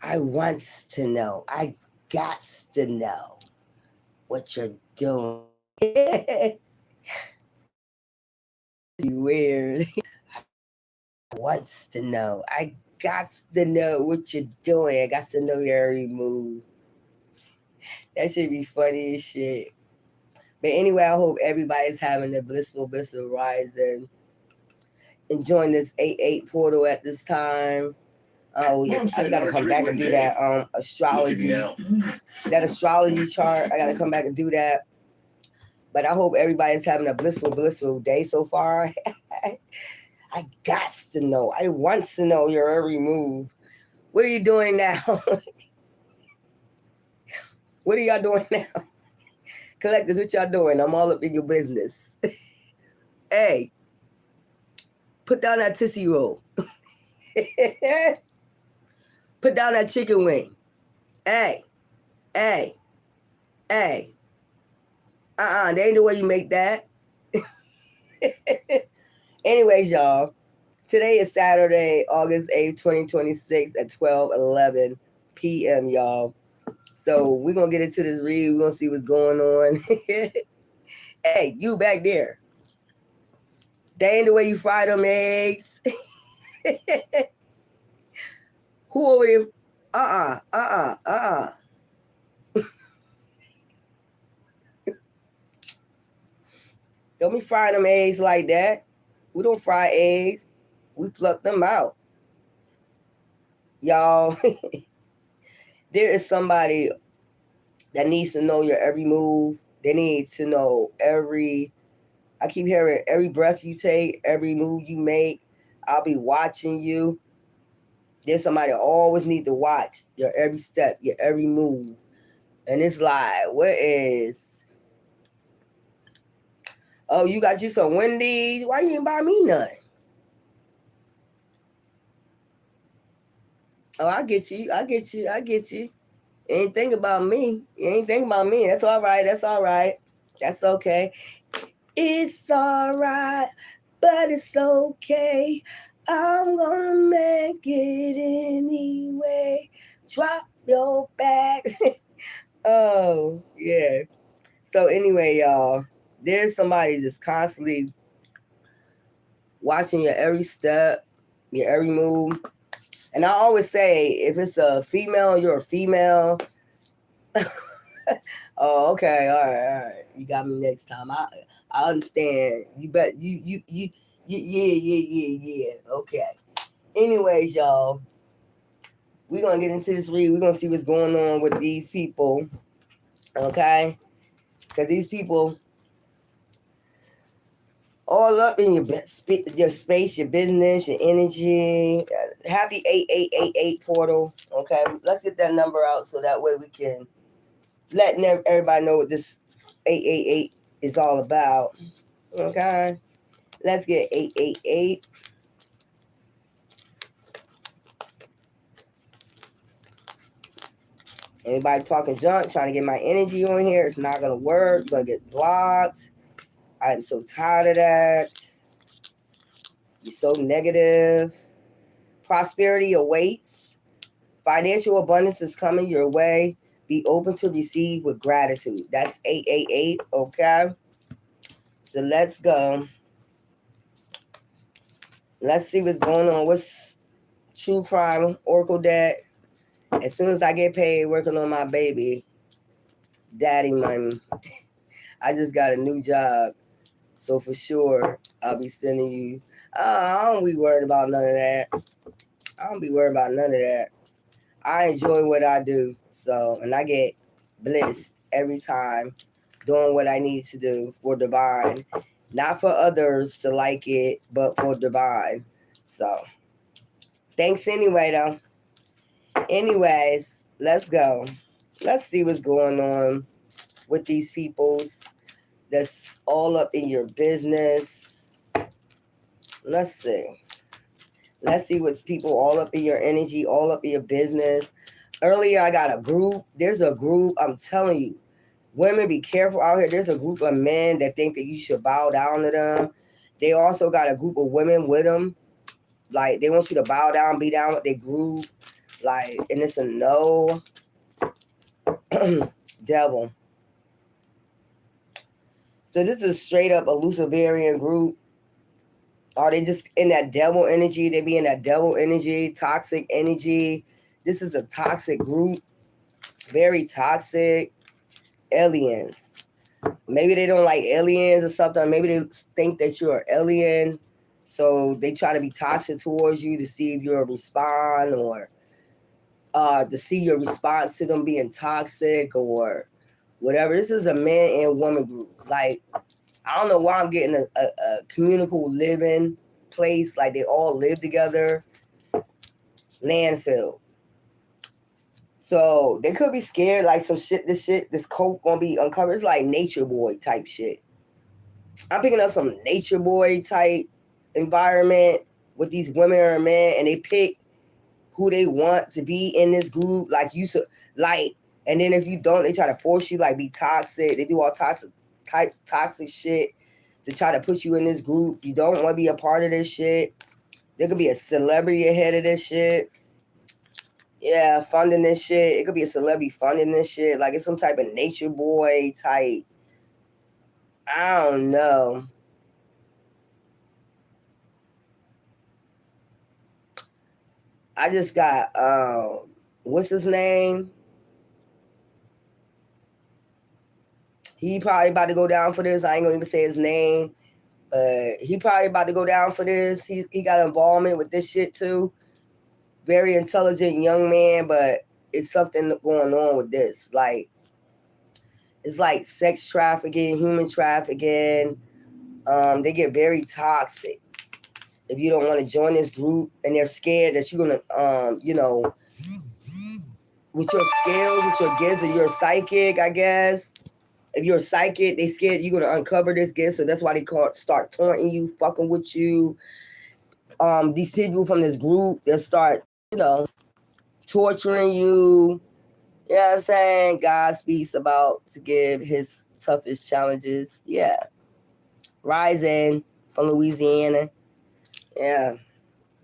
I wants to know. I gots to know what you're doing. Weird. I wants to know. I gots to know what you're doing. I got to know your every move. That should be funny as shit. But anyway, I hope everybody's having a blissful rising. Enjoying this 8-8 portal at this time. Oh, yeah. I gotta come back and do that astrology. That astrology chart. I gotta come back and do that. But I hope everybody's having a blissful day so far. I got to know. I want to know your every move. What are you doing now? What are y'all doing now? Collectors, what y'all doing? I'm all up in your business. Hey, put down that Tootsie Roll. Put down that chicken wing. Hey, hey, hey. That ain't the way you make that. Anyways, y'all. Today is Saturday, August 8th, 2026 at 12:11 p.m., y'all. So we're going to get into this read. We're going to see what's going on. Hey, you back there. That ain't the way you fry them eggs. Who over there? Don't be frying them eggs like that. We don't fry eggs. We pluck them out. Y'all, there is somebody that needs to know your every move. They need to know I keep hearing every breath you take, every move you make. I'll be watching you. There's somebody always need to watch your every step, your every move. And it's like, what is? Oh, you got you some Wendy's? Why you didn't buy me none? Oh, I get you. You ain't think about me. That's all right. That's okay. It's all right, but it's okay. I'm gonna make it anyway. Drop your bags. Oh, yeah. So anyway, y'all, there's somebody just constantly watching your every step, your every move. And I always say, if it's a female, you're a female. Oh, okay, all right. You got me next time. I understand. You bet yeah. Okay. Anyways, y'all, we're gonna get into this read. We're gonna see what's going on with these people. Okay? Because these people all up in your space, your business, your energy. Happy 8888 portal. Okay, let's get that number out so that way we can let everybody know what this 888 is all about. Okay, let's get 888. Anybody talking junk, trying to get my energy on here, it's not gonna work. You're gonna get blocked. I'm so tired of that. You're so negative. Prosperity awaits. Financial abundance is coming your way. Be open to receive with gratitude. That's 888, okay? So let's go. Let's see what's going on. What's true crime, Oracle deck? As soon as I get paid working on my baby, daddy money, I just got a new job. So for sure, I'll be sending you. I don't be worried about none of that. I enjoy what I do. So, and I get blessed every time doing what I need to do for divine. Not for others to like it, but for divine. So, thanks anyway, though. Anyways, let's go. Let's see what's going on with these peoples that's all up in your business. Let's see. Let's see what's people all up in your energy, all up in your business. Earlier, I got a group. There's a group, I'm telling you, women, be careful out here. There's a group of men that think that you should bow down to them. They also got a group of women with them. Like, they want you to bow down, be down with their group. Like, and it's a no devil. So this is straight up a Luciferian group. Are they just in that devil energy? They be in that devil energy, toxic energy. This is a toxic group. Very toxic. Aliens. Maybe they don't like aliens or something. Maybe they think that you're an alien. So they try to be toxic towards you to see if you'll respond, or to see your response to them being toxic or whatever. This is a man and woman group. Like, I don't know why I'm getting a communicable living place. Like, they all live together. Landfill. So they could be scared, like this coke gonna be uncovered. It's like Nature Boy type shit. I'm picking up some Nature Boy type environment with these women or men, and they pick who they want to be in this group. Like, and then if you don't, they try to force you, like, be toxic. They do all toxic shit to try to put you in this group. You don't want to be a part of this shit. There could be a celebrity ahead of this shit. Yeah, funding this shit. It could be a celebrity funding this shit. Like, it's some type of Nature Boy type. I don't know. I just got, what's his name? He probably about to go down for this. I ain't gonna even say his name. But he probably about to go down for this. He got involvement with this shit too. Very intelligent young man, but it's something going on with this. Like, it's like sex trafficking, human trafficking. They get very toxic if you don't want to join this group, and they're scared that you're gonna, with your skills, with your gifts, or you're psychic, I guess. If you're psychic, they scared you're gonna uncover this gift, so that's why they start taunting you, fucking with you. These people from this group, they'll start, torturing you. You know what I'm saying? God speaks about to give his toughest challenges. Yeah. Rising from Louisiana. Yeah.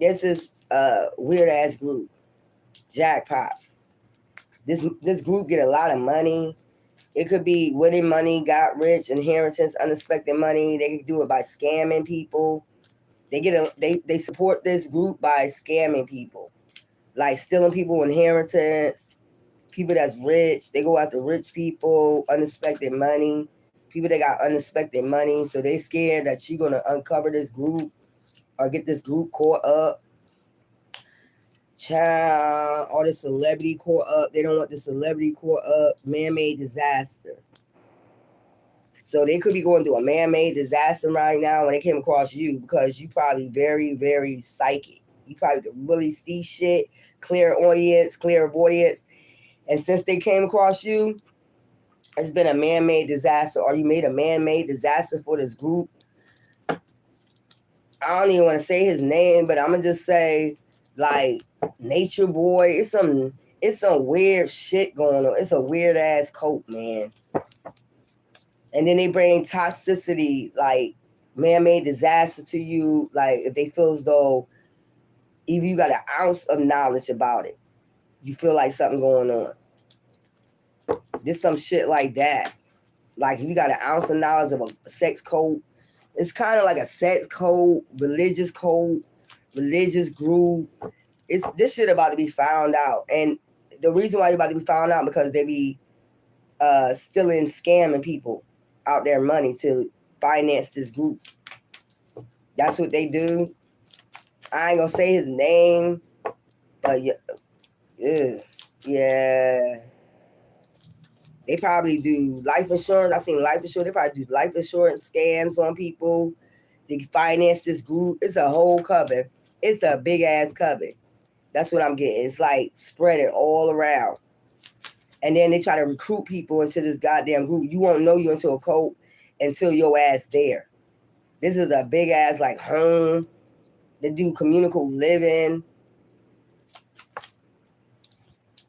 This is a weird ass group. Jackpot. This group get a lot of money. It could be winning money, got rich, inheritance, unexpected money. They can do it by scamming people. They support this group by scamming people. Like stealing people inheritance, people that's rich. They go after rich people, unexpected money, people that got unexpected money. So they scared that you're going to uncover this group or get this group caught up. Child, all the celebrity caught up. They don't want the celebrity caught up. Man-made disaster. So they could be going through a man-made disaster right now when they came across you, because you probably very, very psychic. You probably could really see shit, clairvoyance. And since they came across you, it's been a man-made disaster, or you made a man-made disaster for this group. I don't even want to say his name, but I'm going to just say, like, Nature Boy. It's some weird shit going on. It's a weird-ass cult, man. And then they bring toxicity, like, man-made disaster to you. Like, if they feel as though even you got an ounce of knowledge about it, you feel like something going on. There's some shit like that. Like, if you got an ounce of knowledge of a sex code, it's kind of like a sex code, religious group. This shit about to be found out. And the reason why you're about to be found out, because they be stealing, scamming people out their money to finance this group. That's what they do. I ain't gonna say his name, but yeah. They probably do life insurance. I've seen life insurance. They probably do life insurance scams on people to finance this group. It's a whole coven. It's a big ass coven. That's what I'm getting. It's like spread it all around. And then they try to recruit people into this goddamn group. You won't know you're into a cult until your ass there. This is a big ass like home. They do communicable living.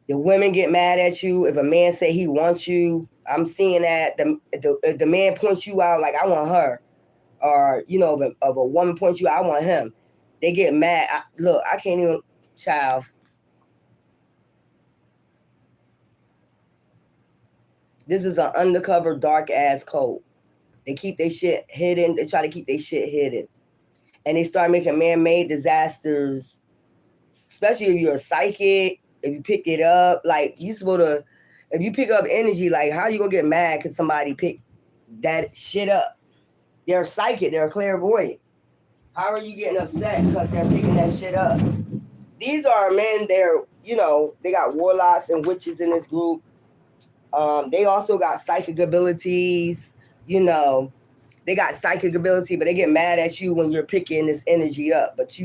The women get mad at you if a man say he wants you. I'm seeing that the man points you out like, I want her, or if a woman points you out, I want him. They get mad. I can't even, child. This is an undercover dark ass cult. They keep their shit hidden. They try to keep their shit hidden. And they start making man-made disasters, especially if you're a psychic, if you pick it up. Like, you supposed to, if you pick up energy, like, how you gonna get mad because somebody pick that shit up? They're psychic. They're clairvoyant. How are you getting upset because they're picking that shit up? These are men. They're, they got warlocks and witches in this group. They also got psychic abilities. They got psychic ability, but they get mad at you when you're picking this energy up. But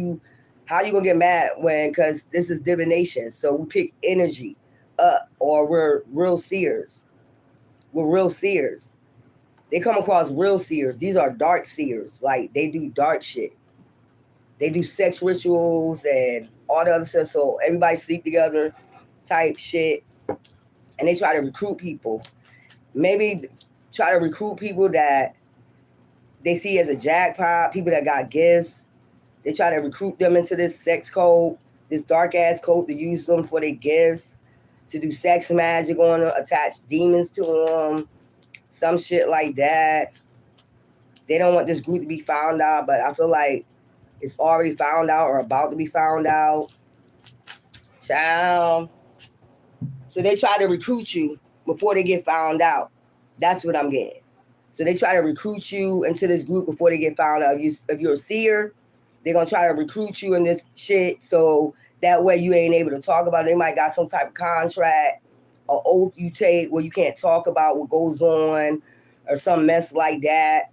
how you gonna get mad because this is divination? So we pick energy up, or we're real seers. We're real seers. They come across real seers. These are dark seers. Like, they do dark shit. They do sex rituals and all the other stuff. So everybody sleep together type shit. And they try to recruit people. Maybe try to recruit people that they see as a jackpot, people that got gifts. They try to recruit them into this sex cult, this dark ass cult, to use them for their gifts, to do sex magic on them, attach demons to them, some shit like that. They don't want this group to be found out, but I feel like it's already found out or about to be found out. Child. So they try to recruit you before they get found out. That's what I'm getting. So they try to recruit you into this group before they get found out. If you're a seer, they're going to try to recruit you in this shit so that way you ain't able to talk about it. They might got some type of contract or oath you take where you can't talk about what goes on or some mess like that.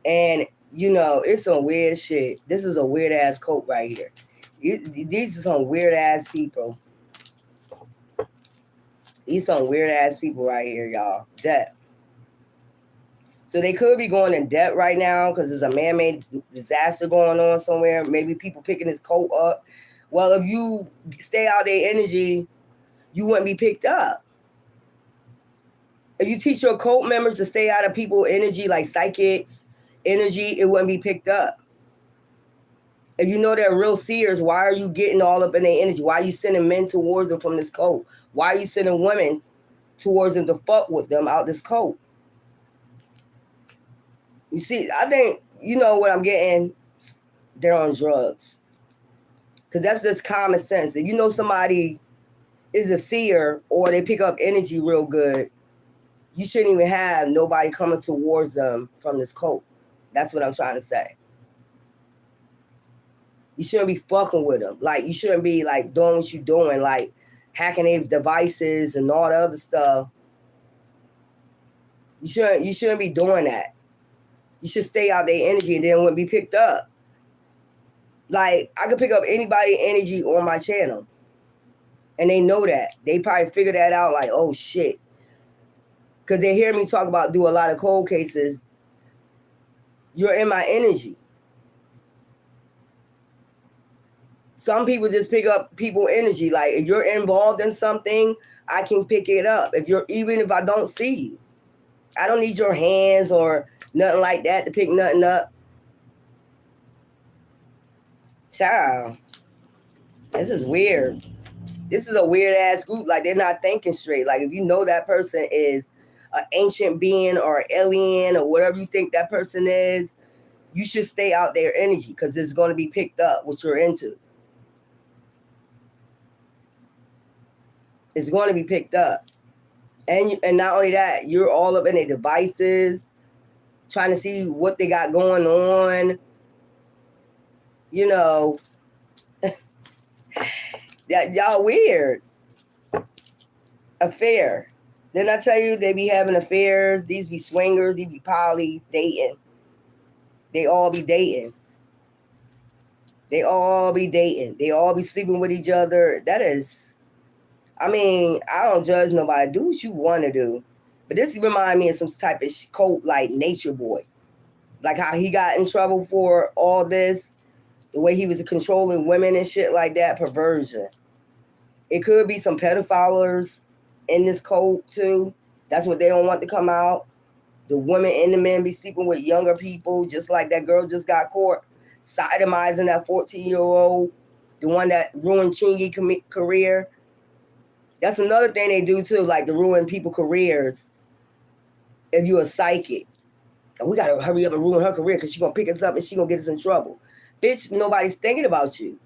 And, it's some weird shit. This is a weird-ass cult right here. These are some weird-ass people. These some weird-ass people right here, y'all. Debt. So they could be going in debt right now because there's a man-made disaster going on somewhere. Maybe people picking this cult up. Well, if you stay out their energy, you wouldn't be picked up. If you teach your cult members to stay out of people's energy, like psychics energy, it wouldn't be picked up. If you know they're real seers, why are you getting all up in their energy? Why are you sending men towards them from this cult? Why are you sending women towards them to fuck with them out this cult? You see, I think, what I'm getting, they're on drugs. Because that's just common sense. If you know somebody is a seer or they pick up energy real good, you shouldn't even have nobody coming towards them from this cult. That's what I'm trying to say. You shouldn't be fucking with them. Like, you shouldn't be, like, doing what you're doing, like, hacking their devices and all the other stuff. You shouldn't be doing that. You should stay out their energy and then wouldn't be picked up. Like, I could pick up anybody's energy on my channel. And they know that. They probably figure that out, like, oh, shit. Because they hear me talk about do a lot of cold cases. You're in my energy. Some people just pick up people's energy. Like, if you're involved in something, I can pick it up. Even if I don't see you. I don't need your hands or nothing like that to pick nothing up. Child. This is weird. This is a weird ass group. Like, they're not thinking straight. Like, if you know that person is an ancient being or an alien or whatever you think that person is, you should stay out their energy because it's going to be picked up what you're into. It's going to be picked up. And not only that, you're all up in their devices, trying to see what they got going on. Y'all weird. Affair. Didn't I tell you they be having affairs? These be swingers. These be poly, dating. They all be dating. They all be dating. They all be sleeping with each other. That is, I don't judge nobody. Do what you want to do. But this remind me of some type of cult like Nature Boy. Like how he got in trouble for all this. The way he was controlling women and shit like that. Perversion. It could be some pedophiles in this cult too. That's what they don't want to come out. The women and the men be sleeping with younger people, just like that girl just got caught sodomizing that 14-year-old, the one that ruined Chingy career. That's another thing they do too, like to ruin people's careers if you're a psychic. And we gotta hurry up and ruin her career because she's gonna pick us up and she's gonna get us in trouble. Bitch, nobody's thinking about you.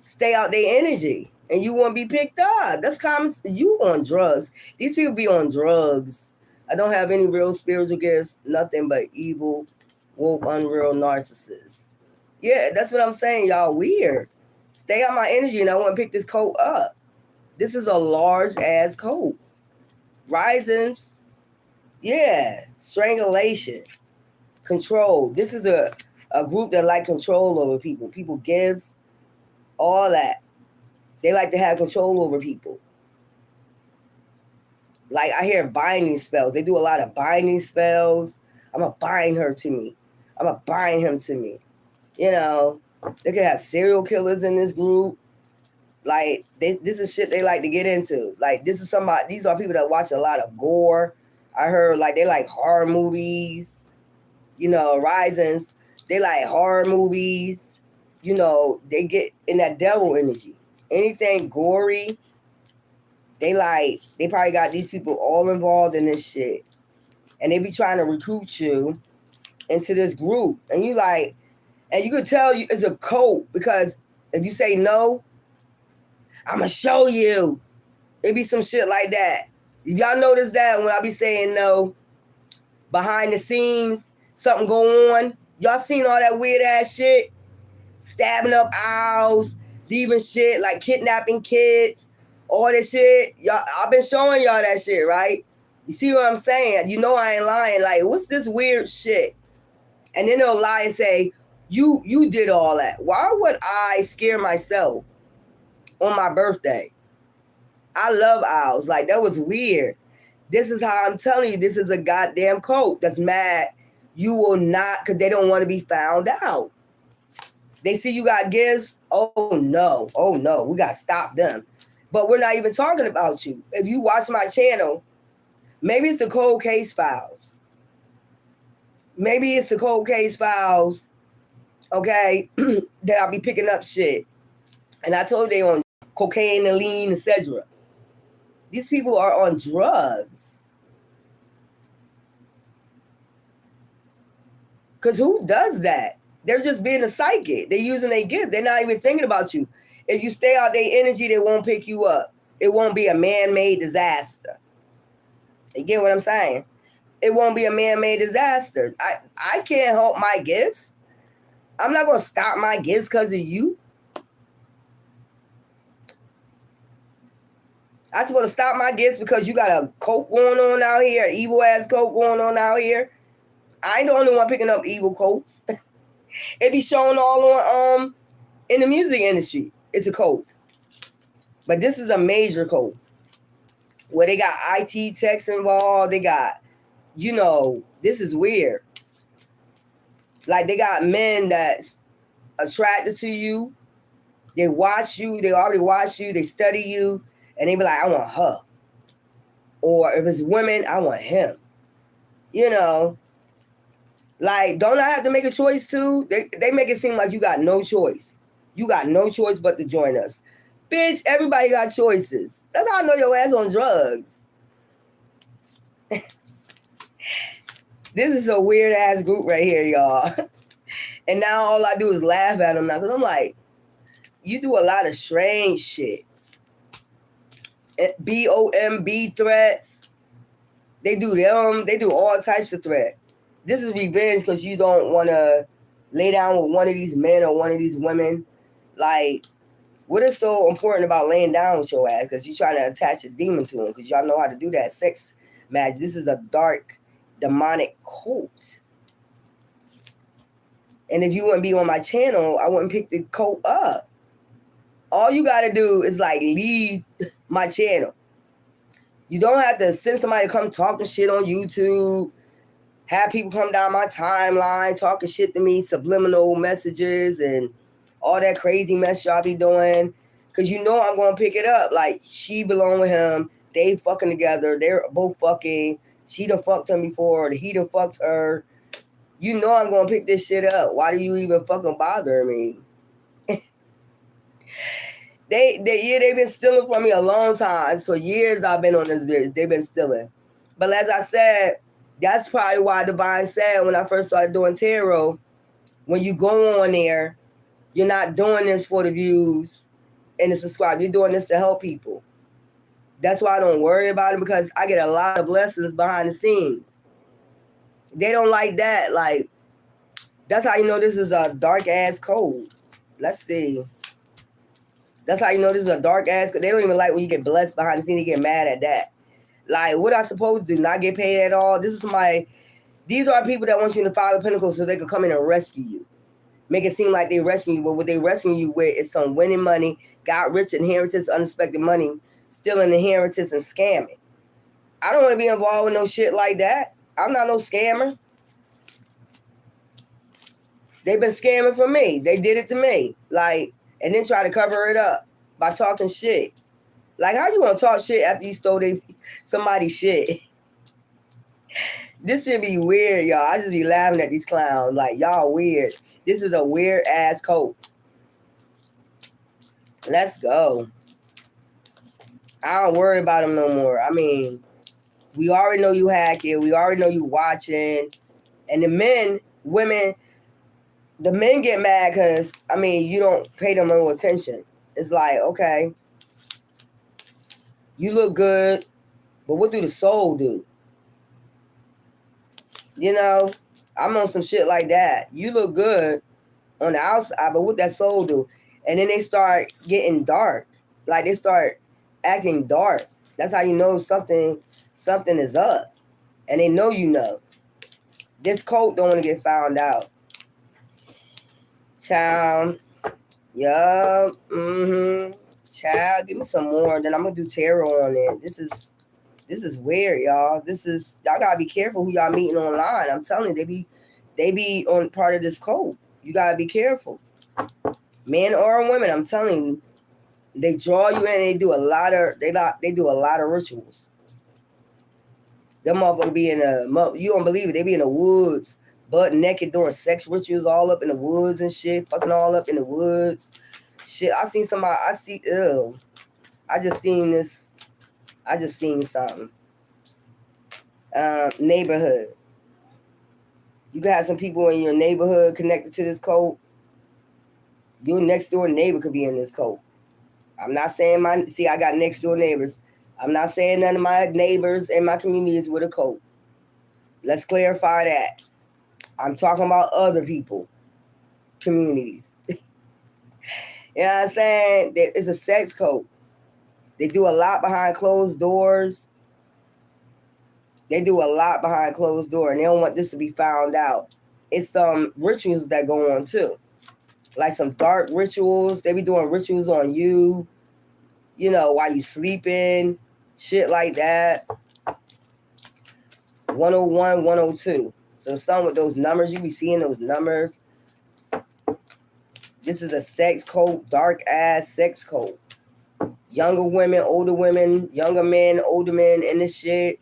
Stay out their energy and you won't be picked up. That's common. You on drugs. These people be on drugs. I don't have any real spiritual gifts, nothing but evil, woke, unreal narcissists. Yeah, that's what I'm saying. Y'all weird. Stay out my energy and I want to pick this coat up. This is a large ass coat. Risings. Yeah. Strangulation. Control. This is a group that like control over people. People gives all that. They like to have control over people. Like I hear binding spells. They do a lot of binding spells. I'm going to bind her to me. I'm going to bind him to me. You know, they could have serial killers in this group. Like, this is shit they like to get into. Like, these are people that watch a lot of gore. I heard, like, they like horror movies. You know, Risings, they like horror movies. You know, they get in that devil energy. Anything gory, they probably got these people all involved in this shit. And they be trying to recruit you into this group. And you like, and you could tell it's a cult because if you say no, I'm going to show you. It be some shit like that. Y'all notice that when I be saying no, behind the scenes, something go on. Y'all seen all that weird ass shit? Stabbing up owls, leaving shit, like kidnapping kids, all this shit. Y'all, I've been showing y'all that shit, right? You see what I'm saying? You know I ain't lying. Like, what's this weird shit? And then they'll lie and say, you did all that. Why would I scare myself on my birthday? I love owls. Like, that was weird. This is how I'm telling you, this is a goddamn cult that's mad. You will not, because they don't want to be found out. They see you got gifts. Oh no, we got to stop them. But we're not even talking about you. If you watch my channel, maybe it's the Cold Case Files. Maybe it's the Cold Case Files, okay, that I'll be picking up shit. And I told you they on cocaine and lean, etc. These people are on drugs. Because who does that? They're just being a psychic. They're using their gift. They're not even thinking about you. If you stay out their energy, they won't pick you up. It won't be a man-made disaster. You get what I'm saying? It won't be a man-made disaster. I can't help my gifts. I'm not going to stop my gifts because of you. I'm supposed to stop my gifts because you got a coke going on out here, an evil-ass coke going on out here. I ain't the only one picking up evil cokes. It be shown all on in the music industry. It's a code. But this is a major code. Where they got IT techs involved. They got, you know, this is weird. Like they got men that's attracted to you. They watch you. They already watch you. They study you. And they be like, I want her. Or if it's women, I want him. You know. Like, don't I have to make a choice too? They make it seem like you got no choice. You got no choice but to join us. Bitch, everybody got choices. That's how I know your ass on drugs. This is a weird ass group right here, y'all. And now all I do is laugh at them now. Because I'm like, you do a lot of strange shit. BOMB threats. They do them. They do all types of threats. This is revenge because you don't want to lay down with one of these men or one of these women. Like, what is so important about laying down with your ass? Because you're trying to attach a demon to him. Because y'all know how to do that sex magic. This is a dark, demonic cult. And if you wouldn't be on my channel, I wouldn't pick the cult up. All you got to do is, like, leave my channel. You don't have to send somebody to come talking shit on YouTube. Have people come down my timeline talking shit to me, subliminal messages and all that crazy mess y'all be doing. Because you know I'm going to pick it up. Like, she belong with him. They fucking together. They're both fucking. She done fucked him before. Or he done fucked her. You know I'm going to pick this shit up. Why do you even fucking bother me? They've been stealing from me a long time. So years I've been on this bitch. They've been stealing. But as I said, That's probably why Divine said when I first started doing tarot, when you go on there, you're not doing this for the views and the subscribe. You're doing this to help people. That's why I don't worry about it, because I get a lot of blessings behind the scenes. They don't like that. Like, that's how you know this is a dark ass code. Let's see. That's how you know this is a dark ass code. They don't even like when you get blessed behind the scenes. They get mad at that. Like, what I supposed to do? Not get paid at all? This is my. These are people that want you in the Five of Pentacles so they can come in and rescue you. Make it seem like they rescue you, but what they rescue you with is some winning money, got rich inheritance, unexpected money, stealing inheritance and scamming. I don't want to be involved with no shit like that. I'm not no scammer. They've been scamming for me. They did it to me. Like, and then try to cover it up by talking shit. Like, how you want to talk shit after you stole somebody's shit? This should be weird, y'all. I just be laughing at these clowns. Like, y'all weird. This is a weird ass coat. Let's go. I don't worry about them no more. I mean, we already know you hacking. We already know you watching. And the men, women, the men get mad because, I mean, you don't pay them no attention. It's like, okay, you look good, but what do the soul do? You know, I'm on some shit like that. You look good on the outside, but what that soul do? And then they start getting dark. Like, they start acting dark. That's how you know something is up. And they know you know. This coat don't want to get found out. Child. Yup. Child, give me some more. Then I'm gonna do tarot on it. This is weird, y'all. Y'all gotta be careful who y'all meeting online. I'm telling you, they be on part of this code. You gotta be careful. Men or women, I'm telling you, they draw you in. They do a lot of rituals. Them motherfuckers be you don't believe it. They be in the woods, butt naked, doing sex rituals all up in the woods and shit, fucking all up in the woods. Shit, I just seen something. Neighborhood. You can have some people in your neighborhood connected to this code. Your next door neighbor could be in this code. I'm not saying I got next door neighbors. I'm not saying none of my neighbors in my community is with a code. Let's clarify that. I'm talking about other people, communities. You know what I'm saying? It's a sex code. They do a lot behind closed doors. And they don't want this to be found out. It's some rituals that go on too. Like some dark rituals. They be doing rituals on you, while you sleeping, shit like that. 101, 102. So some with those numbers, you be seeing those numbers. This is a sex code, dark ass sex code. Younger women, older women, younger men, older men, and this shit.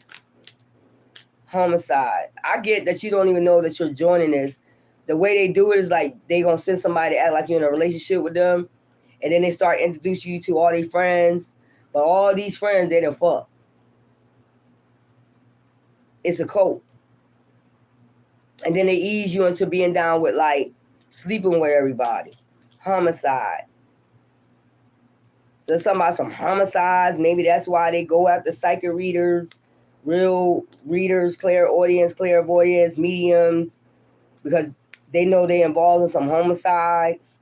Homicide. I get that you don't even know that you're joining this. The way they do it is like they gonna send somebody to act like you're in a relationship with them, and then they start introducing you to all their friends. But all these friends, they done fuck. It's a cult. And then they ease you into being down with, like, sleeping with everybody. Homicide. So it's talking about some homicides. Maybe that's why they go after psychic readers, real readers, clairaudience, clairvoyance, mediums, because they know they're involved in some homicides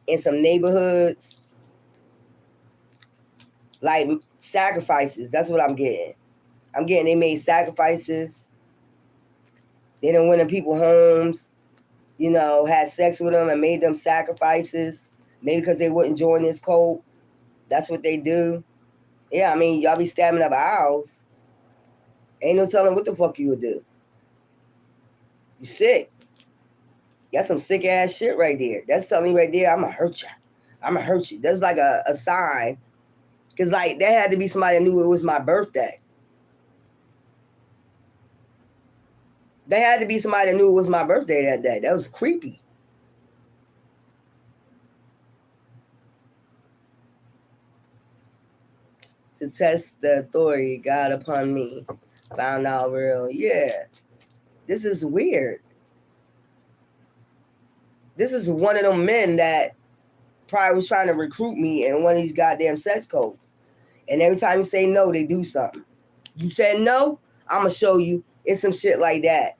in some neighborhoods. Like sacrifices. That's what I'm getting. I'm getting they made sacrifices. They done went in people's homes, had sex with them and made them sacrifices. Maybe because they wouldn't join this cult. That's what they do. Yeah, I mean, y'all be stabbing up owls. Ain't no telling what the fuck you would do. You sick. That's some sick ass shit right there. That's telling you right there, I'm going to hurt you. I'm going to hurt you. That's like a sign. Because, like, that had to be somebody that knew it was my birthday. They had to be somebody that knew it was my birthday that day. That was creepy. To test the authority God upon me. Found out real. Yeah. This is weird. This is one of them men that probably was trying to recruit me in one of these goddamn sex codes. And every time you say no, they do something. You said no, I'm going to show you. It's some shit like that.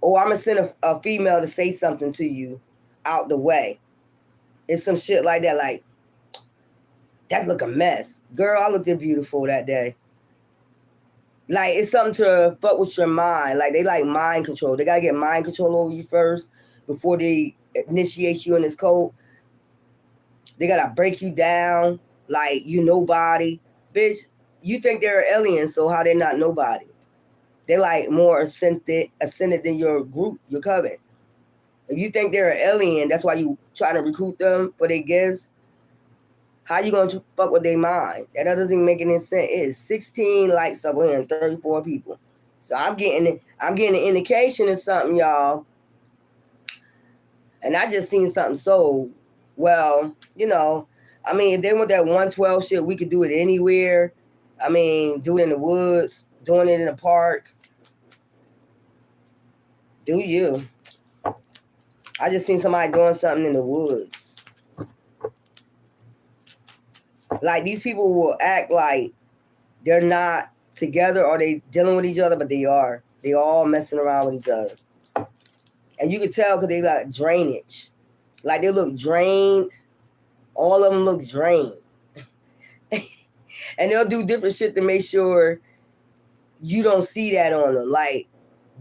Or I'm going to send a female to say something to you out the way. It's some shit like that. Like, that look a mess. Girl, I looked beautiful that day. Like, it's something to fuck with your mind. Like, they like mind control. They got to get mind control over you first before they initiate you in this code. They got to break you down like you nobody. Bitch, you think they're aliens, so how they not nobody? They like more ascended than your group, your coven. If you think they're an alien, that's why you trying to recruit them for their gifts. How you gonna fuck with their mind? That doesn't even make any sense. It's 16 likes up here and 34 people. So I'm getting an indication of something, y'all. And I just seen something so well, you know. I mean, if they want that 112 shit, we could do it anywhere. I mean, do it in the woods, doing it in the park. Do you? I just seen somebody doing something in the woods. Like, these people will act like they're not together or they dealing with each other, but they are. They all messing around with each other. And you can tell because they got drainage. Like, they look drained. All of them look drained. And they'll do different shit to make sure you don't see that on them. Like,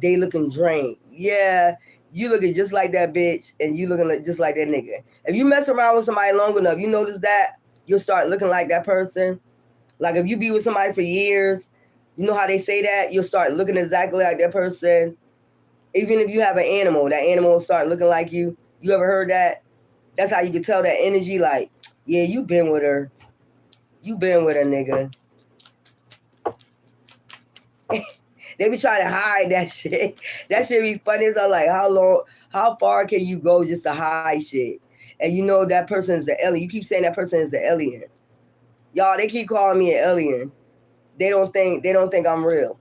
they looking drained. Yeah, you looking just like that bitch, and you looking just like that nigga. If you mess around with somebody long enough, you notice that, you'll start looking like that person. Like, if you be with somebody for years, you know how they say that? You'll start looking exactly like that person. Even if you have an animal, that animal will start looking like you. You ever heard that? That's how you can tell that energy. Like, yeah, you been with her. You been with her, nigga. They be trying to hide that shit. That shit be funny as I'm like, how far can you go just to hide shit? And you know that person is the alien. You keep saying that person is the alien. Y'all, they keep calling me an alien. They don't think I'm real.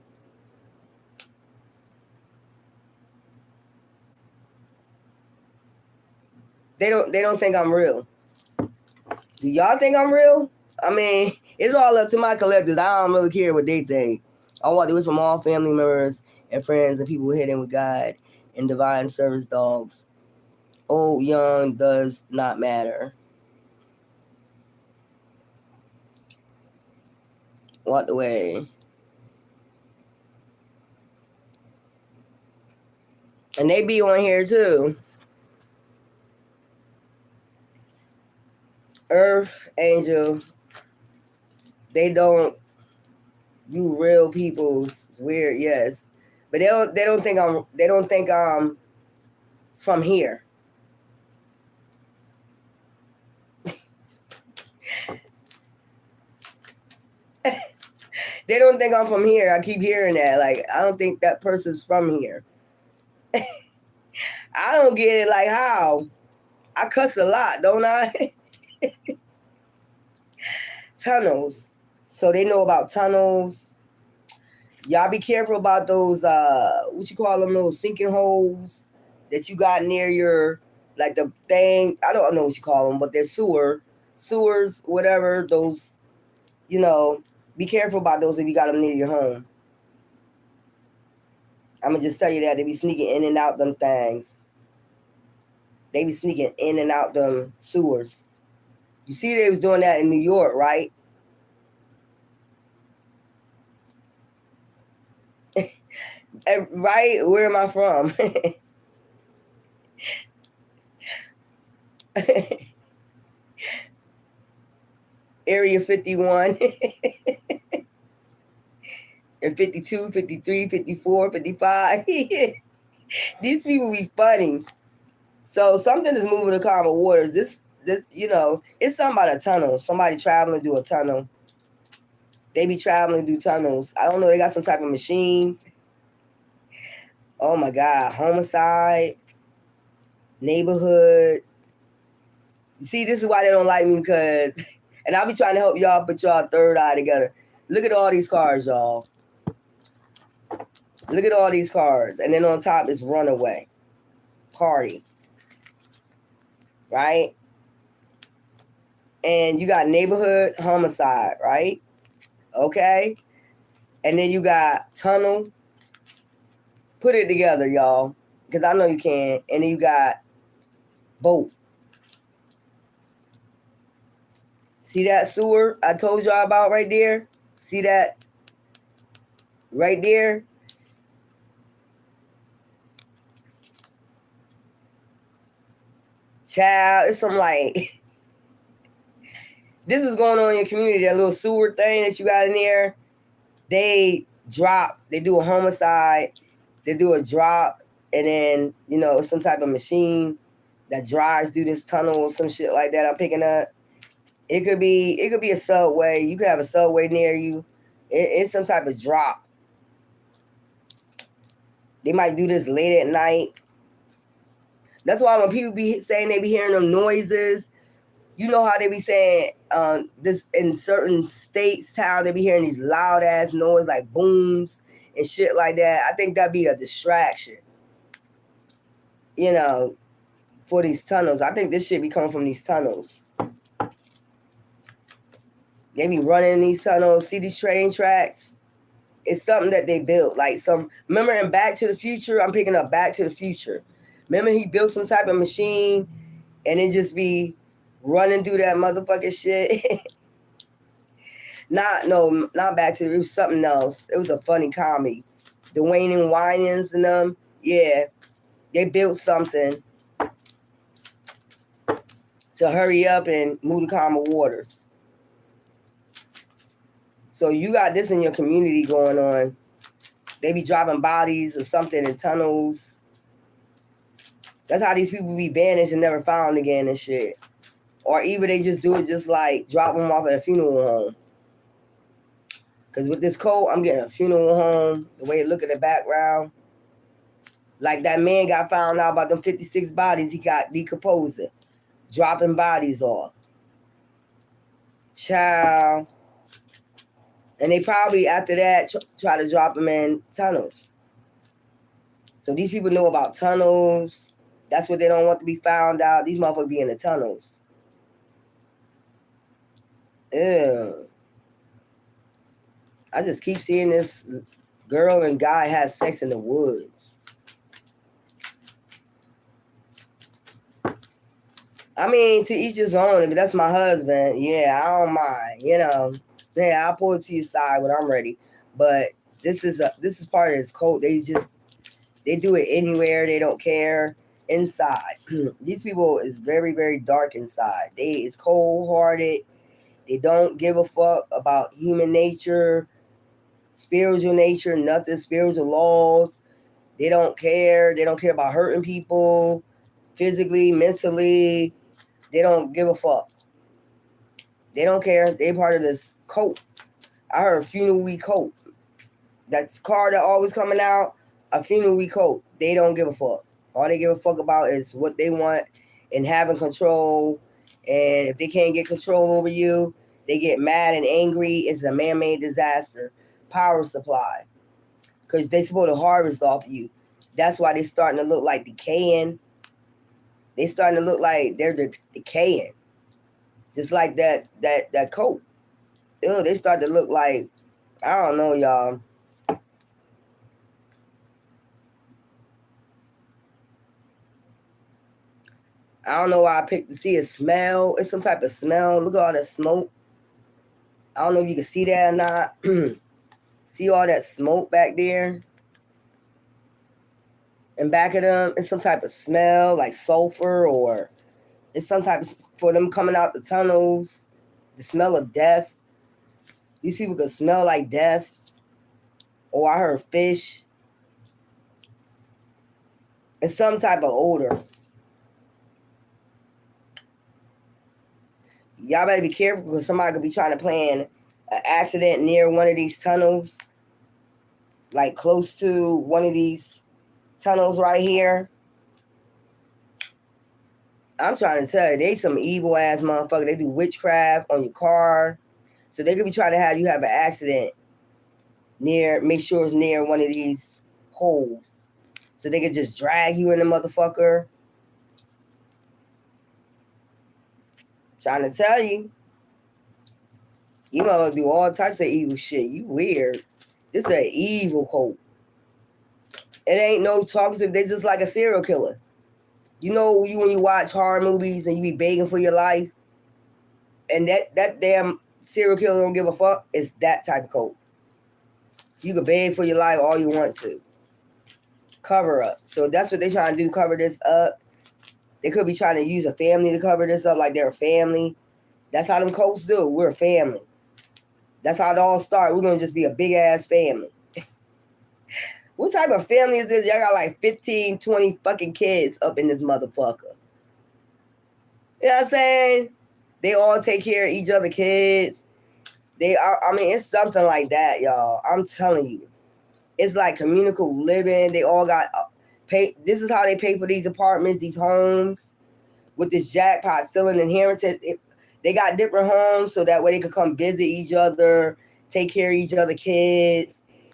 They don't think I'm real. Do y'all think I'm real? I mean, it's all up to my collectors. I don't really care what they think. I want to do it from all family members and friends and people hidden with God and divine service dogs. Old, young, does not matter. Walk away. And they be on here too. Earth Angel. They don't do real people. It's weird, yes. But they don't think I'm from here. They don't think I'm from here. I keep hearing that. Like, I don't think that person's from here. I don't get it. Like, how? I cuss a lot, don't I? Tunnels. So they know about tunnels. Y'all be careful about those, what you call them, those sinking holes that you got near your, like the thing. I don't know what you call them, but they're sewers, whatever. Those, you know, be careful about those if you got them near your home. I'm going to just tell you that. They be sneaking in and out them things. They be sneaking in and out them sewers. You see they was doing that in New York, right? Right? Where am I from? Area 51 and 52, 53, 54, 55. These people be funny. So something is moving the calmer waters. This, you know, it's something about a tunnel. Somebody traveling through a tunnel. They be traveling through tunnels. I don't know. They got some type of machine. Oh my God. Homicide. Neighborhood. You see, this is why they don't like me, because And I'll be trying to help y'all put y'all third eye together. Look at all these cars, y'all. Look at all these cars. And then on top is runaway. Party. Right? And you got neighborhood homicide, right? Okay? And then you got tunnel. Put it together, y'all. Because I know you can. And then you got boat. See that sewer I told y'all about right there? See that right there? Child, it's some like... This is going on in your community, that little sewer thing that you got in there. They do a homicide, they do a drop, and then, you know, some type of machine that drives through this tunnel or some shit like that I'm picking up. It could be a subway. You could have a subway near you. It's some type of drop. They might do this late at night. That's why when people be saying they be hearing them noises, you know how they be saying this in certain states, town, they be hearing these loud ass noise like booms and shit like that. I think that'd be a distraction, you know, for these tunnels. I think this shit be coming from these tunnels. They be running these tunnels. See these train tracks? It's something that they built. Like remember in Back to the Future? I'm picking up Back to the Future. Remember he built some type of machine and it just be running through that motherfucking shit. Not Back to it was something else. It was a funny comedy. Dwayne and Winans and them. Yeah. They built something to hurry up and move the calmer waters. So you got this in your community going on. They be dropping bodies or something in tunnels. That's how these people be banished and never found again and shit. Or either they just do it just like drop them off at a funeral home. Because with this cold, I'm getting a funeral home. The way it look at the background. Like that man got found out about them 56 bodies. He got decomposing. Dropping bodies off. Child. And they probably, after that, try to drop them in tunnels. So these people know about tunnels. That's what they don't want to be found out. These motherfuckers be in the tunnels. Ew. I just keep seeing this girl and guy have sex in the woods. I mean, to each his own. If that's my husband, yeah, I don't mind. You know, yeah, I'll pull it to your side when I'm ready. But this is part of this code. They do it anywhere. They don't care. Inside, these people is very, very dark inside. It's cold-hearted. They don't give a fuck about human nature, spiritual nature, nothing, spiritual laws. They don't care. They don't care about hurting people physically, mentally. They don't give a fuck. They don't care. They part of this cult. I heard funeral we cult. That car that always coming out, a funeral we cult. They don't give a fuck. All they give a fuck about is what they want and having control. And if they can't get control over you, they get mad and angry. It's a man-made disaster. Power supply. Because they supposed to harvest off you. That's why they starting to look like decaying. They starting to look like they're decaying. Just like that coat. Ew, they start to look like, I don't know, y'all. I don't know why I picked to see a smell. It's some type of smell. Look at all that smoke. I don't know if you can see that or not. See all that smoke back there? And back of them, it's some type of smell like sulfur, or it's some type of, for them coming out the tunnels, the smell of death. These people could smell like death. Or I heard fish. It's some type of odor. Y'all better be careful because somebody could be trying to plan an accident near one of these tunnels. Like close to one of these tunnels right here. I'm trying to tell you, they some evil ass motherfucker. They do witchcraft on your car. So they could be trying to have you have an accident make sure it's near one of these holes. So they could just drag you in the motherfucker. Trying to tell you. You mother do all types of evil shit. You weird. This is an evil cult. It ain't no toxic. They just like a serial killer. You know, when you watch horror movies and you be begging for your life, and that damn serial killer don't give a fuck, it's that type of cult. You can beg for your life all you want to. Cover up. So that's what they trying to do, cover this up. They could be trying to use a family to cover this up, like they're a family. That's how them cults do. We're a family. That's how it all started. We're going to just be a big-ass family. What type of family is this? Y'all got like 15, 20 fucking kids up in this motherfucker. You know what I'm saying? They all take care of each other kids. I mean, it's something like that, y'all. I'm telling you. It's like communal living. They all got pay. This is how they pay for these apartments, these homes. With this jackpot, still an inheritance. They got different homes so that way they could come visit each other, take care of each other kids.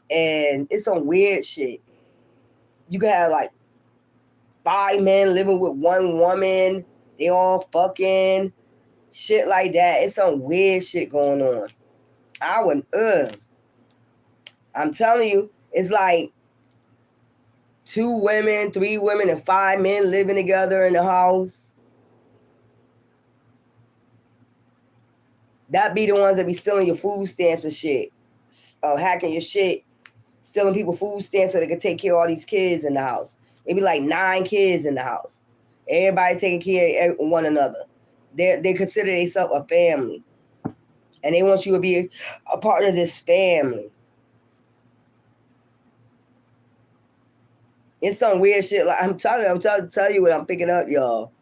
And it's some weird shit. You can have like 5 men living with 1 woman. They all fucking shit like that. It's some weird shit going on. I'm telling you, it's like 2 women, 3 women, and 5 men living together in the house. That be the ones that be stealing your food stamps and shit. Hacking your shit. Stealing people food stamps so they can take care of all these kids in the house. Maybe like 9 kids in the house. Everybody taking care of one another. They consider themselves a family. And they want you to be a part of this family. It's some weird shit. Like I'm tell you what I'm picking up, y'all.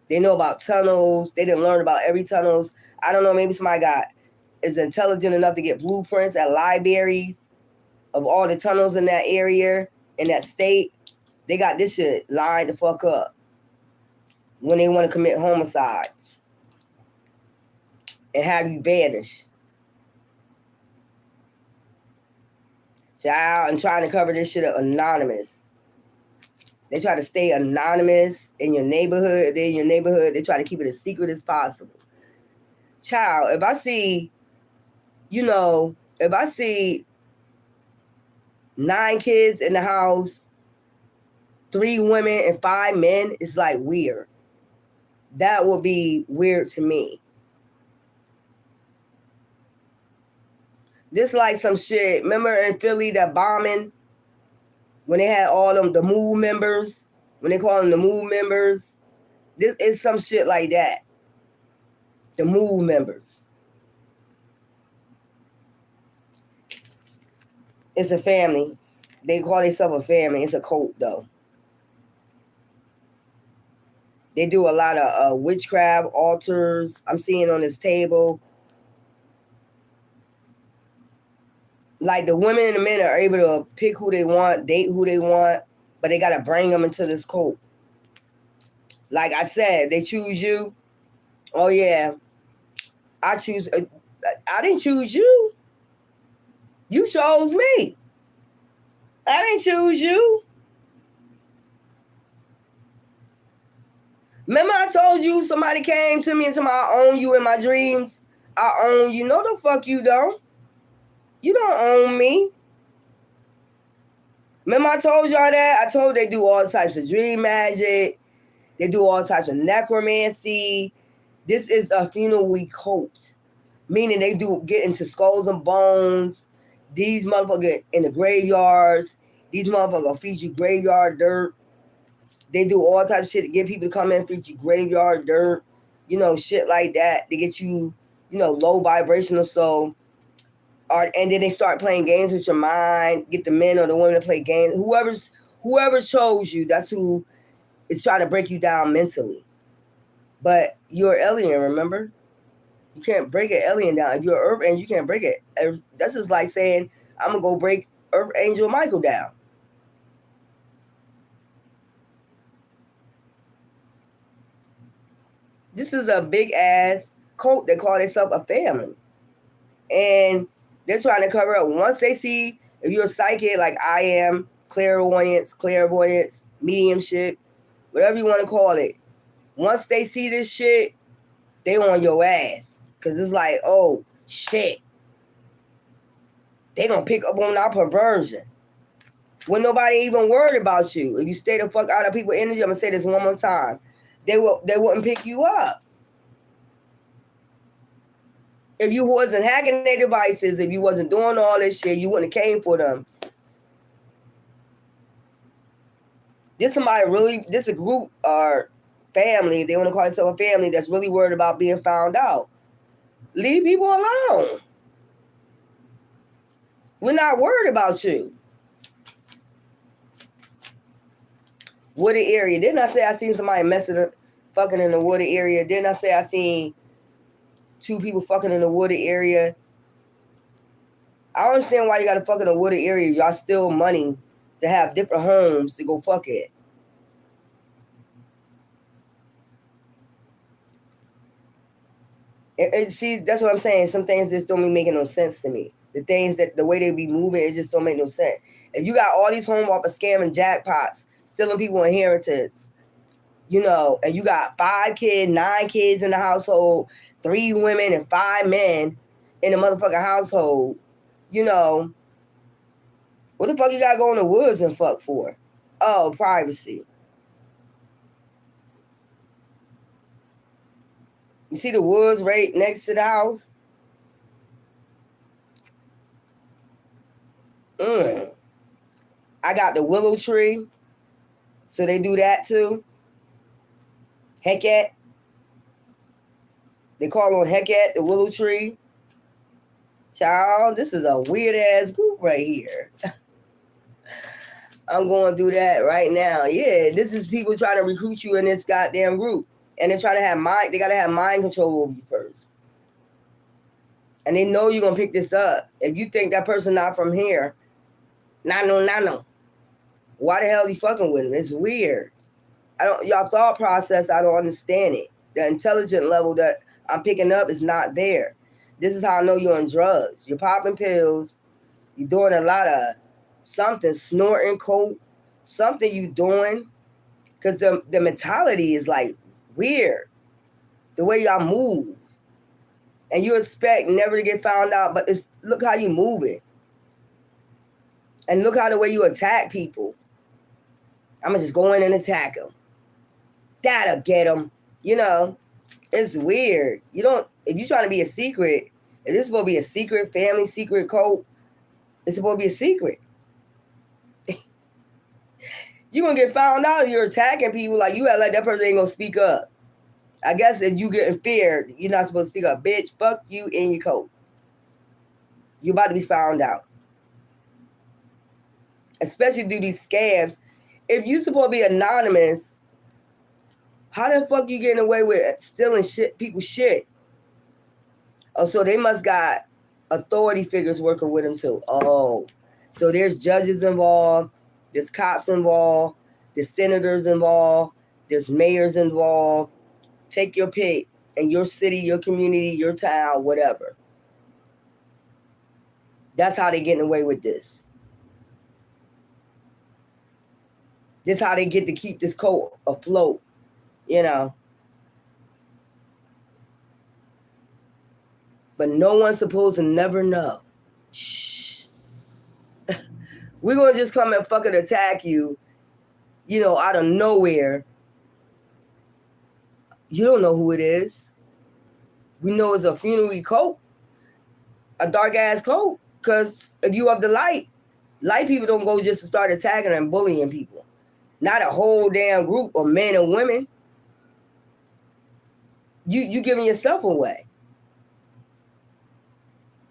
They know about tunnels. They didn't learn about every tunnels. I don't know, maybe somebody is intelligent enough to get blueprints at libraries of all the tunnels in that area, in that state. They got this shit lined the fuck up when they want to commit homicides and have you vanish. Child, and trying to cover this shit up anonymous. They try to stay anonymous in your neighborhood. They're in your neighborhood. They try to keep it as secret as possible. Child, if I see 9 kids in the house, 3 women and 5 men, it's like weird. That would be weird to me. This like some shit. Remember in Philly that bombing? When they had all them the MOVE members, when they call them the MOVE members, this is some shit like that. The MOVE members. It's a family. They call themselves a family. It's a cult though. They do a lot of witchcraft altars. I'm seeing on this table. Like the women and the men are able to pick who they want, date who they want, but they got to bring them into this cult. Like I said, they choose you. Oh, yeah. I didn't choose you. You chose me. I didn't choose you. Remember I told you somebody came to me and told me I own you in my dreams? I own you. No, the fuck you don't. You don't own me. Remember I told y'all that? I told they do all types of dream magic. They do all types of necromancy. This is a funerary cult. Meaning they do get into skulls and bones. These motherfuckers get in the graveyards. These motherfuckers feed you graveyard dirt. They do all types of shit to get people to come in and feed you graveyard dirt. Shit like that. They get you, low vibrational soul. And then they start playing games with your mind, get the men or the women to play games. Whoever chose you, that's who is trying to break you down mentally. But you're an alien, remember? You can't break an alien down. If you're an Earth Angel, you can't break it. That's just like saying, I'm going to go break Earth Angel Michael down. This is a big ass cult that call itself a family. And they're trying to cover up. Once they see if you're a psychic like I am, clairvoyance, mediumship, whatever you want to call it. Once they see this shit, they on your ass. Cause it's like, oh shit. They gonna pick up on our perversion. When nobody even worried about you. If you stay the fuck out of people's energy, I'm gonna say this one more time. They wouldn't pick you up. If you wasn't hacking their devices, if you wasn't doing all this shit, you wouldn't have came for them. This a group or family, they want to call themselves a family that's really worried about being found out. Leave people alone. We're not worried about you. Wooded area. Didn't I say I seen somebody fucking in the wooded area? Didn't I say I seen 2 people fucking in the wooded area? I don't understand why you gotta fuck in a wooded area. Y'all steal money to have different homes to go fuck it. And see, that's what I'm saying. Some things just don't be making no sense to me. The way they be moving, it just don't make no sense. If you got all these homes off of scamming jackpots, stealing people inheritance, and you got 5 kids, 9 kids in the household, 3 women and 5 men in the motherfucking household, what the fuck you gotta go in the woods and fuck for? Oh, privacy. You see the woods right next to the house? I got the willow tree. So they do that too. Hecate. They call on Hecate, the willow tree. Child, this is a weird ass group right here. I'm going to do that right now. Yeah, this is people trying to recruit you in this goddamn group. And they try to have they got to have mind control over you first. And they know you're going to pick this up. If you think that person not from here, nano. Why the hell are you fucking with him? It's weird. Y'all thought process, I don't understand it. The intelligent level that I'm picking up is not there. This is how I know you're on drugs. You're popping pills. You're doing a lot of something, snorting coke, something you doing. Because the mentality is like weird. The way y'all move. And you expect never to get found out, but look how you move it. And look how the way you attack people. I'm going to just go in and attack them. That'll get them. It's weird. If you're trying to be a secret, if this is supposed to be a secret family, secret cult, it's supposed to be a secret. You're going to get found out if you're attacking people like you act like that person ain't going to speak up. I guess if you getting feared, you're not supposed to speak up. Bitch, fuck you and your coat. You're about to be found out. Especially do these scams. If you supposed to be anonymous, how the fuck you getting away with stealing people's shit? Oh, so they must got authority figures working with them too. Oh, so there's judges involved, there's cops involved, there's senators involved, there's mayors involved. Take your pick in your city, your community, your town, whatever. That's how they getting away with this. This how they get to keep this cult afloat, But no one's supposed to never know. Shh. We're going to just come and fucking attack you, out of nowhere. You don't know who it is. We know it's a funerary cult. A dark-ass cult. Because if you have the light people don't go just to start attacking and bullying people. Not a whole damn group of men and women. You giving yourself away.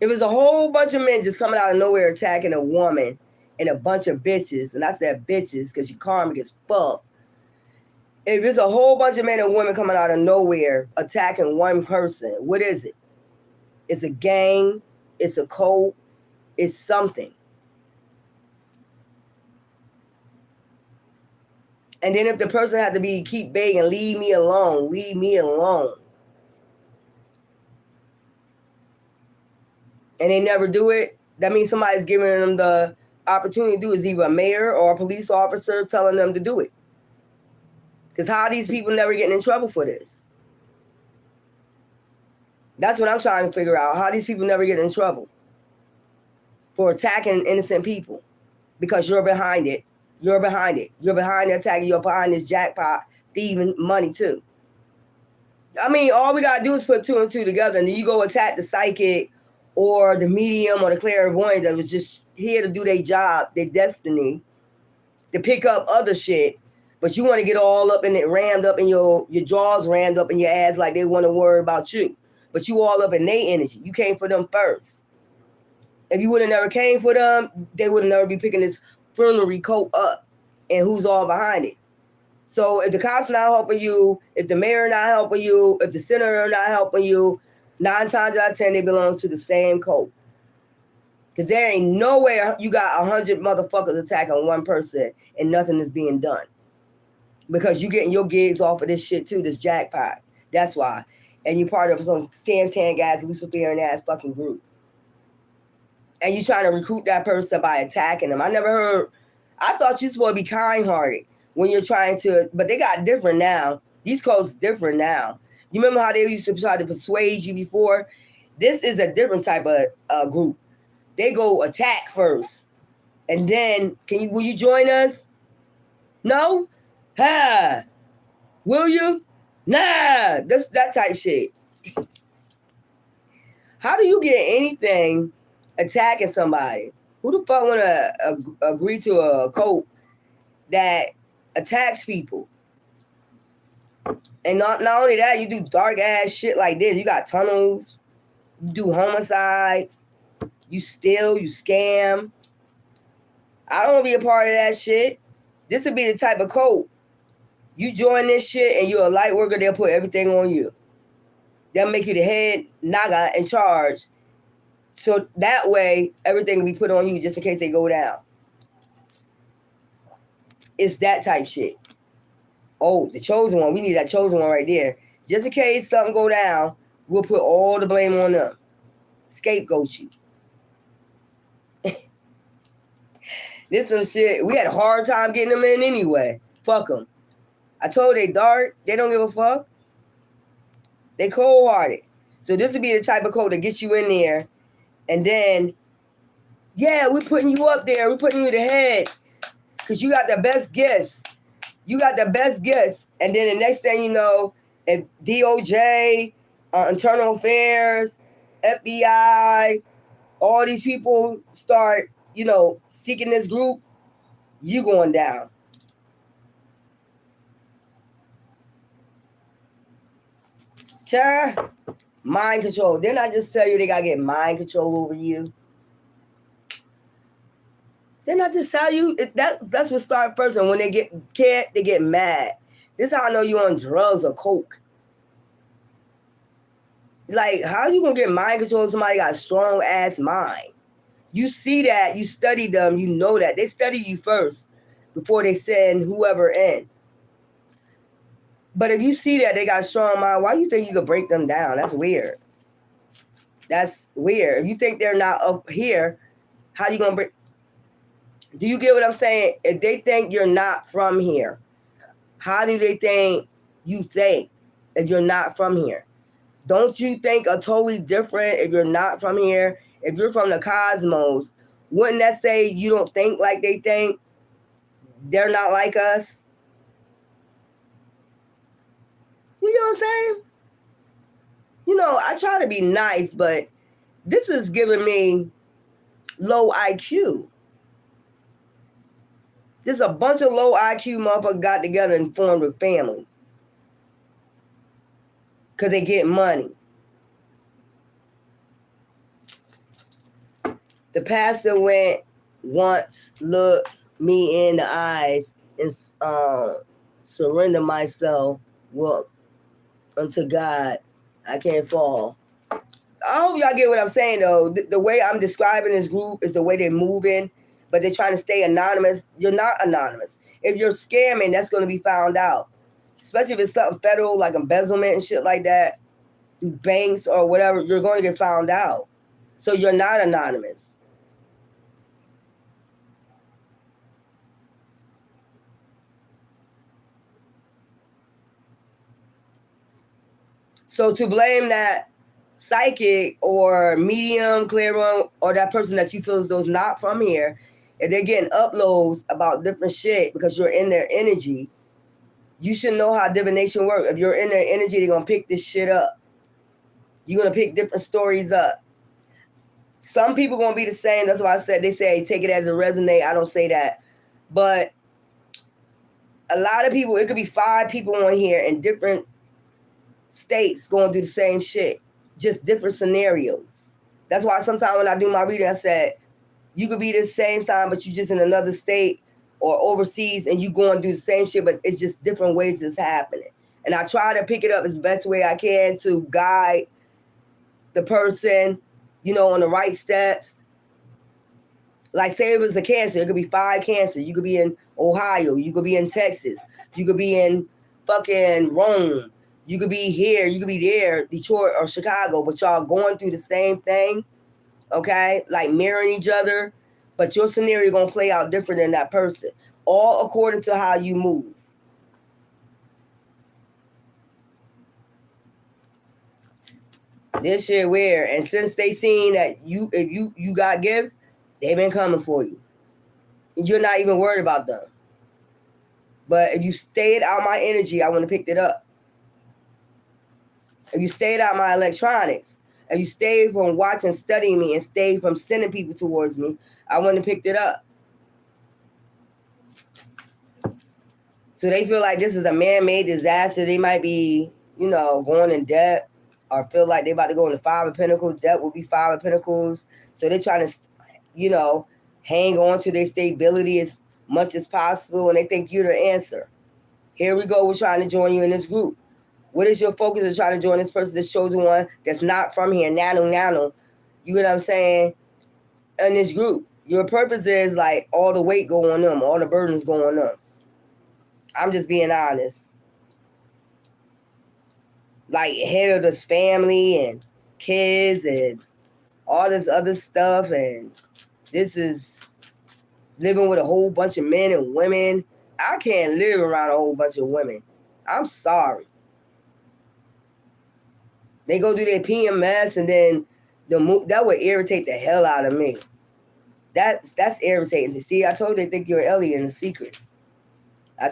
It was a whole bunch of men just coming out of nowhere attacking a woman and a bunch of bitches. And I said bitches because your karma gets fucked. If it's a whole bunch of men and women coming out of nowhere attacking one person, what is it? It's a gang. It's a cult. It's something. And then if the person had to keep begging, leave me alone, leave me alone. And they never do it, that means somebody's giving them the opportunity to do it. Is either a mayor or a police officer telling them to do it. Because how are these people never getting in trouble for this? That's what I'm trying to figure out. How these people never get in trouble for attacking innocent people. Because you're behind it. You're behind it. You're behind the attack. You're behind this jackpot thieving money too. I mean, all we got to do is put 2 and 2 together, and then you go attack the psychic or the medium or the clairvoyant that was just here to do their job, their destiny, to pick up other shit. But you want to get all up in it, rammed up in your jaws, rammed up in your ass like they want to worry about you. But you all up in their energy. You came for them first. If you would have never came for them, they would have never be picking this funerary coat up. And who's all behind it? So if the cops not helping you, if the mayor not helping you, if the senator not helping you, 9 times out of 10, they belong to the same code. Because there ain't no way you got 100 motherfuckers attacking one person and nothing is being done. Because you getting your gigs off of this shit too, this jackpot. That's why. And you part of some Santan guys, Luciferian ass fucking group. And you trying to recruit that person by attacking them. I thought you supposed to be kind-hearted when you're trying to, but they got different now. These codes different now. You remember how they used to try to persuade you before? This is a different type of group. They go attack first. And then, will you join us? No? Ha! Will you? Nah! That's that type shit. How do you get anything attacking somebody? Who the fuck want to agree to a code that attacks people? And not only that, you do dark ass shit like this. You got tunnels. You do homicides. You steal. You scam. I don't want to be a part of that shit. This would be the type of code. You join this shit and you're a light worker, they'll put everything on you. They'll make you the head naga in charge. So that way, everything will be put on you just in case they go down. It's that type shit. Oh, the chosen one. We need that chosen one right there. Just in case something go down, we'll put all the blame on them. Scapegoat you. This some shit. We had a hard time getting them in anyway. Fuck them. I told they dark. They don't give a fuck. They cold-hearted. So this would be the type of code that gets you in there. And then, yeah, we're putting you up there. We're putting you the head. Because you got the best gifts. You got the best gifts. And then the next thing you know, if DOJ, Internal Affairs, FBI, all these people start, seeking this group, you going down. Child, mind control. Didn't I just tell you they got to get mind control over you? Didn't I just tell you? That's what starts first. And when they get scared, they get mad. This is how I know you're on drugs or coke. Like, how you going to get mind control if somebody got a strong-ass mind? You see that. You study them. You know that. They study you first before they send whoever in. But if you see that they got a strong mind, why do you think you could break them down? That's weird. That's weird. If you think they're not up here, how you going to break? Do you get what I'm saying? If they think you're not from here, how do they think you think if you're not from here? Don't you think a totally different if you're not from here? If you're from the cosmos, wouldn't that say you don't think like they think? They're not like us? You know what I'm saying? I try to be nice, but this is giving me low IQ. There's a bunch of low IQ motherfuckers got together and formed a family. Because they get money. The pastor went once, looked me in the eyes, and surrender myself unto God. I can't fall. I hope y'all get what I'm saying, though. The way I'm describing this group is the way they're moving, but they're trying to stay anonymous. You're not anonymous. if you're scamming, that's going to be found out. Especially if it's something federal like embezzlement and shit like that, through banks or whatever, you're going to get found out. So you're not anonymous. So to blame that psychic or medium, clairvoyant, or that person that you feel as though is not from here, if they're getting uploads about different shit because you're in their energy, you should know how divination works. If you're in their energy, they're going to pick this shit up. You're going to pick different stories up. Some people going to be the same. That's why I said, they say take it as a resonate. I don't say that. But a lot of people, it could be 5 people on here in different states going through the same shit. Just different scenarios. That's why sometimes when I do my reading, I said, you could be the same sign, but you just in another state or overseas and you going through the same shit, but it's just different ways it's happening. And I try to pick it up as best way I can to guide the person, you know, on the right steps. Like say it was a cancer, it could be 5 cancers. You could be in Ohio, you could be in Texas, you could be in fucking Rome, you could be here, you could be there, Detroit or Chicago, but y'all going through the same thing, okay? Like mirroring each other, but your scenario gonna play out different than that person, all according to how you move. This shit weird, and since they seen that if you got gifts, they've been coming for you. You're not even worried about them. But if you stayed out my energy, I wouldn't have picked it up. If you stayed out my electronics, if you stayed from watching, studying me, and stayed from sending people towards me, I wouldn't have picked it up. So they feel like this is a man-made disaster. They might be, you know, going in debt or feel like they about to go in the 5 of Pentacles. Debt will be 5 of Pentacles. So they're trying to, you know, hang on to their stability as much as possible, and they think you're the answer. Here we go. We're trying to join you in this group. What is your focus of trying to join this person, this chosen one that's not from here, nano? You know what I'm saying? In this group. Your purpose is like all the weight go on them, all the burdens go on them. I'm just being honest. Like head of this family and kids and all this other stuff, and this is living with a whole bunch of men and women. I can't live around a whole bunch of women. I'm sorry. They go do their PMS and then that would irritate the hell out of me. That's irritating to see. I told you they think you're an alien in secret. I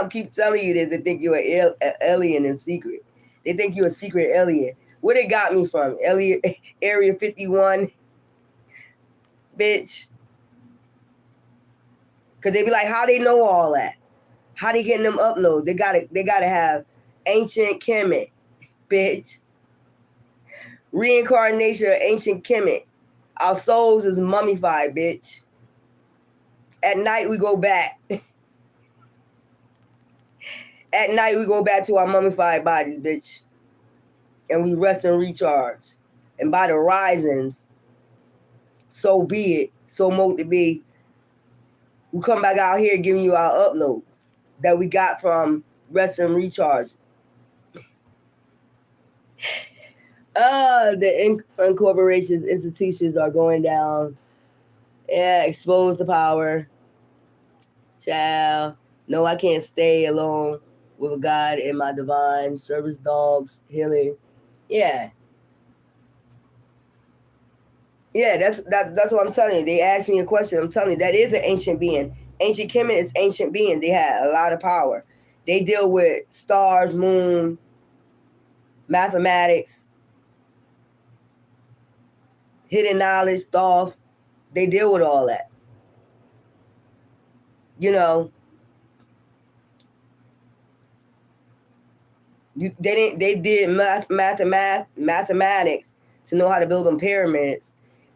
keep telling you that they think you're an alien in secret. They think you're a secret alien. Where they got me from? Area 51? Bitch. Because they be like, how they know all that? How they getting them uploads? They gotta have ancient Kemet, bitch. Reincarnation of ancient Kemet. Our souls is mummified, bitch. At night we go back. At night we go back to our mummified bodies, bitch. And we rest and recharge. And by the risings, so be it, so mote to be, we come back out here giving you our uploads that we got from rest and recharge. The incorporations, institutions are going down. Yeah, expose the power. Child. No, I can't stay alone with God and my divine service dogs, healing. Yeah. Yeah, that's what I'm telling you. They asked me a question. I'm telling you, that is an ancient being. Ancient Kemet is ancient being. They had a lot of power. They deal with stars, moon, mathematics, hidden knowledge, Thoth. They deal with all that. You know, they did mathematics to know how to build them pyramids,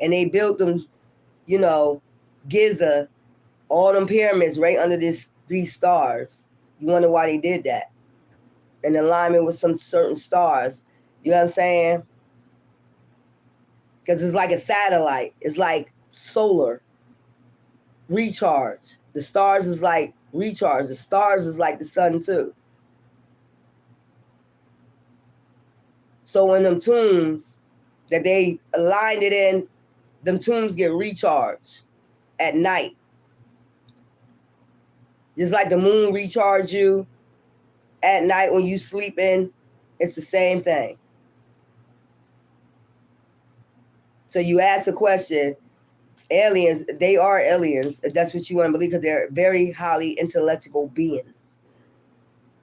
and they built them, you know, Giza, all them pyramids right under these stars. You wonder why they did that? In alignment with some certain stars. You know what I'm saying? Because it's like a satellite. It's like solar recharge. The stars is like recharge. The stars is like the sun too. So in them tombs that they aligned it in, them tombs get recharged at night. Just like the moon recharge you at night when you sleeping, it's the same thing. So you ask a question, aliens, they are aliens, if that's what you want to believe, because they're very highly intellectual beings.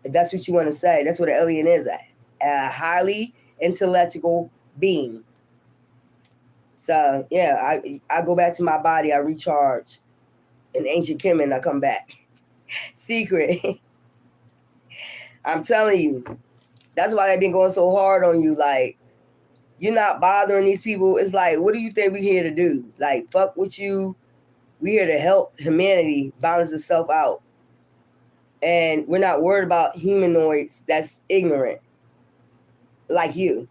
If that's what you want to say, that's what an alien is at. A highly intellectual being. So yeah, I go back to my body, I recharge in ancient Kemet, I come back. Secret. I'm telling you, that's why they've been going so hard on you. Like, you're not bothering these people. It's like, what do you think we're here to do? Like, fuck with you. We're here to help humanity balance itself out. And we're not worried about humanoids that's ignorant. Like you.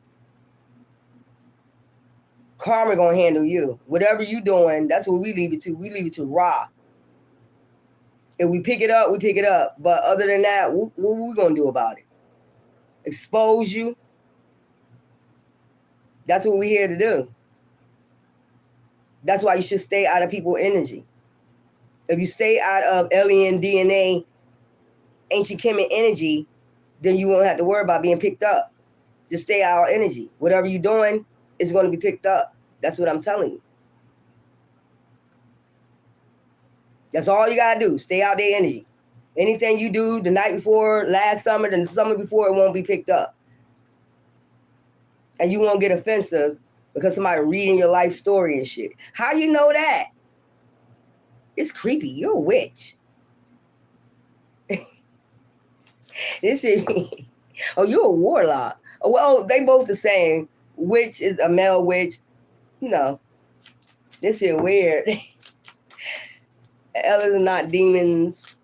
Karma gonna handle you. Whatever you doing, that's what we leave it to. We leave it to Ra. If we pick it up, we pick it up. But other than that, what we gonna do about it? Expose you? That's what we're here to do. That's why you should stay out of people's energy. If you stay out of alien DNA, ancient Kemet energy, then you won't have to worry about being picked up. Just stay out of energy. Whatever you're doing is going to be picked up. That's what I'm telling you. That's all you got to do. Stay out their energy. Anything you do the night before, last summer, the summer before, it won't be picked up. And you won't get offensive because somebody reading your life story and shit. How you know that? It's creepy. You're a witch. This shit. Oh, you're a warlock. Oh, well, they both the same. Witch is a male witch. You know, this shit weird. Aliens are not demons.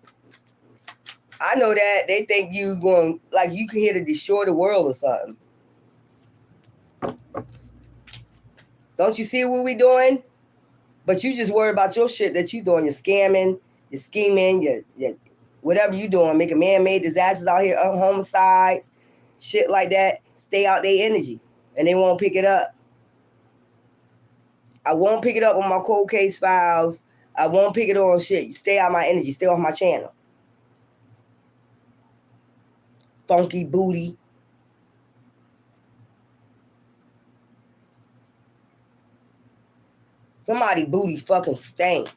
I know that. They think you going, like you here to destroy the world or something. Don't you see what we doing? But you just worry about your shit that you doing. You're scamming, you're scheming, you're whatever you doing, making man-made disasters out here, homicides, shit like that. Stay out their energy, and they won't pick it up. I won't pick it up on my cold case files. I won't pick it on shit. Stay out my energy. Stay off my channel. Funky booty. Somebody booty fucking stank.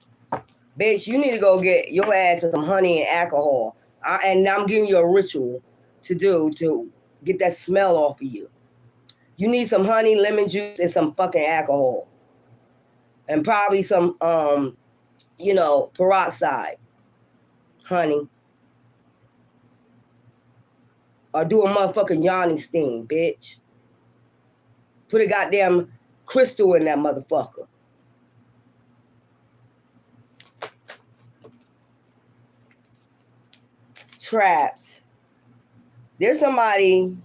Bitch, you need to go get your ass some honey and alcohol. And I'm giving you a ritual to do to get that smell off of you. You need some honey, lemon juice, and some fucking alcohol. And probably some, peroxide. Honey. Or do a motherfucking yawning steam, bitch. Put a goddamn crystal in that motherfucker. Trapped. There's somebody,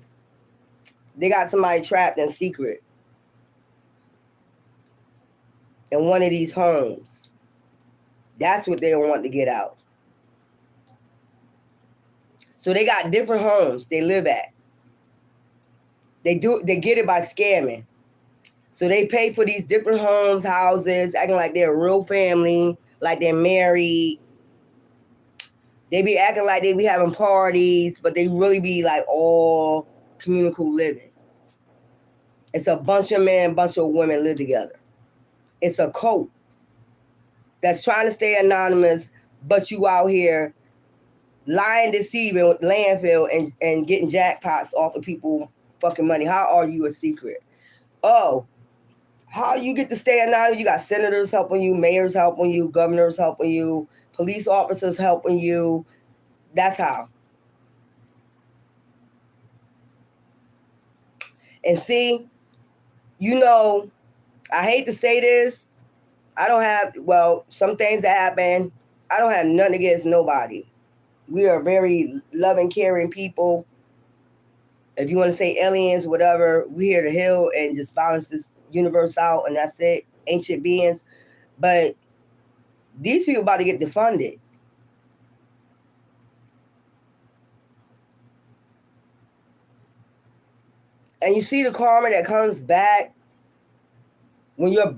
they got somebody trapped in secret in one of these homes. That's what they want to get out. So they got different homes they live at. They get it by scamming. So they pay for these different homes, houses, acting like they're a real family, like they're married. They be acting like they be having parties, but they really be like all communal living. It's a bunch of men, bunch of women live together. It's a cult that's trying to stay anonymous, but you out here lying, deceiving with landfill and getting jackpots off of people fucking money. How are you a secret? Oh, how you get to stay anonymous? You got senators helping you, mayors helping you, governors helping you, police officers helping you. That's how. And see, I hate to say this. Some things that happen, I don't have nothing against nobody. We are very loving, caring people. If you want to say aliens, whatever, we're here to heal and just balance this universe out, and that's it. Ancient beings. But these people about to get defunded. And you see the karma that comes back when you're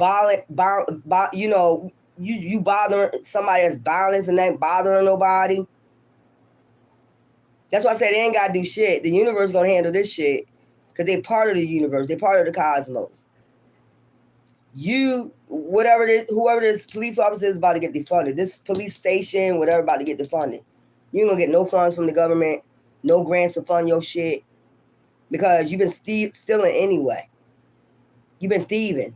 you bothering somebody that's balanced and ain't bothering nobody. That's why I said they ain't gotta do shit. The universe gonna handle this shit because they part of the universe. They part of the cosmos. Whoever this police officer is about to get defunded. This police station, whatever, about to get defunded. You ain't gonna get no funds from the government, no grants to fund your shit because you've been stealing anyway. You've been thieving.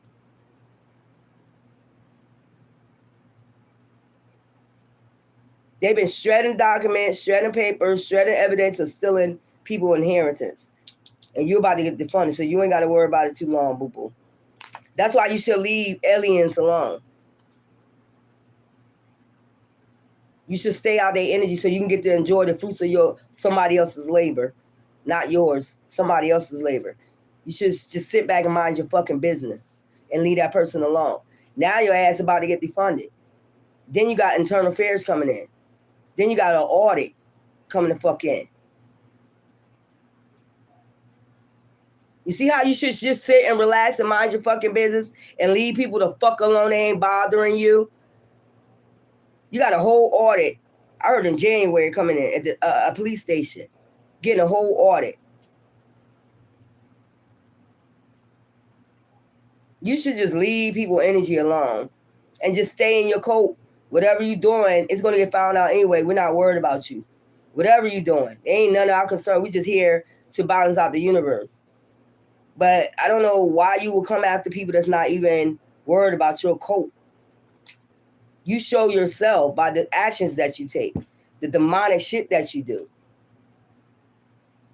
They've been shredding documents, shredding papers, shredding evidence of stealing people's inheritance. And you're about to get defunded, so you ain't got to worry about it too long, boo-boo. That's why you should leave aliens alone. You should stay out their energy so you can get to enjoy the fruits of somebody else's labor. Not yours, somebody else's labor. You should just sit back and mind your fucking business and leave that person alone. Now your ass about to get defunded. Then you got internal affairs coming in. Then you got an audit coming the fuck in. You see how you should just sit and relax and mind your fucking business and leave people the fuck alone? They ain't bothering you. You got a whole audit. I heard in January coming in at a police station, getting a whole audit. You should just leave people energy alone and just stay in your coat. Whatever you're doing, it's going to get found out anyway. We're not worried about you. Whatever you're doing, it ain't none of our concern. We just here to balance out the universe. But I don't know why you will come after people that's not even worried about your coat. You show yourself by the actions that you take, the demonic shit that you do.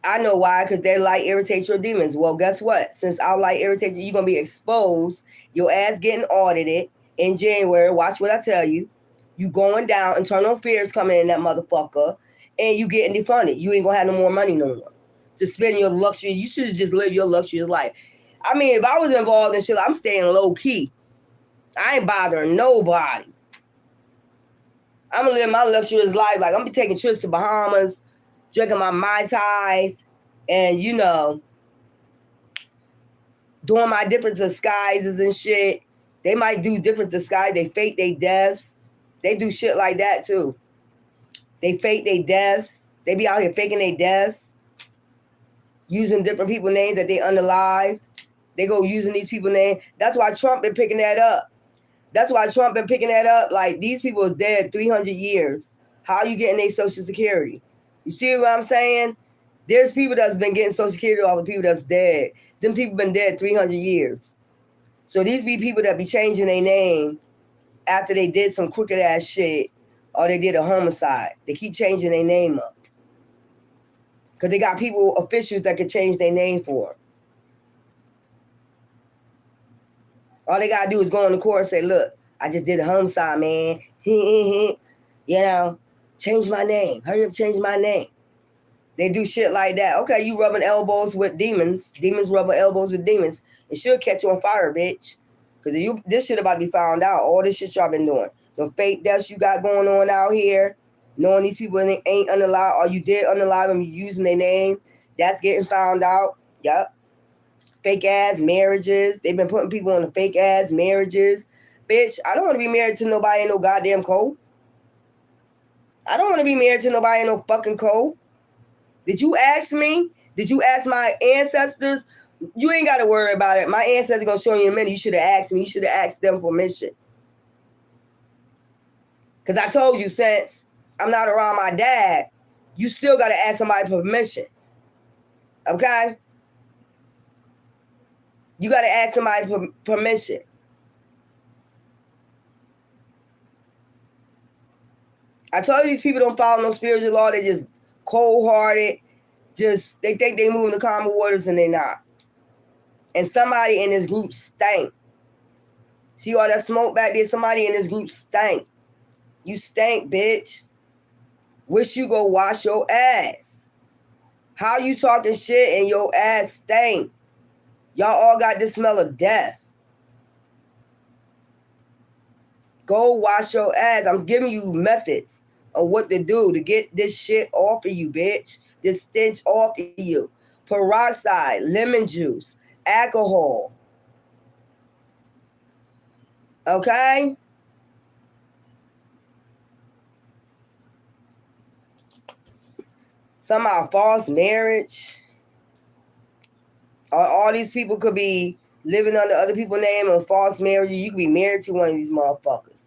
I know why, because their light irritates your demons. Well, guess what? Since our light irritates you, you're going to be exposed. Your ass getting audited in January. Watch what I tell you. You going down, internal affairs coming in that motherfucker, and you getting defunded. You ain't going to have no more money no more to spend your luxury. You should just live your luxurious life. I mean, if I was involved in shit, I'm staying low key. I ain't bothering nobody. I'm going to live my luxurious life. Like, I'm going to be taking trips to Bahamas, drinking my Mai Tais, and, doing my different disguises and shit. They might do different disguises. They fake their deaths. They do shit like that, too. They fake their deaths. They be out here faking their deaths, using different people's names that they unalived. They go using these people's names. That's why Trump been picking that up. Like, these people is dead 300 years. How are you getting their Social Security? You see what I'm saying? There's people that's been getting Social Security off of people that's dead. Them people been dead 300 years. So these be people that be changing their name after they did some crooked ass shit or they did a homicide. They keep changing their name up. Because they got officials that can change their name for them. All they got to do is go on the court and say, look, I just did a homicide, man. Change my name. Hurry up, change my name. They do shit like that. Okay, you rubbing elbows with demons. Demons rubbing elbows with demons. It should catch you on fire, bitch. Because this shit about to be found out. All this shit y'all been doing. The fake deaths you got going on out here. Knowing these people ain't unalive, or you did unalive them using their name. That's getting found out. Yep. Fake ass marriages. They've been putting people on the fake ass marriages. Bitch, I don't want to be married to nobody in no goddamn code. I don't want to be married to nobody in no fucking code. Did you ask me? Did you ask my ancestors? You ain't got to worry about it. My ancestors are going to show you in a minute. You should have asked me. You should have asked them permission. Because I told you, since I'm not around my dad, you still got to ask somebody permission. Okay? You got to ask somebody permission. I told you these people don't follow no spiritual law. They just cold-hearted. They think they moving the calm waters and they not. And somebody in this group stank. See all that smoke back there? Somebody in this group stank. You stank, bitch. Wish you go wash your ass. How you talking shit and your ass stank? Y'all all got the smell of death. Go wash your ass. I'm giving you methods of what to do to get this shit off of you, bitch. This stench off of you. peroxide, lemon juice, alcohol. Okay? Somehow false marriage. All these people could be living under other people's name and false marriage. You could be married to one of these motherfuckers.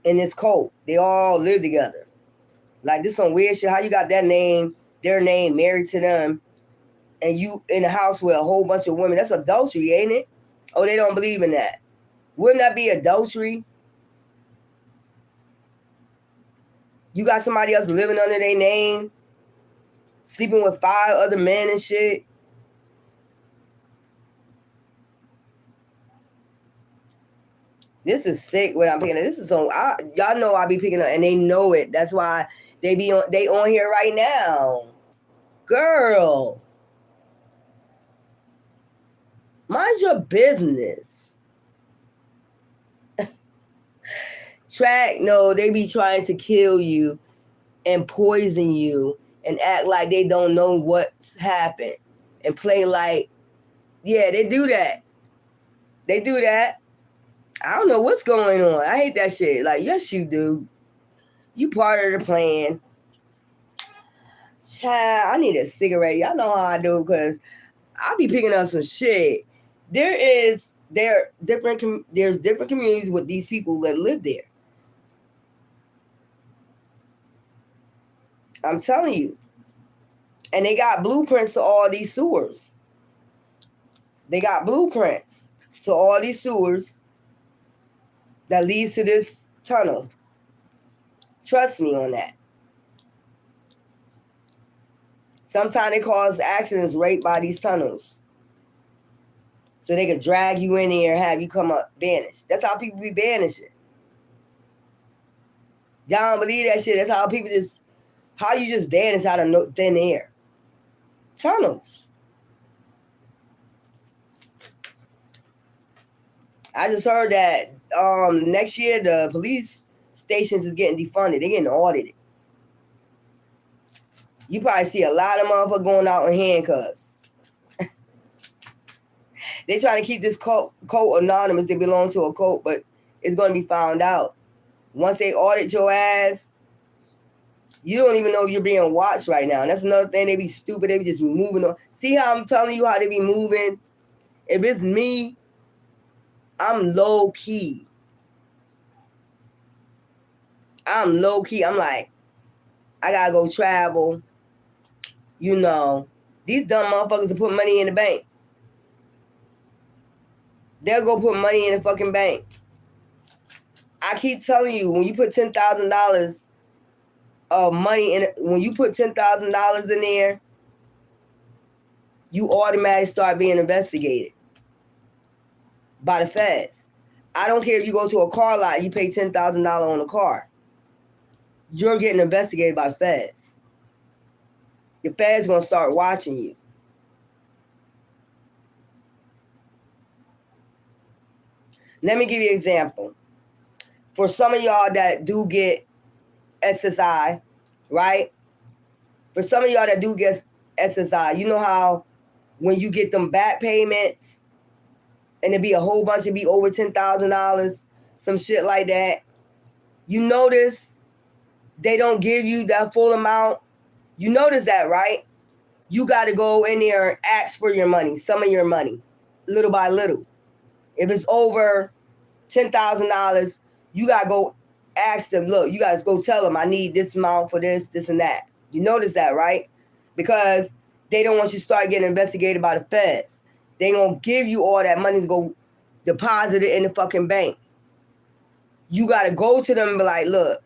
In this cult. They all live together. Like, this some weird shit. How you got that name, their name, married to them, and you in a house with a whole bunch of women? That's adultery, ain't it? Oh, they don't believe in that. Wouldn't that be adultery? You got somebody else living under their name, sleeping with 5 other men and shit. This is sick what I'm picking up. This is on y'all know I be picking up and they know it. That's why they on here right now. Girl. Mind your business. They be trying to kill you and poison you and act like they don't know what's happened and play like, yeah, they do that. They do that. I don't know what's going on. I hate that shit. Like, yes, you do. You part of the plan. Child, I need a cigarette. Y'all know how I do because I be picking up some shit. There's different communities with these people that live there. I'm telling you. And they got blueprints to all these sewers. They got blueprints to all these sewers that leads to this tunnel. Trust me on that. Sometimes they cause accidents right by these tunnels. So they could drag you in there and have you come up vanished. That's how people be vanishing. Y'all don't believe that shit. That's how people how you just vanish out of thin air. Tunnels. I just heard that next year the police stations is getting defunded. They're getting audited. You probably see a lot of motherfuckers going out in handcuffs. They trying to keep this cult anonymous. They belong to a cult, but it's going to be found out. Once they audit your ass, you don't even know you're being watched right now. And that's another thing. They be stupid. They be just moving on. See how I'm telling you how they be moving? If it's me, I'm low key. I'm low key. I'm like, I gotta go travel. You know, these dumb motherfuckers will put money in the bank. They'll go put money in the fucking bank. I keep telling you, when you put $10,000 of money in it, when you put $10,000 in there, you automatically start being investigated by the feds. I don't care if you go to a car lot and you pay $10,000 on a car. You're getting investigated by the feds. The feds gonna start watching you. Let me give you an example. For some of y'all that do get SSI, right? For some of y'all that do get SSI, you know how when you get them back payments and it be a whole bunch, it be over $10,000, some shit like that. You notice they don't give you that full amount. You notice that, right? You got to go in there and ask for your money, some of your money, little by little. If it's over $10,000, you got to go ask them, look, you guys go tell them I need this amount for this, this, and that. You notice that, right? Because they don't want you to start getting investigated by the feds. They going to give you all that money to go deposit it in the fucking bank. You got to go to them and be like, look,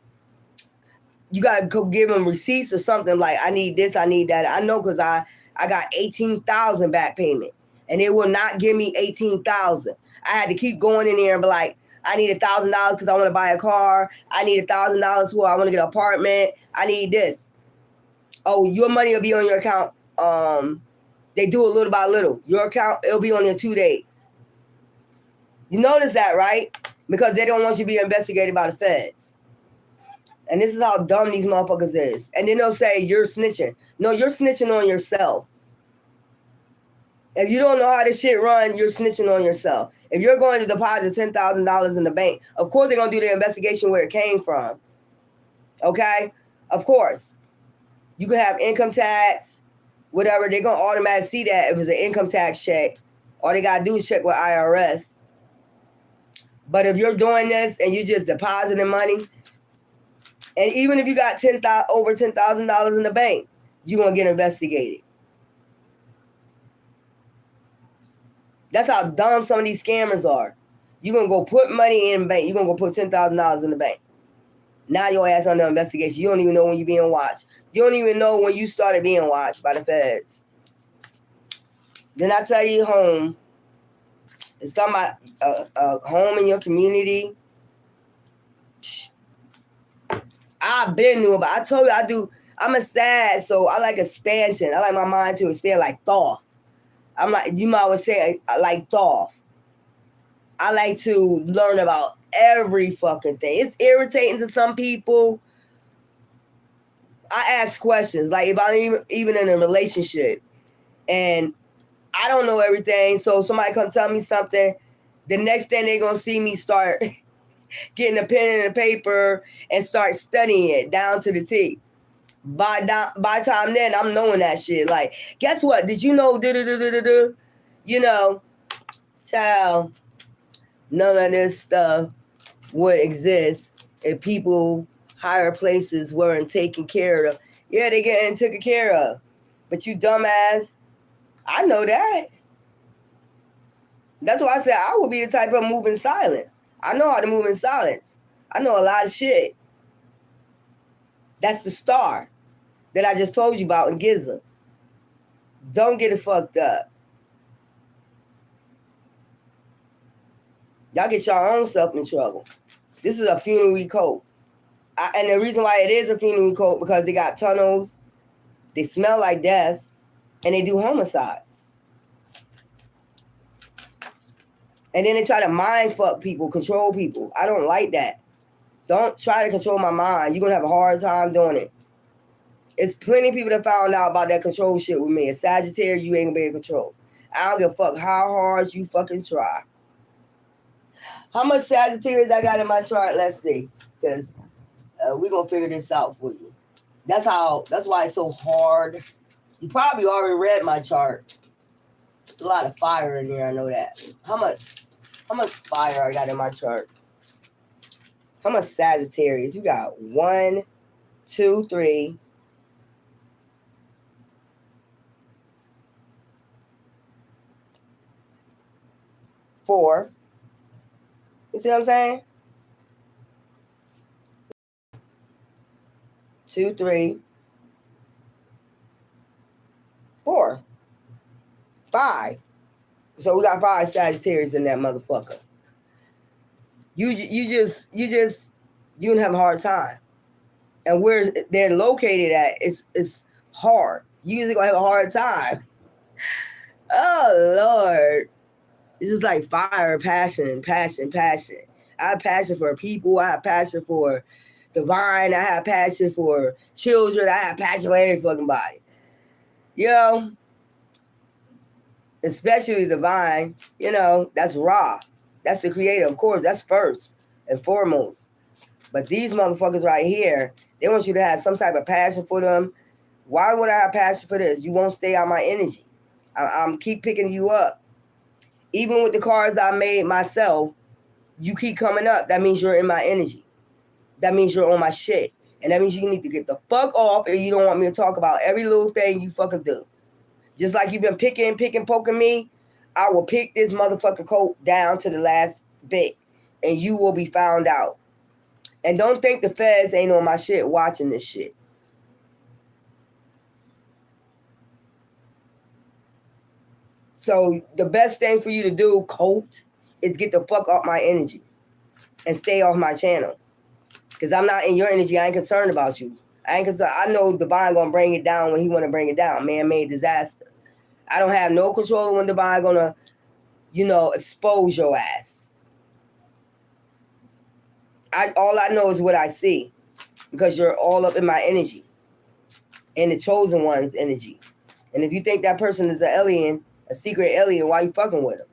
you got to go give them receipts or something like, I need this, I need that. I know because I got $18,000 back payment and they will not give me $18,000. I had to keep going in there and be like, I need $1,000 because I want to buy a car. I need $1,000 for I want to get an apartment. I need this. Oh, your money will be on your account. They do it little by little. Your account, it'll be on in 2 days. You notice that, right? Because they don't want you to be investigated by the feds. And this is how dumb these motherfuckers is. And then they'll say, you're snitching. No, you're snitching on yourself. If you don't know how this shit run, you're snitching on yourself. If you're going to deposit $10,000 in the bank, of course they're going to do the investigation where it came from. Okay? Of course. You can have income tax, whatever. They're going to automatically see that if it's an income tax check. All they got to do is check with IRS. But if you're doing this and you just depositing money, and even if you got over $10,000 in the bank, you're going to get investigated. That's how dumb some of these scammers are. You're going to go put money in the bank. You're going to go put $10,000 in the bank. Now your ass under investigation. You don't even know when you're being watched. You don't even know when you started being watched by the feds. Then I tell you, home. It's somebody, a home in your community. I've been new, but I told you I'm a sad, so I like expansion. I like my mind to expand like Thoth. I'm like, you might would say, I like Thoth. I like to learn about every fucking thing. It's irritating to some people. I ask questions. Like if I'm even in a relationship and I don't know everything, so somebody come tell me something, the next thing they're going to see me start getting a pen and a paper and start studying it down to the T. By time then, I'm knowing that shit. Like, guess what? Did you know? You know, child, none of this stuff would exist if people higher places weren't taken care of. Yeah, they getting taken care of. But you dumbass, I know that. That's why I said I would be the type of move in silence. I know how to move in silence. I know a lot of shit. That's the star that I just told you about in Giza. Don't get it fucked up. Y'all get your own self in trouble. This is a funerary cult. And the reason why it is a funerary cult because they got tunnels, they smell like death, and they do homicides. And then they try to mind fuck people, control people. I don't like that. Don't try to control my mind. You're going to have a hard time doing it. It's plenty of people that found out about that control shit with me. A Sagittarius, you ain't going to be able to control. I don't give a fuck how hard you fucking try. How much Sagittarius I got in my chart? Let's see. Because we're going to figure this out for you. That's why it's so hard. You probably already read my chart. There's a lot of fire in there, I know that. How much fire I got in my chart? How much Sagittarius? You got 1, 2, 3. 4. You see what I'm saying? 2, 3, 4, 5. So we got 5 Sagittarius in that motherfucker. You don't have a hard time. And where they're located at, it's hard. You usually gonna have a hard time. Oh Lord. It's just like fire, passion. I have passion for people. I have passion for divine. I have passion for children. I have passion for every fucking body. You know? Especially divine. You know, that's Ra. That's the creator, of course. That's first and foremost. But these motherfuckers right here, they want you to have some type of passion for them. Why would I have passion for this? You won't stay on my energy. I'm keep picking you up. Even with the cards I made myself, you keep coming up. That means you're in my energy. That means you're on my shit. And that means you need to get the fuck off if you don't want me to talk about every little thing you fucking do. Just like you've been poking me, I will pick this motherfucking coat down to the last bit. And you will be found out. And don't think the feds ain't on my shit watching this shit. So the best thing for you to do, Colt, is get the fuck off my energy and stay off my channel. Because I'm not in your energy. I ain't concerned about you. I ain't concerned. I know Divine gonna bring it down when he want to bring it down. Man-made disaster. I don't have no control when Divine gonna, expose your ass. All I know is what I see. Because you're all up in my energy. And the chosen one's energy. And if you think that person is an alien, a secret alien. Why you fucking with him?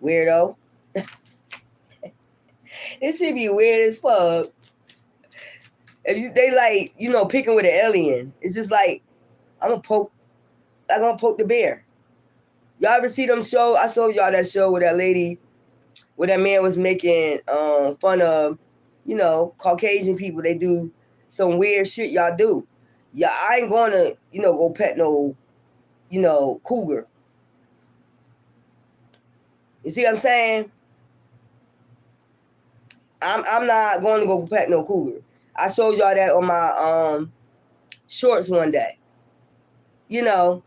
Weirdo. It should be weird as fuck. If they like, picking with an alien, it's just like I'm gonna poke the bear. Y'all ever see them show? I showed y'all that show with that lady, where that man was making fun of, Caucasian people. They do some weird shit y'all do. Yeah, I ain't gonna, go pet no, cougar. You see what I'm saying? I'm not going to go pet no cougar. I showed y'all that on my shorts one day. This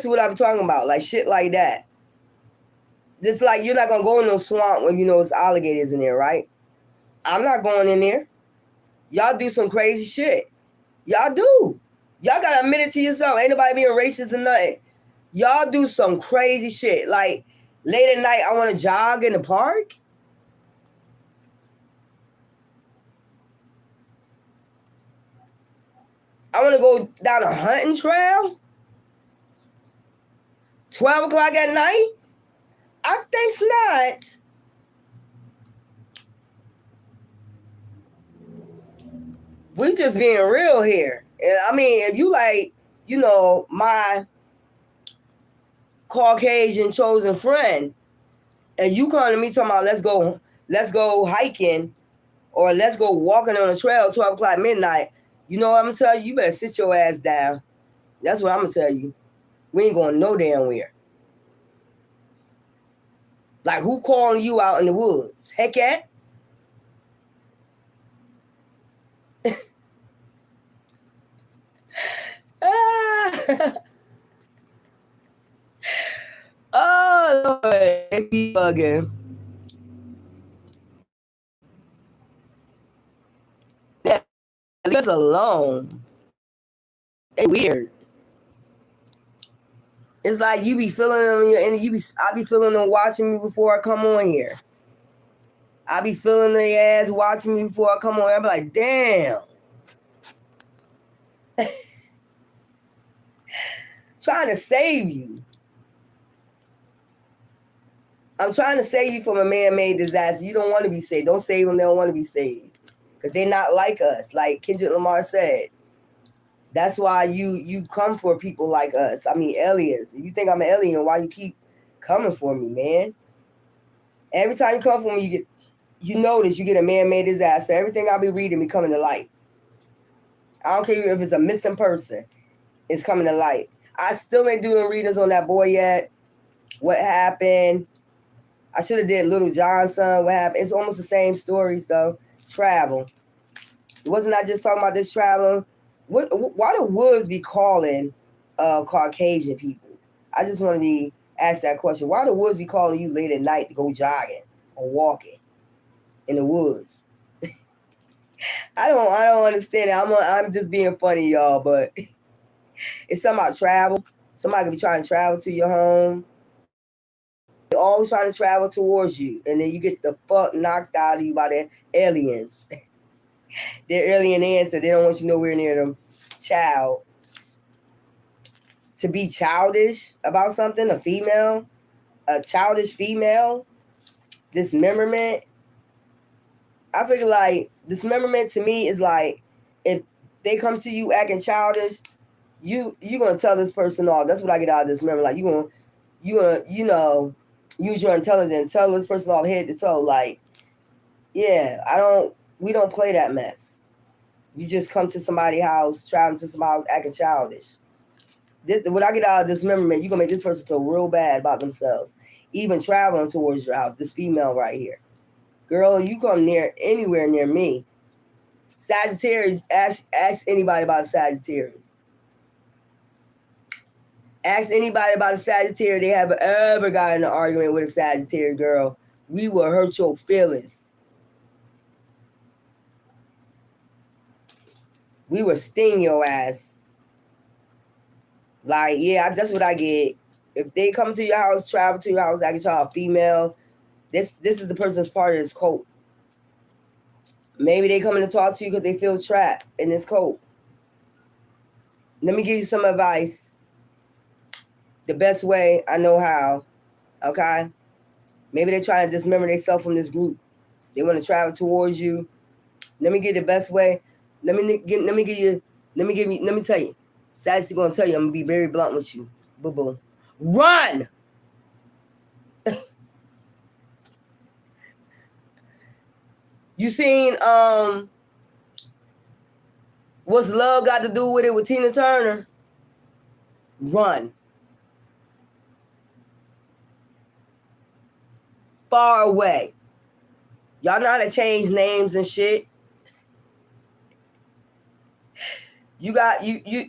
is what I'm talking about, like shit like that. Just like you're not gonna go in no swamp when it's alligators in there, right? I'm not going in there. Y'all do some crazy shit. Y'all do. Y'all gotta admit it to yourself. Ain't nobody being racist or nothing. Y'all do some crazy shit. Like late at night, I want to jog in the park. I want to go down a hunting trail. 12 o'clock at night? I think's not. We just being real here. I mean, if you like, my Caucasian chosen friend, and you come to me talking about let's go hiking, or let's go walking on a trail 12 o'clock midnight, you know what I'm gonna tell you? You better sit your ass down. That's what I'm gonna tell you. We ain't going no damn where. Like, who calling you out in the woods? Heck yeah. Oh, Lord. They be bugging. Leave us alone. They weird. It's like you be feeling them, and I be feeling them watching me before I come on here. I be feeling their ass watching me before I come on here. I be like, damn. Trying to save you. I'm trying to save you from a man-made disaster. You don't want to be saved. Don't save them. They don't want to be saved. Because they're not like us. Like Kendrick Lamar said. That's why you come for people like us. I mean, aliens. If you think I'm an alien, why you keep coming for me, man? Every time you come for me, you notice you get a man-made disaster. Everything I be reading be coming to light. I don't care if it's a missing person. It's coming to light. I still ain't doing readings on that boy yet. What happened? I should have did Little John's son. What happened? It's almost the same stories though. Travel. Wasn't I just talking about this traveler? Why do woods be calling Caucasian people? I just want to be asked that question. Why do woods be calling you late at night to go jogging or walking in the woods? I don't understand it. I'm just being funny, y'all, but it's something about travel. Somebody could be trying to travel to your home. They're always trying to travel towards you, and then you get the fuck knocked out of you by the aliens. They're alien answer. They don't want you nowhere near them. Child. To be childish about something, a childish female, dismemberment. I figure like dismemberment to me is like if they come to you acting childish, you gonna tell this person off. That's what I get out of dismemberment. Like you gonna use your intelligence, tell this person off head to toe. Like, yeah, we don't play that mess. You just come to somebody's house, traveling to somebody's house, acting childish. What I get out of dismemberment, you're gonna make this person feel real bad about themselves. Even traveling towards your house, this female right here. Girl, you come anywhere near me. Sagittarius, ask anybody about Sagittarius. Ask anybody about a Sagittarius. They have ever got in an argument with a Sagittarius girl. We will hurt your feelings. We will sting your ass. Like, yeah, that's what I get. If they come to your house, travel to your house, I can tell a female, this is the person's part of this cult. Maybe they coming to talk to you because they feel trapped in this cult. Let me give you some advice. the best way I know how. Okay? Maybe they're trying to dismember themselves from this group. They want to travel towards you. Let me get the best way. Let me tell you. Sassy gonna tell you, I'm gonna be very blunt with you. Boo boo. Run! You seen what's love got to do with it with Tina Turner? Run. Far away. Y'all know how to change names and shit. You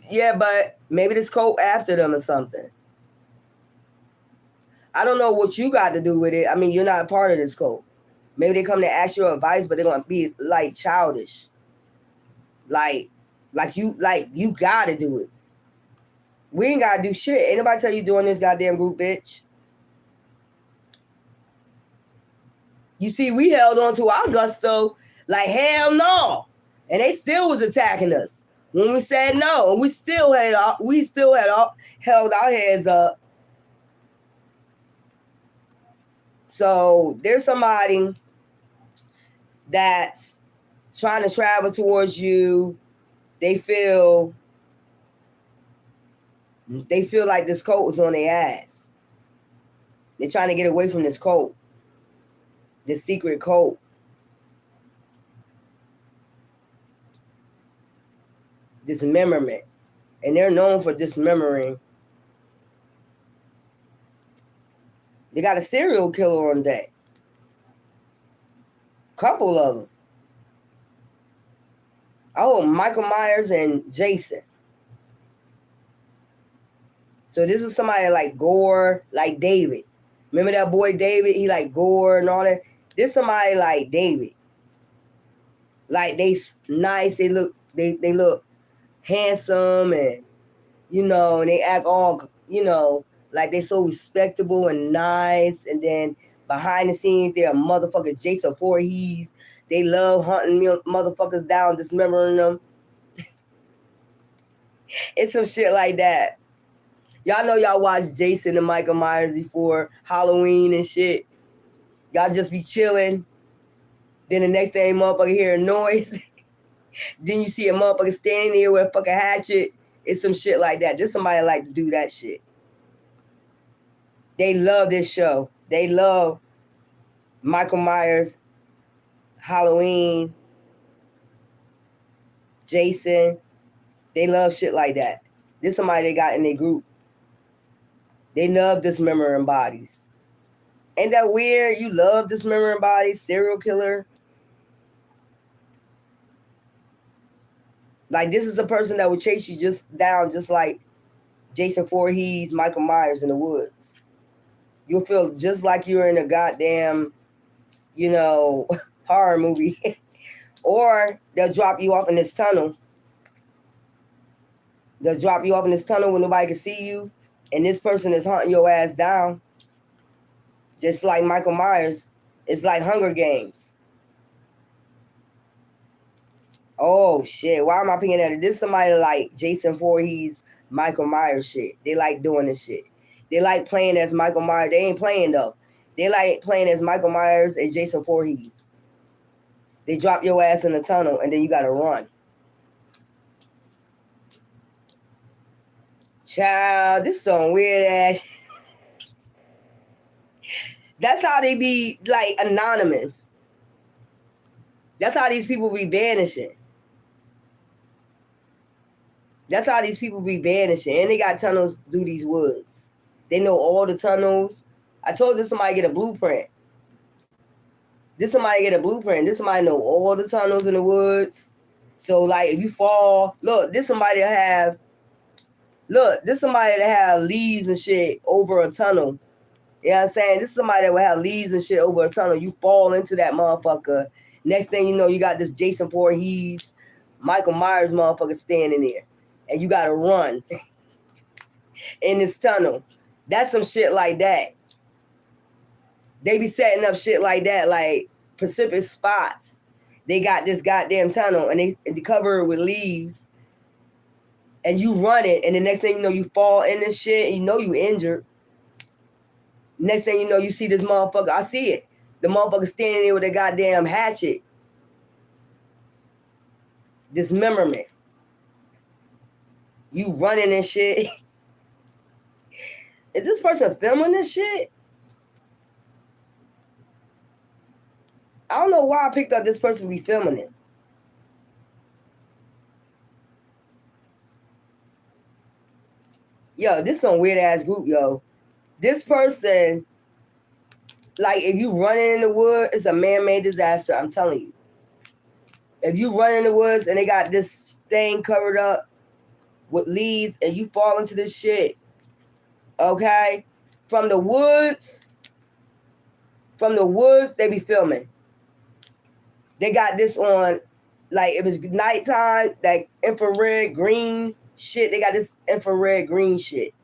yeah, but maybe this cult after them or something. I don't know what you got to do with it. I mean, you're not a part of this cult. Maybe they come to ask your advice, but they're gonna be like childish. Like you gotta do it. We ain't gotta do shit. Ain't nobody tell you doing this goddamn group, bitch. You see, we held on to our gusto like hell no. And they still was attacking us. When we said no, we still held our heads up. So there's somebody that's trying to travel towards you. They feel like this cult is on their ass. They're trying to get away from this cult. This secret cult. Dismemberment. And they're known for dismembering. They got a serial killer on deck. Couple of them. Oh, Michael Myers and Jason. So this is somebody like Gore, like David. Remember that boy David? He like Gore and all that. This somebody like David. Like they nice. They look handsome, and and they act all like they so respectable and nice. And then behind the scenes, they're motherfucker Jason Voorhees. They love hunting motherfuckers down, dismembering them. It's some shit like that. Y'all know y'all watched Jason and Michael Myers before Halloween and shit. Y'all just be chilling. Then the next thing, motherfucker hear a noise. Then you see a motherfucker standing there with a fucking hatchet. It's some shit like that. Just somebody like to do that shit. They love this show. They love Michael Myers, Halloween, Jason. They love shit like that. This somebody they got in their group. They love dismembering bodies. Ain't that weird? You love dismembering bodies, serial killer. Like this is a person that would chase you just like Jason Voorhees, Michael Myers in the woods. You'll feel just like you're in a goddamn, horror movie. Or they'll drop you off in this tunnel. They'll drop you off in this tunnel when nobody can see you. And this person is hunting your ass down. Just like Michael Myers. It's like Hunger Games. Oh, shit. Why am I picking at it? This is somebody like Jason Voorhees, Michael Myers shit. They like doing this shit. They like playing as Michael Myers. They ain't playing, though. They like playing as Michael Myers and Jason Voorhees. They drop your ass in the tunnel, and then you got to run. Child, this is some weird ass. That's how they be, like, anonymous. That's how these people be vanishing. That's how these people be vanishing. And they got tunnels through these woods. They know all the tunnels. I told this somebody get a blueprint. This somebody get a blueprint. This somebody know all the tunnels in the woods. So, like, if you fall, look, this somebody that have leaves and shit over a tunnel. You know what I'm saying? This is somebody that will have leaves and shit over a tunnel. You fall into that motherfucker. Next thing you know, you got this Jason Voorhees, Michael Myers motherfucker standing there. And you got to run in this tunnel. That's some shit like that. They be setting up shit like that, like specific spots. They got this goddamn tunnel, and they cover it with leaves. and you run it, and the next thing you know, you fall in this shit, and you know you injured. Next thing you know, you see this motherfucker. I see it. The motherfucker standing there with a goddamn hatchet. Dismemberment. You running and shit. Is this person filming this shit? I don't know why I picked up this person to be filming it. Yo, this is some weird ass group, yo. This person, like, if you running in the woods, it's a man-made disaster. I'm telling you. If you run in the woods and they got this thing covered up with leaves and you fall into this shit, okay? From the woods, they be filming. They got this on, like, if it's nighttime, like infrared green shit. They got this infrared green shit.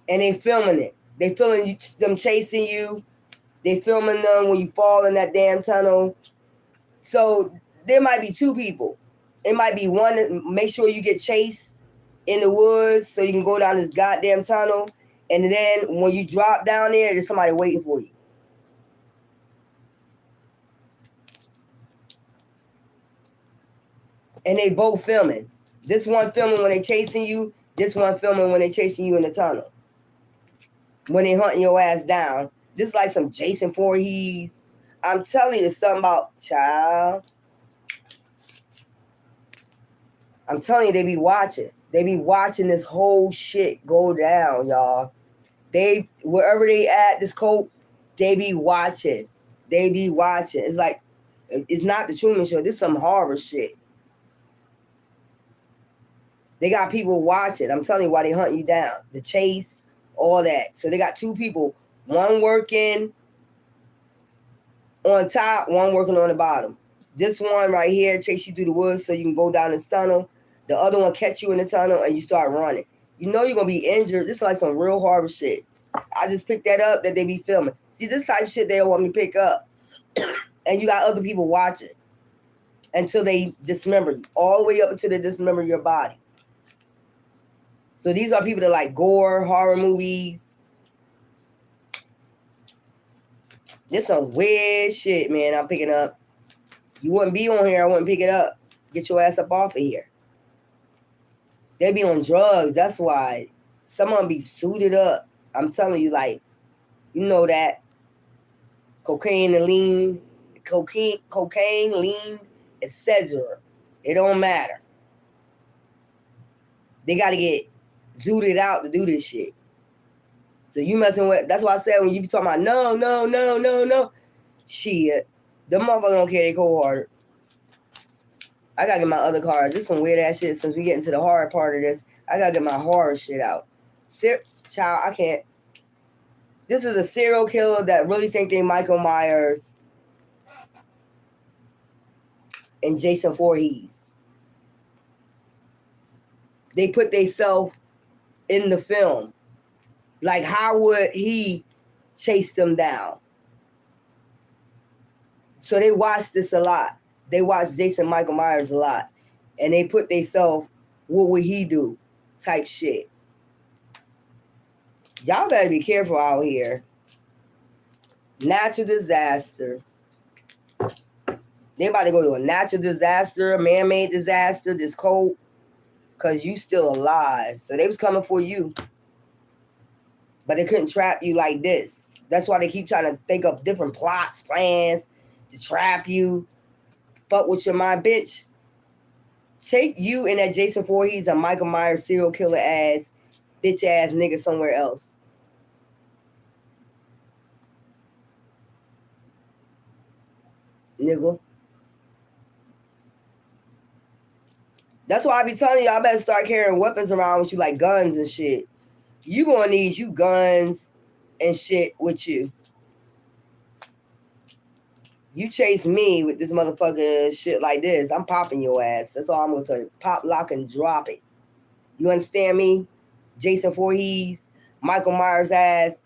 And they filming it. They filming them chasing you. They filming them when you fall in that damn tunnel. So there might be two people. It might be one that make sure you get chased in the woods so you can go down this goddamn tunnel. And then when you drop down there, there's somebody waiting for you. And they both filming. This one filming when they chasing you. This one filming when they chasing you in the tunnel. When they hunting your ass down. This is like some Jason Voorhees. I'm telling you, it's something about child. I'm telling you, they be watching. They be watching this whole shit go down, y'all. They, wherever they at, this coat, they be watching. They be watching. It's like, it's not the Truman Show. This is some horror shit. They got people watching. I'm telling you why they hunt you down. The chase, all that. So they got two people. One working on top, one working on the bottom. This one right here chase you through the woods so you can go down this tunnel. The other one catch you in the tunnel and you start running. You know you're going to be injured. This is like some real horror shit. I just picked that up that they be filming. See, this type of shit they don't want me to pick up. And you got other people watching until they dismember you. All the way up until they dismember your body. So these are people that like gore, horror movies. This some weird shit, man, I'm picking up. You wouldn't be on here, I wouldn't pick it up. Get your ass up off of here. They be on drugs, that's why. Some of them be suited up. I'm telling you, like, you know that cocaine, lean, etc. It don't matter. They got to get zooted out to do this shit. So you messing with, that's why I said when you be talking about no. Shit. The motherfuckers don't care, they cold-hearted. I gotta get my other cards. This is some weird ass shit since we get into the hard part of this. I gotta get my horror shit out. Child, I can't. This is a serial killer that really think they Michael Myers and Jason Voorhees. They put themselves in the film. Like, how would he chase them down? So they watch this a lot. They watch Jason Michael Myers a lot. And they put themselves, what would he do? Type shit. Y'all better be careful out here. Natural disaster. They about to go to a natural disaster, a man-made disaster, this cold, because you still alive. So they was coming for you. But they couldn't trap you like this. That's why they keep trying to think of different plots, plans to trap you. Fuck with your mind, bitch. Take you and that Jason Voorhees and Michael Myers serial killer ass, bitch ass nigga somewhere else. Nigga. That's why I be telling you, I better start carrying weapons around with you, like guns and shit. You gonna need you guns and shit with you. You chase me with this motherfucker shit like this, I'm popping your ass. That's all I'm gonna tell you. Pop, lock, and drop it. You understand me? Jason Voorhees, Michael Myers ass.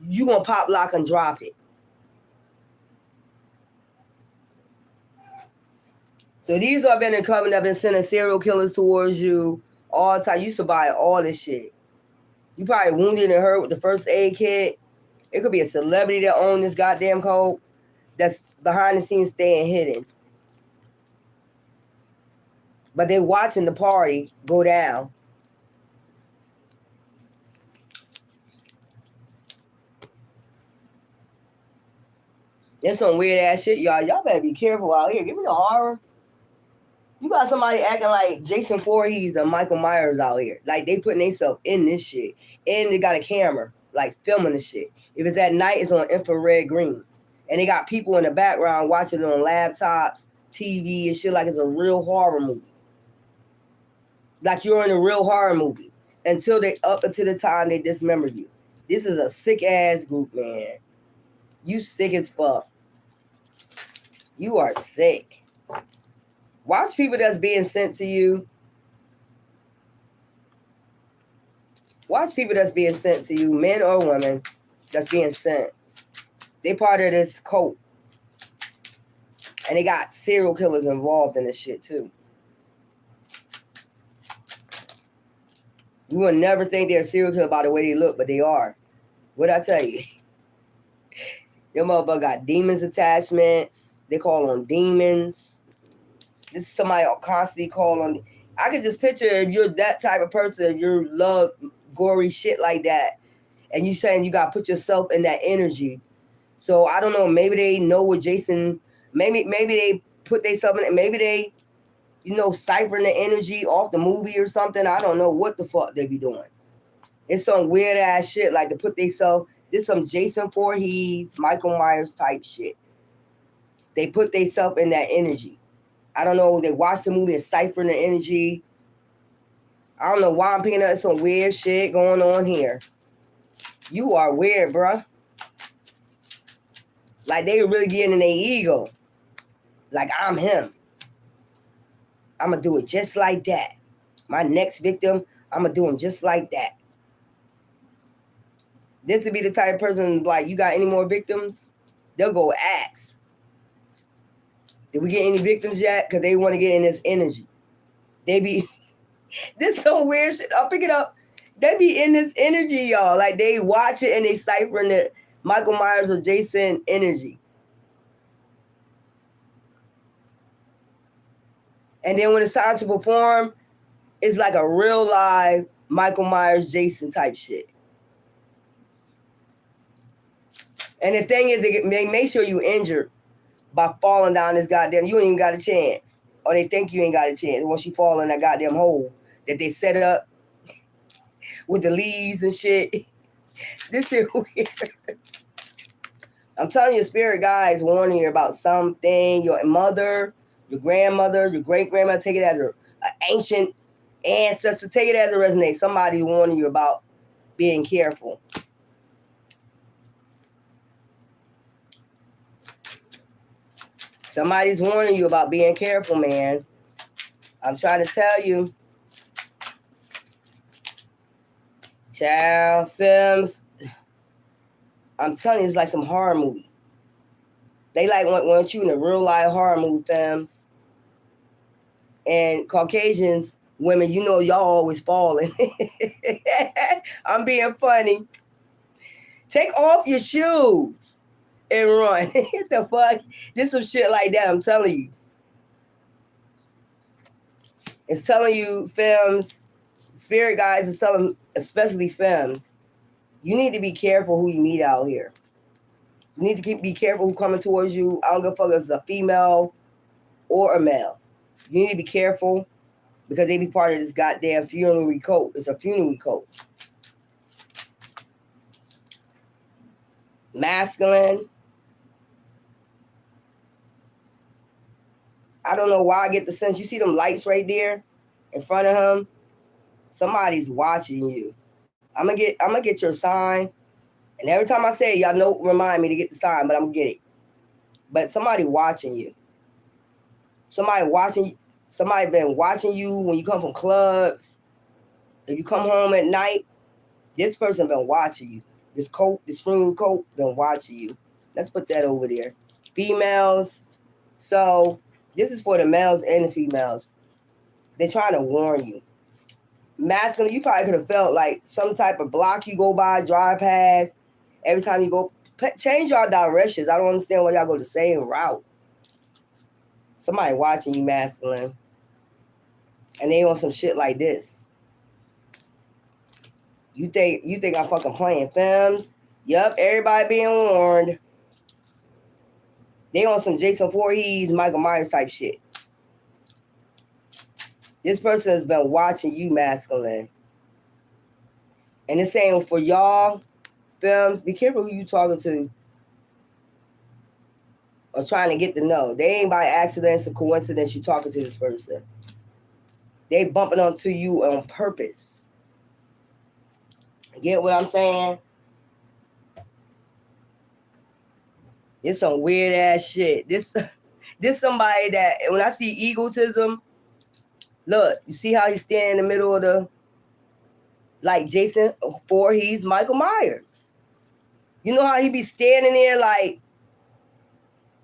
You gonna pop, lock, and drop it. So these are been coming up and sending serial killers towards you all the time. You used to buy all this shit. You probably wounded and hurt with the first aid kit. It could be a celebrity that owns this goddamn code that's behind the scenes staying hidden. But they watching the party go down. There's some weird ass shit, y'all. Y'all better be careful out here. Give me the horror. You got somebody acting like Jason Voorhees and Michael Myers out here. Like they putting themselves in this shit. And they got a camera, like filming the shit. If it's at night, it's on infrared green. And they got people in the background watching it on laptops, TV, and shit like it's a real horror movie. Like you're in a real horror movie. Until the time they dismember you. This is a sick ass group, man. You sick as fuck. You are sick. Watch people that's being sent to you. Watch people that's being sent to you, men or women, that's being sent. They part of this cult. And they got serial killers involved in this shit too. You would never think they're a serial killer by the way they look, but they are. What'd I tell you? Your motherfucker got demons attachments. They call on demons. This is somebody I'll constantly call on. I could just picture if you're that type of person, if you love gory shit like that, and you saying you gotta put yourself in that energy. So I don't know, maybe they know what Jason, maybe they put themselves in it, maybe they, ciphering the energy off the movie or something. I don't know what the fuck they be doing. It's some weird ass shit, like to put themselves, this some Jason Voorhees, Michael Myers type shit. They put themselves in that energy. I don't know, they watch the movie and ciphering the energy. I don't know why I'm picking up some weird shit going on here. You are weird, bruh. Like they really getting in their ego. Like I'm him. I'm going to do it just like that. My next victim, I'm going to do him just like that. This would be the type of person, like, you got any more victims? They'll go ask. Did we get any victims yet? Because they want to get in this energy. They be, this some weird shit. I'll pick it up. They be in this energy, y'all. Like, they watch it and they ciphering the Michael Myers or Jason energy. And then when it's time to perform, it's like a real live Michael Myers, Jason type shit. And the thing is, they make sure you injured by falling down this goddamn, you ain't even got a chance. Or they think you ain't got a chance once you fall in that goddamn hole that they set up with the leaves and shit. This shit weird. I'm telling you, spirit guys warning you about something. Your mother, your grandmother, your great-grandmother, take it as an ancient ancestor. Take it as a resonate. Somebody warning you about being careful. Somebody's warning you about being careful, man. I'm trying to tell you. Child films. I'm telling you, it's like some horror movie. They like want you in a real life horror movie, films. And Caucasians, women, y'all always falling. I'm being funny. Take off your shoes and run. What the fuck? Just some shit like that, I'm telling you. It's telling you, films, spirit guys is telling, especially films, you need to be careful who you meet out here. You need to be careful who coming towards you. I don't give a fuck if it's a female or a male. You need to be careful because they be part of this goddamn funerary cult. It's a funerary cult. Masculine. I don't know why I get the sense. You see them lights right there in front of him? Somebody's watching you. I'm gonna get your sign. And every time I say it, y'all know, remind me to get the sign, but I'm gonna get it. But somebody watching you. Somebody been watching you when you come from clubs. If you come home at night, this person been watching you. This funeral coat been watching you. Let's put that over there. Females. So This is for the males and the females. They're trying to warn you. Masculine, you probably could have felt like some type of block you go by, drive past. Every time you go, change your directions. I don't understand why y'all go the same route. Somebody watching you, masculine, and they on some shit like this. You think I'm fucking playing films? Yup, everybody being warned. They on some Jason Voorhees, Michael Myers type shit. This person has been watching you, masculine. And it's saying for y'all, films, be careful who you talking to or trying to get to know. They ain't by accident or coincidence you talking to this person. They bumping onto you on purpose. Get what I'm saying? It's some weird ass shit. This somebody that when I see egotism, look, you see how he's standing in the middle of the, like Jason Voorhees, Michael Myers. You know how he be standing there like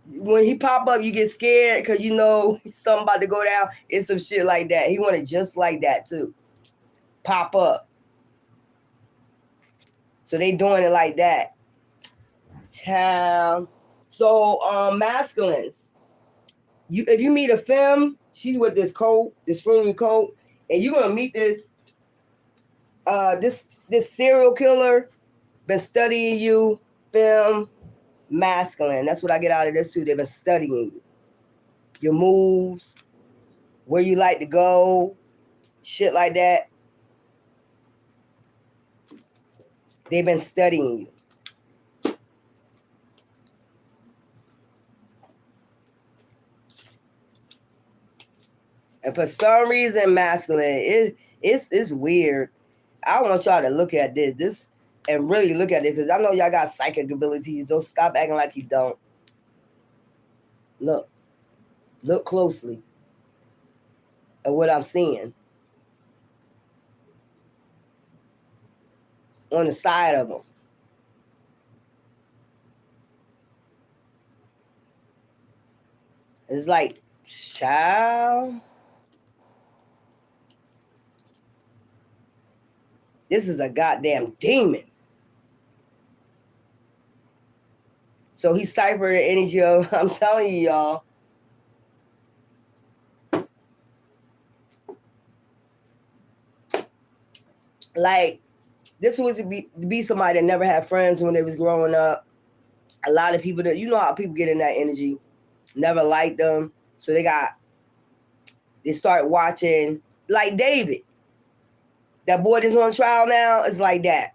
when he pop up, you get scared because you know something about to go down. It's some shit like that. He wanted just like that too. Pop up. So they doing it like that. Child. So masculines. If you meet a femme, she's with this coat, this frilly coat, and you're gonna meet this this serial killer, been studying you, femme, masculine. That's what I get out of this too. They've been studying you. Your moves, where you like to go, shit like that. They've been studying you. And for some reason, masculine, it's weird. I want y'all to look at this and really look at this because I know y'all got psychic abilities. Don't stop acting like you don't. Look closely at what I'm seeing on the side of them. It's like, child. This is a goddamn demon. So he ciphered the energy of, I'm telling you, y'all. Like, this was to be somebody that never had friends when they was growing up. A lot of people that, you know how people get in that energy, never liked them. So they start watching, like David. That boy that's on trial now is like that.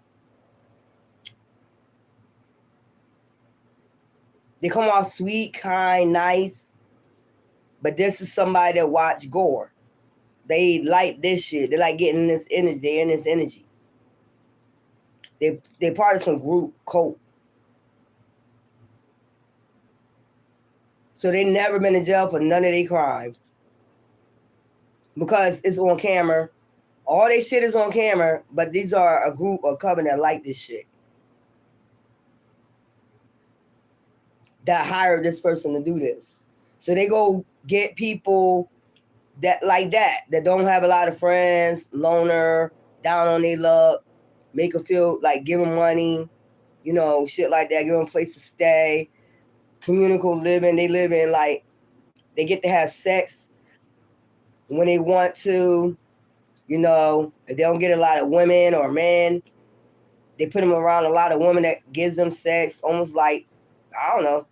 They come off sweet, kind, nice. But this is somebody that watch gore. They like this shit. They like getting this energy. They're in this energy. They're part of some group cult. So they never been in jail for none of their crimes. Because it's on camera. All their shit is on camera, but these are a group or coven that like this shit. That hired this person to do this. So they go get people that like that don't have a lot of friends, loner, down on their luck, make them feel like, give them money, you know, shit like that, give them a place to stay, communal living. They live in like, they get to have sex when they want to, you know, if they don't get a lot of women or men, they put them around a lot of women that gives them sex, almost like, I don't know.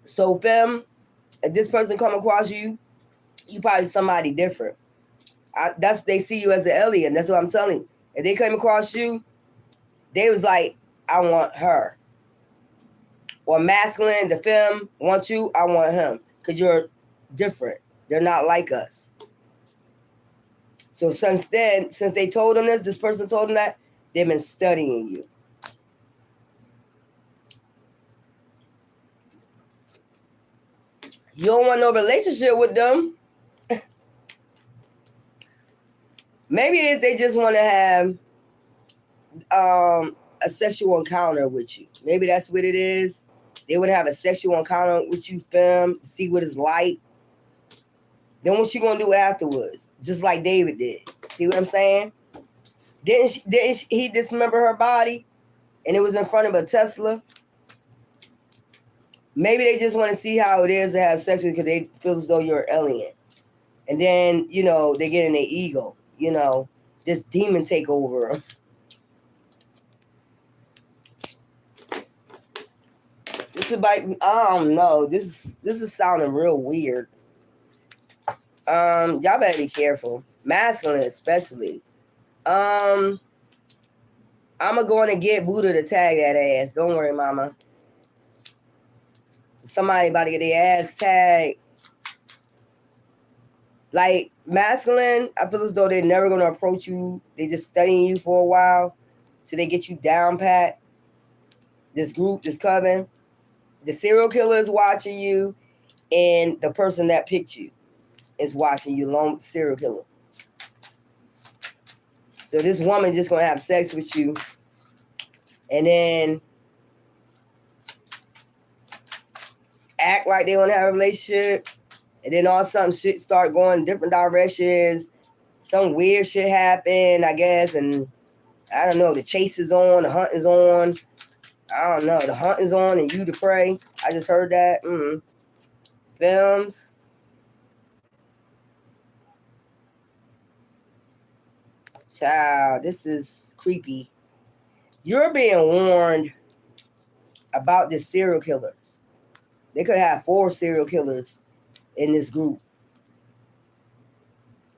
So, femme, if this person come across you, you probably somebody different. They see you as an alien. That's what I'm telling you. If they came across you, they was like, I want her. Or masculine, the femme wants you, I want him. Because you're different. They're not like us. So since they told them this person told them that, they've been studying you. You don't want no relationship with them. Maybe they just want to have a sexual encounter with you. Maybe that's what it is. They would have a sexual encounter with you, film, see what it's like. Then what she gonna do afterwards? Just like David did. See what I'm saying? Didn't he dismember her body, and it was in front of a Tesla? Maybe they just want to see how it is to have sex with you because they feel as though you're an alien. And then, they get in their ego. This demon take over. This is like, I don't know. This is sounding real weird. Y'all better be careful. Masculine especially. I'm going to get Buddha to tag that ass. Don't worry, mama. Somebody about to get their ass tagged. Like, masculine, I feel as though they're never going to approach you. They just studying you for a while till they get you down pat. This group, this coven. The serial killer is watching you, and the person that picked you is watching you, along with the serial killer. So this woman just going to have sex with you, and then act like they want to have a relationship, and then all of a sudden shit start going different directions. Some weird shit happen, I guess, and I don't know, the chase is on, the hunt is on. I don't know, the hunt is on and you to pray. I just heard that. Films. Child, this is creepy. You're being warned about the serial killers. They could have 4 serial killers in this group.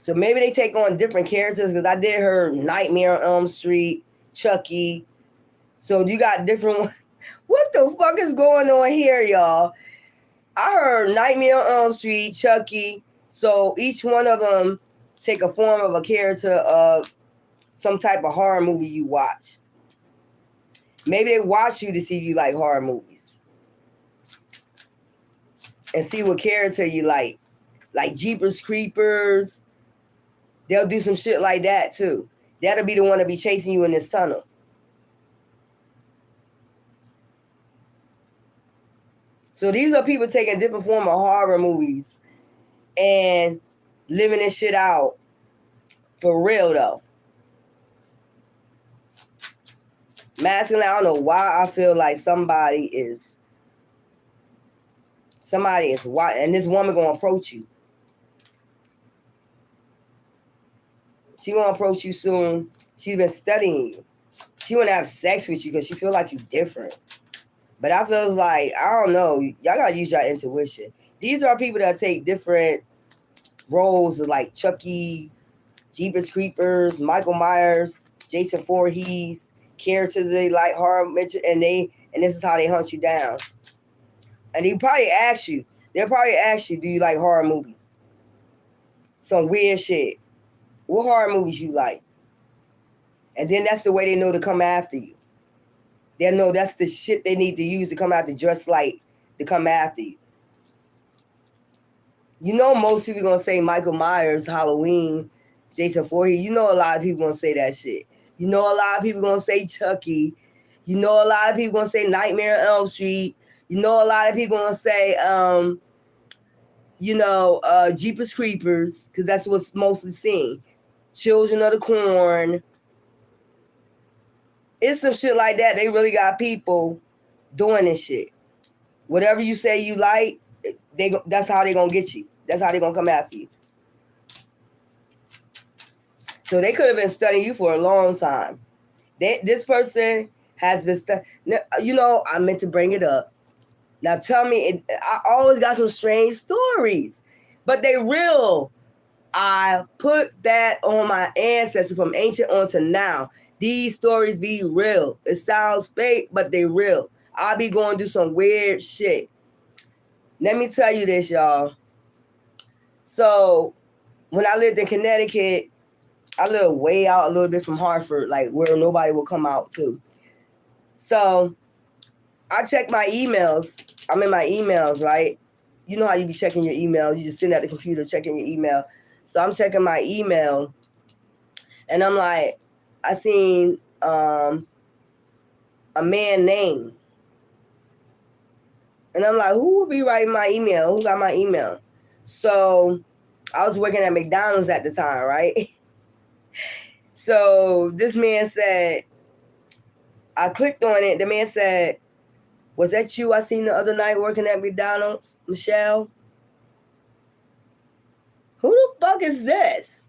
So maybe they take on different characters, because I did hear Nightmare on Elm Street, Chucky. So you got different ones. What the fuck is going on here, y'all? I heard Nightmare on Elm Street, Chucky. So each one of them take a form of a character of some type of horror movie you watched. Maybe they watch you to see if you like horror movies. And see what character you like. Like Jeepers Creepers. They'll do some shit like that too. That'll be the one to be chasing you in this tunnel. So these are people taking different form of horror movies and living this shit out for real though. Masculine, I don't know why I feel like somebody is watching, and this woman gonna approach you. She gonna approach you soon. She's been studying you. She wanna have sex with you because she feel like you different. But I feel like, I don't know, y'all gotta use your intuition. These are people that take different roles of like Chucky, Jeepers Creepers, Michael Myers, Jason Voorhees, characters they like horror, and this is how they hunt you down. And they'll probably ask you, do you like horror movies? Some weird shit. What horror movies you like? And then that's the way they know to come after you. They know that's the shit they need to use to come after, just like to come after you. Most people gonna say Michael Myers, Halloween, Jason Voorhees. A lot of people gonna say that shit. A lot of people gonna say Chucky. A lot of people gonna say Nightmare on Elm Street. A lot of people gonna say, Jeepers Creepers, because that's what's mostly seen. Children of the Corn. It's some shit like that. They really got people doing this shit. Whatever you say you like, that's how they gonna get you. That's how they gonna come after you. So they could have been studying you for a long time. This person has been studying. I meant to bring it up. Now tell me, I always got some strange stories, but they real. I put that on my ancestors from ancient on to now. These stories be real. It sounds fake, but they real. I'll be going to do some weird shit. Let me tell you this, y'all. So, when I lived in Connecticut, I lived way out a little bit from Hartford, like where nobody will come out to. So, I check my emails. I'm in my emails, right? You know how you be checking your email. You just sitting at the computer checking your email. So, I'm checking my email. And I'm like, I seen a man name. And I'm like, who would be writing my email? Who got my email? So I was working at McDonald's at the time, right? So this man said, I clicked on it. The man said, was that you I seen the other night working at McDonald's, Michelle? Who the fuck is this?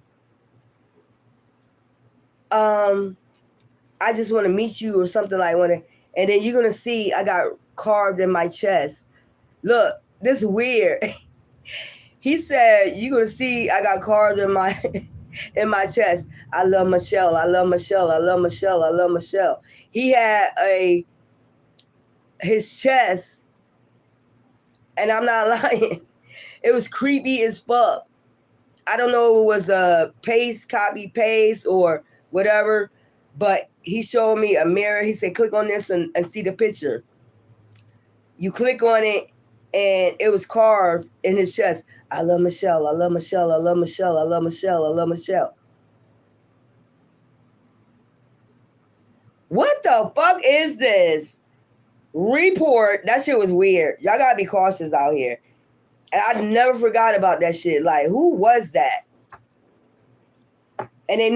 I just want to meet you or something like that. And then you're going to see I got carved in my chest. Look, this is weird. He said, you're going to see I got carved in my in my chest. I love Michelle. I love Michelle. I love Michelle. I love Michelle. He had his chest, and I'm not lying, it was creepy as fuck. I don't know if it was a copy paste or whatever, but he showed me a mirror. He said, click on this and see the picture. You click on it, and it was carved in his chest. I love Michelle. I love Michelle. I love Michelle. I love Michelle. I love Michelle. What the fuck is this? Report. That shit was weird. Y'all gotta be cautious out here. And I never forgot about that shit. Like, who was that? And they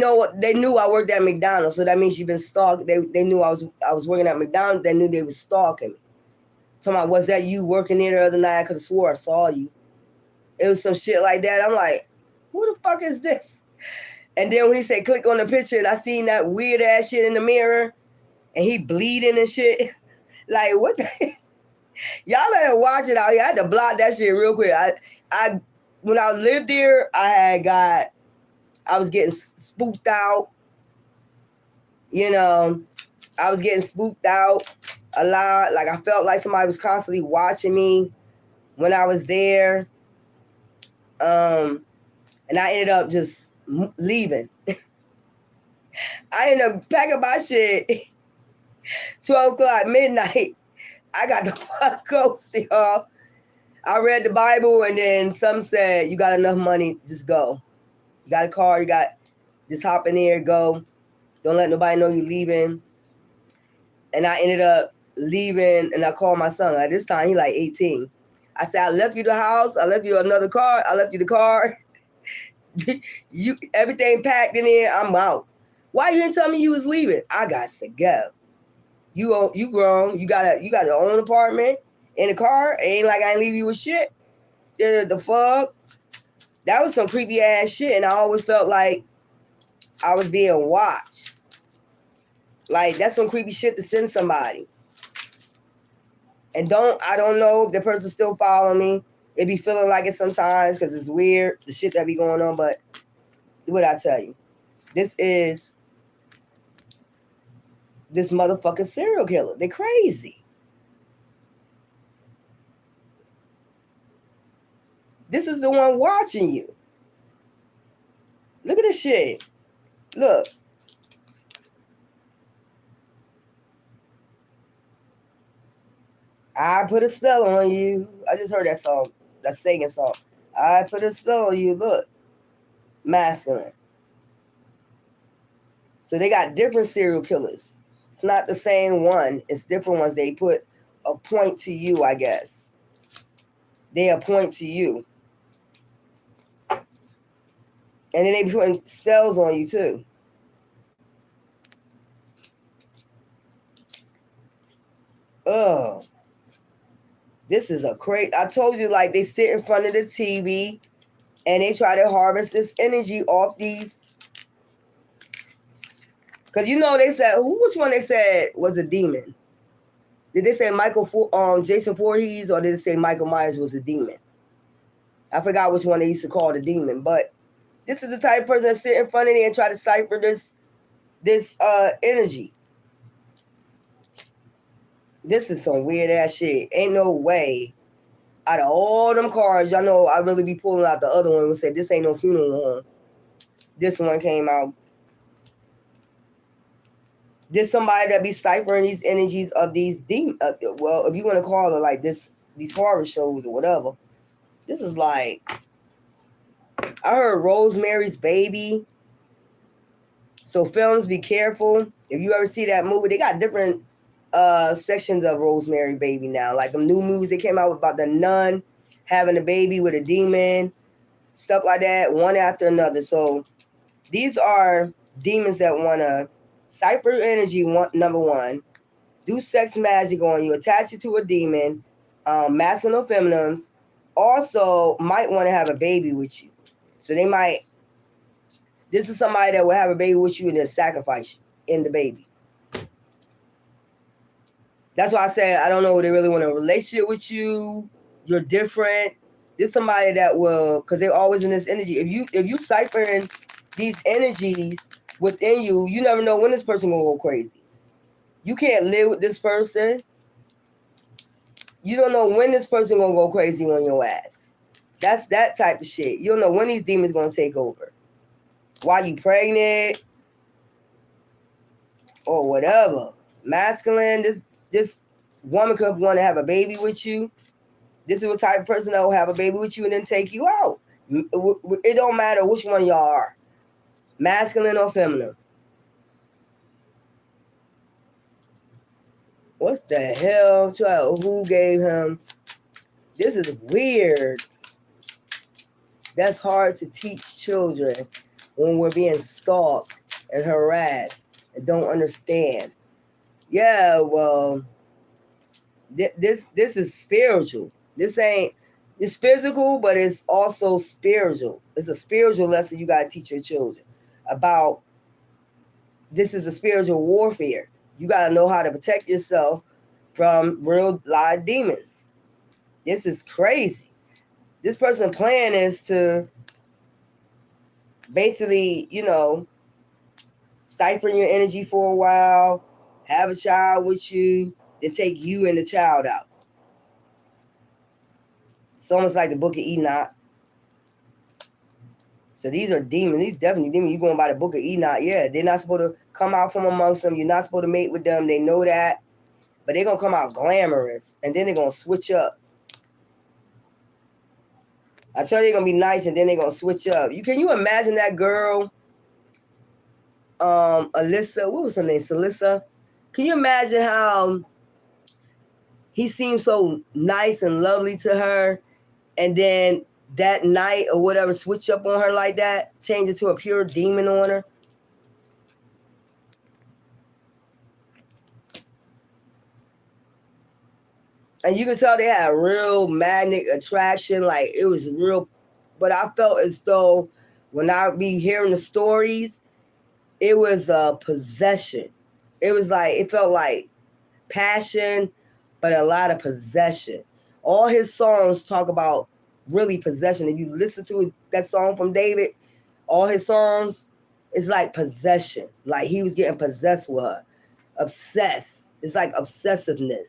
knew I worked at McDonald's, so that means you've been stalked. They knew I was working at McDonald's. They knew they was stalking me. Talking about, was that you working there the other night? I could have swore I saw you. It was some shit like that. I'm like, who the fuck is this? And then when he said click on the picture, and I seen that weird ass shit in the mirror, and he bleeding and shit. Like, what the heck? Y'all better watch it out here. I had to block that shit real quick. I when I lived there, I was getting spooked out. You know, I was getting spooked out a lot. Like, I felt like somebody was constantly watching me when I was there. And I ended up just leaving. I ended up packing my shit 12 o'clock, midnight. I got the fuck ghost, y'all. I read the Bible, and then some said, you got enough money, just go. You got a car, just hop in there, go. Don't let nobody know you leaving. And I ended up leaving, and I called my son. At this time, he like 18. I said, I left you the house. I left you another car. I left you the car. You everything packed in there. I'm out. Why you didn't tell me you was leaving? I got to go. You grown. You got your own apartment in the car. It ain't like I ain't leave you with shit. The fuck? That was some creepy ass shit, and I always felt like I was being watched. Like, that's some creepy shit to send somebody. And I don't know if the person still following me. It be feeling like it sometimes because it's weird, the shit that be going on. But what I tell you, this is this motherfucking serial killer. They're crazy. This is the one watching you. Look at this shit. Look. I put a spell on you. I just heard that song, that singing song. I put a spell on you. Look. Masculine. So they got different serial killers. It's not the same one. It's different ones. They put a point to you, I guess. They appoint to you. And then they be putting spells on you too. Oh. This is a crazy. I told you, like, they sit in front of the TV and they try to harvest this energy off these. Because, you know, they said, which one they said was a demon? Did they say Jason Voorhees, or did they say Michael Myers was a demon? I forgot which one they used to call the demon. But this is the type of person that sit in front of it and try to cipher this energy. This is some weird ass shit. Ain't no way. Out of all them cards, y'all know I really be pulling out the other one and say, this ain't no funeral home. This one came out. There's somebody that be ciphering these energies of these demons. Well, if you want to call it like this, these horror shows or whatever. This is like, I heard Rosemary's Baby. So films, be careful. If you ever see that movie, they got different sections of Rosemary Baby now. Like the new movies that came out about the nun having a baby with a demon, stuff like that, one after another. So these are demons that want to cipher energy, number one, do sex magic on you, attach you to a demon, masculine or feminine, also might want to have a baby with you. So they might, this is somebody that will have a baby with you and then sacrifice you in the baby. That's why I said I don't know if they really want a relationship with you. You're different. There's somebody that will, because they're always in this energy. If you ciphering these energies within you, you never know when this person gonna go crazy. You can't live with this person. You don't know when this person gonna go crazy on your ass. That's that type of shit. You don't know when these demons gonna take over. While you pregnant or whatever. Masculine, this woman could want to have a baby with you. This is the type of person that will have a baby with you and then take you out. It don't matter which one y'all are. Masculine or feminine. What the hell? Who gave him? This is weird. That's hard to teach children when we're being stalked and harassed and don't understand. Yeah, well, this is spiritual. It's physical, but it's also spiritual. It's a spiritual lesson you got to teach your children about. This is a spiritual warfare. You got to know how to protect yourself from real live demons. This is crazy. This person's plan is to basically, siphon your energy for a while, have a child with you, then take you and the child out. It's almost like the Book of Enoch. So these are demons. These definitely demons. You're going by the Book of Enoch. Yeah, they're not supposed to come out from amongst them. You're not supposed to mate with them. They know that. But they're going to come out glamorous. And then they're going to switch up. I tell you they're going to be nice and then they're going to switch up. Can you imagine that girl, Alyssa? What was her name? Salissa? Can you imagine how he seemed so nice and lovely to her, and then that night or whatever switch up on her like that, change it to a pure demon on her? And you can tell they had real magnetic attraction, like it was real. But I felt as though when I be hearing the stories, it was a possession. It was like, it felt like passion, but a lot of possession. All his songs talk about really possession. If you listen to that song from David, all his songs, it's like possession. Like he was getting possessed with her. Obsessed. It's like obsessiveness.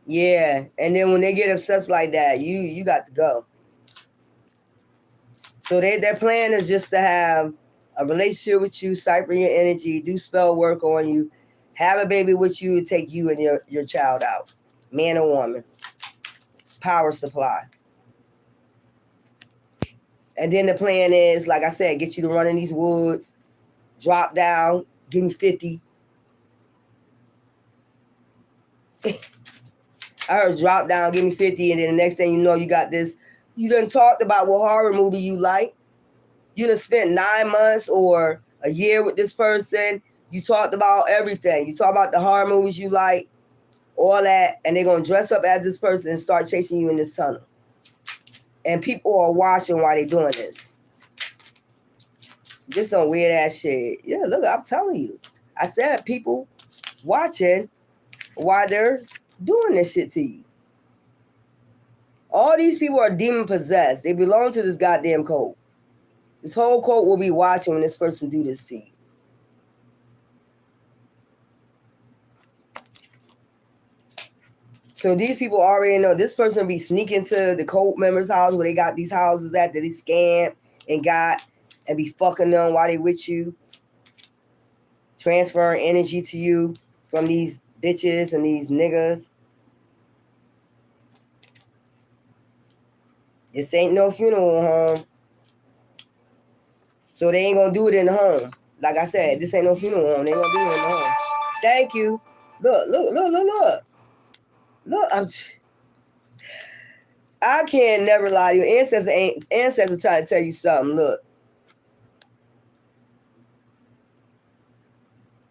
Yeah, and then when they get obsessed like that, you got to go. So their plan is just to have a relationship with you, cipher your energy, do spell work on you, have a baby with you, take you and your child out. Man or woman. Power supply. And then the plan is, like I said, get you to run in these woods, drop down, give me 50. I heard drop down, give me 50, and then the next thing you know, you got this. You done talked about what horror movie you like. You done spent 9 months or a year with this person. You talked about everything. You talk about the horror movies you like, all that, and they're going to dress up as this person and start chasing you in this tunnel. And people are watching while they're doing this. Just some weird ass shit. Yeah, look, I'm telling you. I said people watching while they're doing this shit to you. All these people are demon possessed. They belong to this goddamn cult. This whole cult will be watching when this person do this to you. So these people already know this person be sneaking to the cult members' house where they got these houses at that they scam and got and be fucking them while they with you. Transferring energy to you from these bitches and these niggas. This ain't no funeral home. So they ain't gonna do it in the home. Like I said, this ain't no funeral home. They gonna be in the home. Thank you. Look. I can never lie to you. Ancestors trying to tell you something. Look.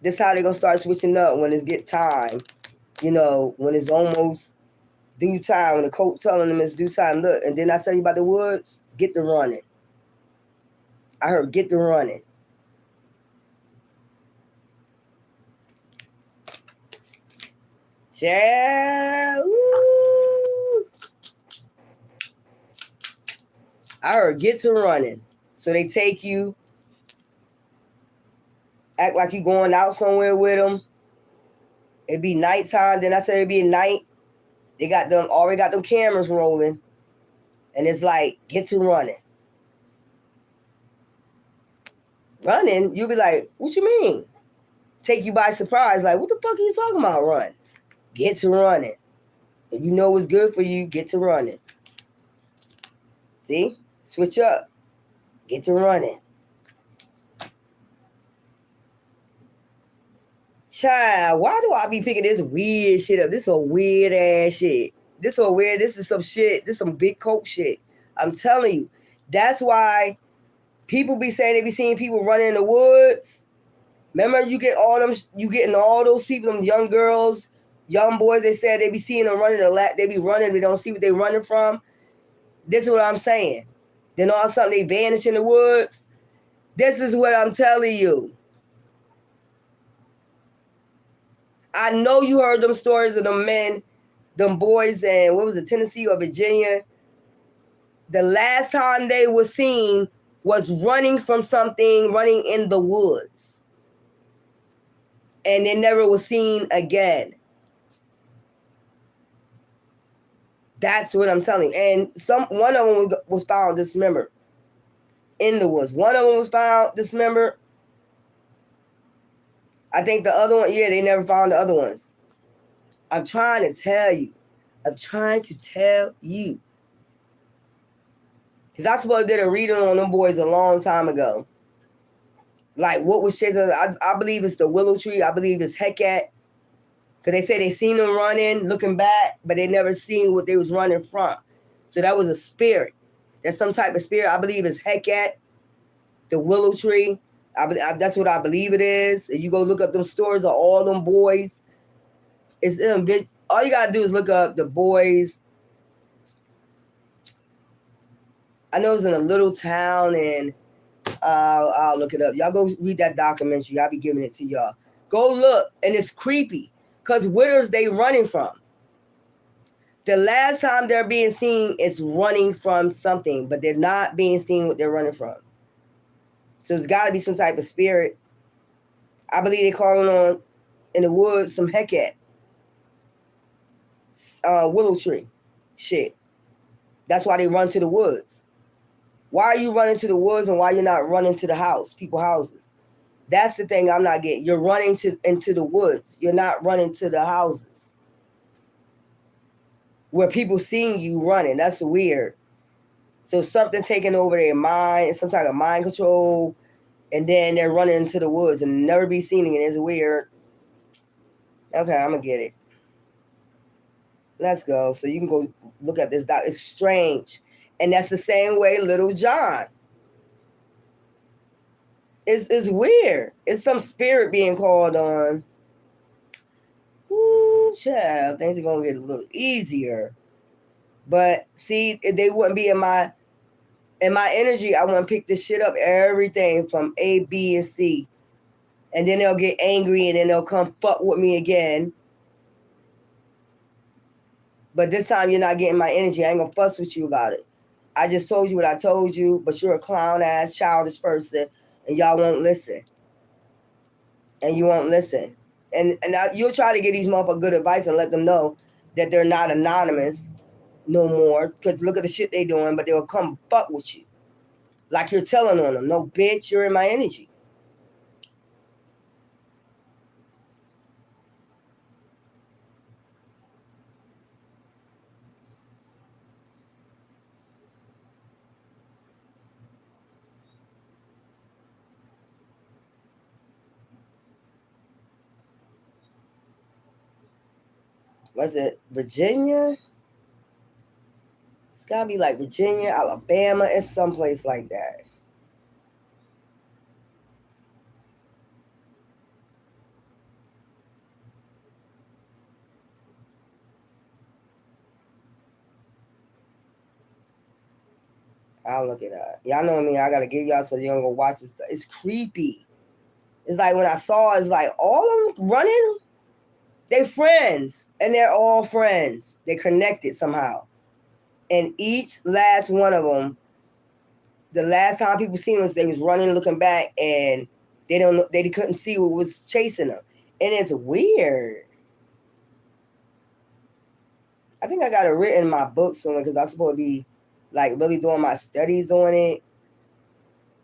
This how they gonna start switching up when it's get time. You know, when it's almost due time, when the coach telling them it's due time. Look, and then I tell you about the woods, get to running. I heard get to running. Yeah. I heard get to running. So they take you, act like you going out somewhere with them. It'd be nighttime. Then I said it'd be night. They already got them cameras rolling. And it's like, get to running. Running, you'll be like, what you mean? Take you by surprise. Like, what the fuck are you talking about, run? Get to running. If you know what's good for you, get to running. See? Switch up. Get to running. Child, why do I be picking this weird shit up? This is a weird ass shit. This is some shit. This is some big coke shit. I'm telling you. That's why people be saying they be seeing people running in the woods. Remember, you getting all those people, them young girls, young boys, they said they be seeing them running they be running, they don't see what they running from. This is what I'm saying. Then all of a sudden they vanish in the woods. This is what I'm telling you. I know you heard them stories of them men, them boys in, what was it, Tennessee or Virginia? The last time they were seen was running from something, running in the woods. And they never was seen again. That's what I'm telling you. And one of them was found dismembered in the woods. One of them was found dismembered. I think the other one, they never found the other ones. I'm trying to tell you. Because I supposed to did a reading on them boys a long time ago. Like, what was chasing? I believe it's the willow tree. I believe it's Hecate. Because they say they seen them running, looking back, but they never seen what they was running from. So that was a spirit. That's some type of spirit. I believe it's Hecate, the willow tree. That's what I believe it is. If you go look up them stories of all them boys, all you got to do is look up the boys. I know it's in a little town, and I'll look it up. Y'all go read that documentary. I'll be giving it to y'all. Go look, and it's creepy. Because where's they running from? The last time they're being seen is running from something, but they're not being seen what they're running from. So it's got to be some type of spirit. I believe they calling on, in the woods, some Hecate. Willow tree. Shit. That's why they run to the woods. Why are you running to the woods and why you're not running to the house, people's houses? That's the thing I'm not getting. You're running into the woods. You're not running to the houses where people seeing you running. That's weird. So something taking over their mind, some type of mind control, and then they're running into the woods and never be seen again. It's weird. Okay, I'm going to get it. Let's go. So you can go look at this. It's strange. And that's the same way Little John. It's weird. It's some spirit being called on. Ooh, child. Things are going to get a little easier. But see, if they wouldn't be in my energy, I want to pick this shit up. Everything from A, B, and C. And then they'll get angry and then they'll come fuck with me again. But this time you're not getting my energy. I ain't going to fuss with you about it. I just told you what I told you, but you're a clown-ass, childish person, and y'all won't listen. And you won't listen. And you'll try to give these motherfuckers good advice and let them know that they're not anonymous no more. Because look at the shit they doing, but they'll come fuck with you. Like you're telling on them. No, bitch, you're in my energy. Was it Virginia? It's gotta be like Virginia, Alabama. It's someplace like that. I'll look it up. Y'all know me. I gotta give y'all so you don't go watch this stuff. It's creepy. It's like when I saw, it's like all of them running. They friends, and they're all friends. They connected somehow, and each last one of them. The last time people seen them, they was running, looking back, and they couldn't see what was chasing them, and it's weird. I think I got it written in my book somewhere because I'm supposed to be like really doing my studies on it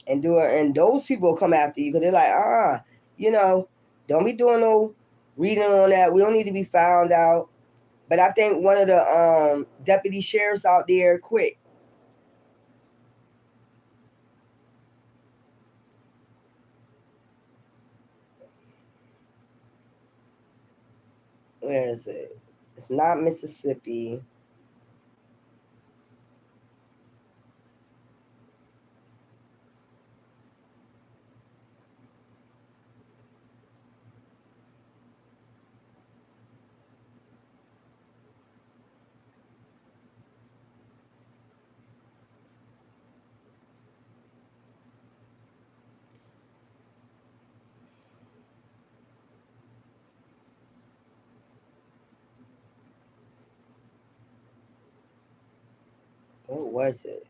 and those people come after you because they're like, you know, don't be doing no reading on that. We don't need to be found out. But I think one of the deputy sheriffs out there quit. Where is it? It's not Mississippi. What was it?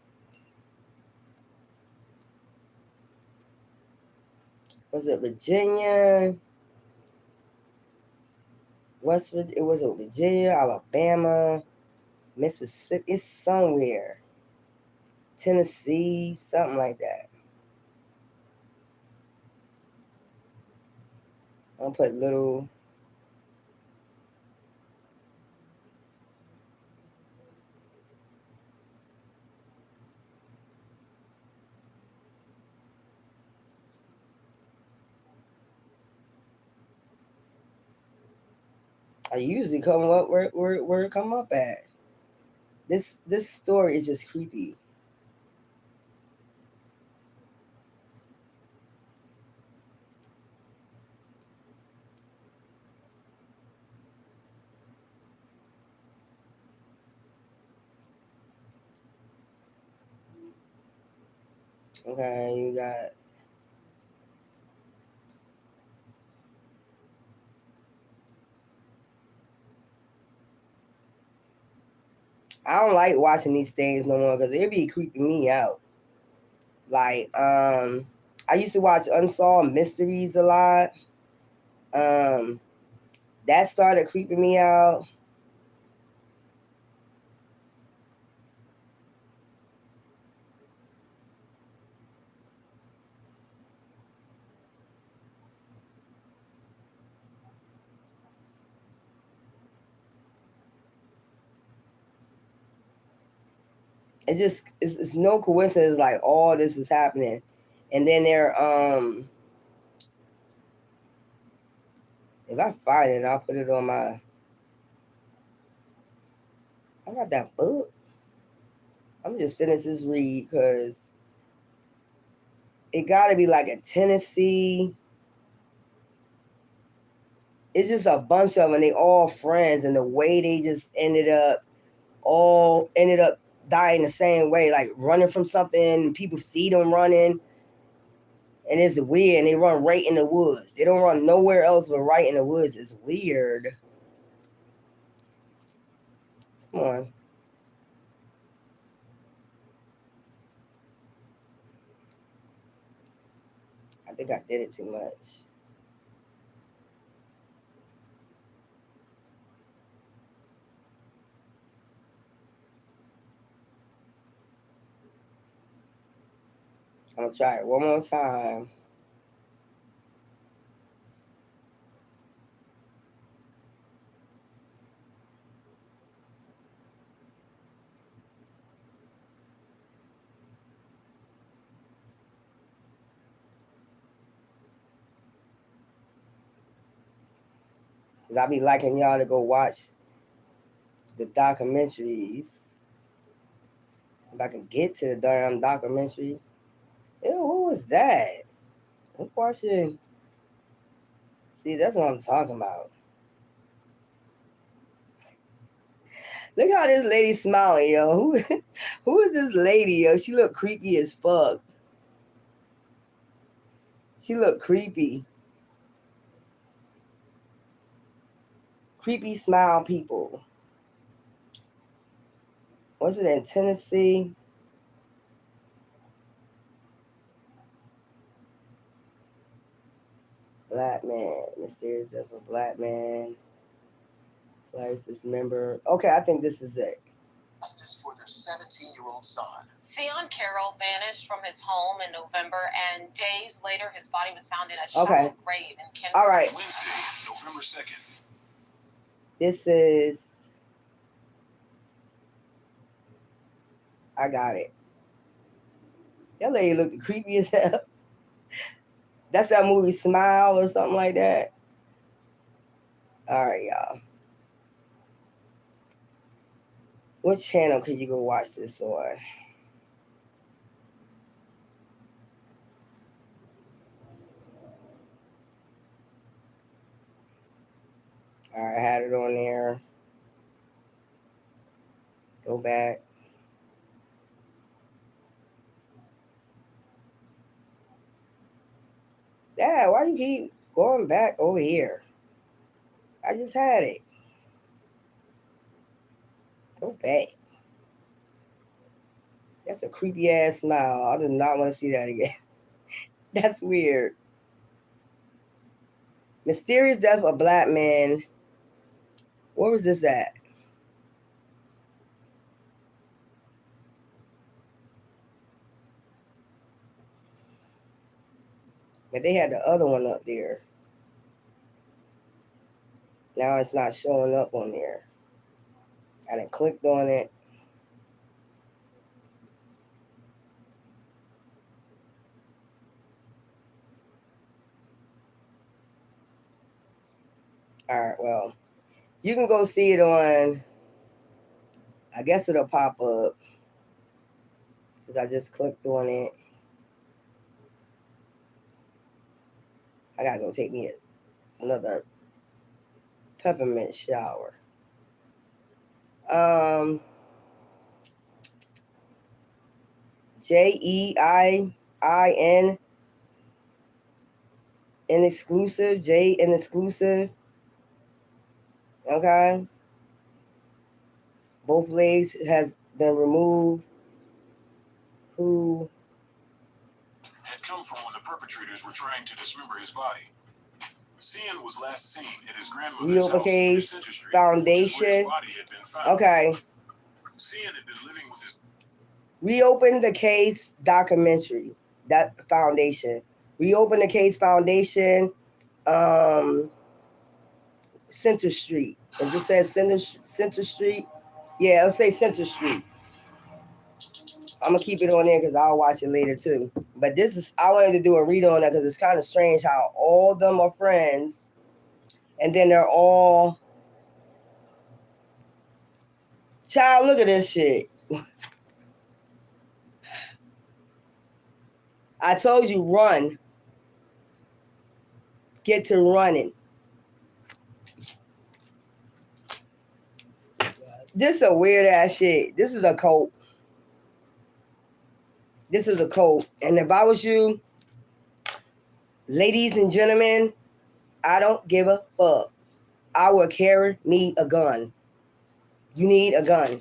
Was it Virginia? West Virginia? It was Virginia, Alabama, Mississippi. It's somewhere. Tennessee, something like that. I'm gonna put little. I usually come up where it come up at. This story is just creepy. Okay, you got. I don't like watching these things no more because it be creeping me out. Like, I used to watch Unsolved Mysteries a lot. Um, that started creeping me out. It's no coincidence like all this is happening, and then if I find it, I'll put it on my. I got that book. I'm just finish this read because it got to be like a Tennessee. It's just a bunch of them. They all friends, and the way they just ended up dying the same way, like running from something. People see them running, and it's weird. And they run right in the woods. They don't run nowhere else but right in the woods. It's weird. Come on. I think I did it too much. I'm gonna try it one more time. Cause I be liking y'all to go watch the documentaries. If I can get to the damn documentary. Ew, what was that? I'm watching. See, that's what I'm talking about. Look how this lady smiling, yo. Who is this lady, yo? She look creepy as fuck. She look creepy. Creepy smile people. Was it in Tennessee? Black man. Mysterious death of black man. Twice dismembered. Okay, I think this is it. Justice for their 17-year-old son. Sion Carroll vanished from his home in November, and days later, his body was found in a shallow grave in Kent. All right. Wednesday, November 2nd. This is. I got it. That lady looked creepy as hell. That's that movie Smile or something like that. All right, y'all. What channel can you go watch this on? All right, I had it on there. Go back. Dad, why you keep going back over here? I just had it. Go back. That's a creepy ass smile. I do not want to see that again. That's weird. Mysterious death of black man. Where was this at? But they had the other one up there. Now it's not showing up on there. I done clicked on it. All right, well, you can go see it on, I guess it'll pop up because I just clicked on it. I gotta go take me another peppermint shower. JEIIN exclusive. J in exclusive. Okay. Both legs has been removed. Who had come from when the perpetrators were trying to dismember his body. Sion was last seen at his grandmother's Reopen house Case in Center Street, Foundation. which is where his body had been found. Okay. Sion had been living with his Reopen the Case documentary. That foundation. Reopen the Case Foundation. Center Street. It just says Center Street. Yeah, it'll say Center Street. I'm gonna keep it on there because I'll watch it later too. But I wanted to do a read on that because it's kind of strange how all of them are friends, and then they're all. Child, look at this shit. I told you, run. Get to running. This is a weird ass shit. This is a cult. This is a cult. And if I was you, ladies and gentlemen, I don't give a fuck. I will carry me a gun. You need a gun.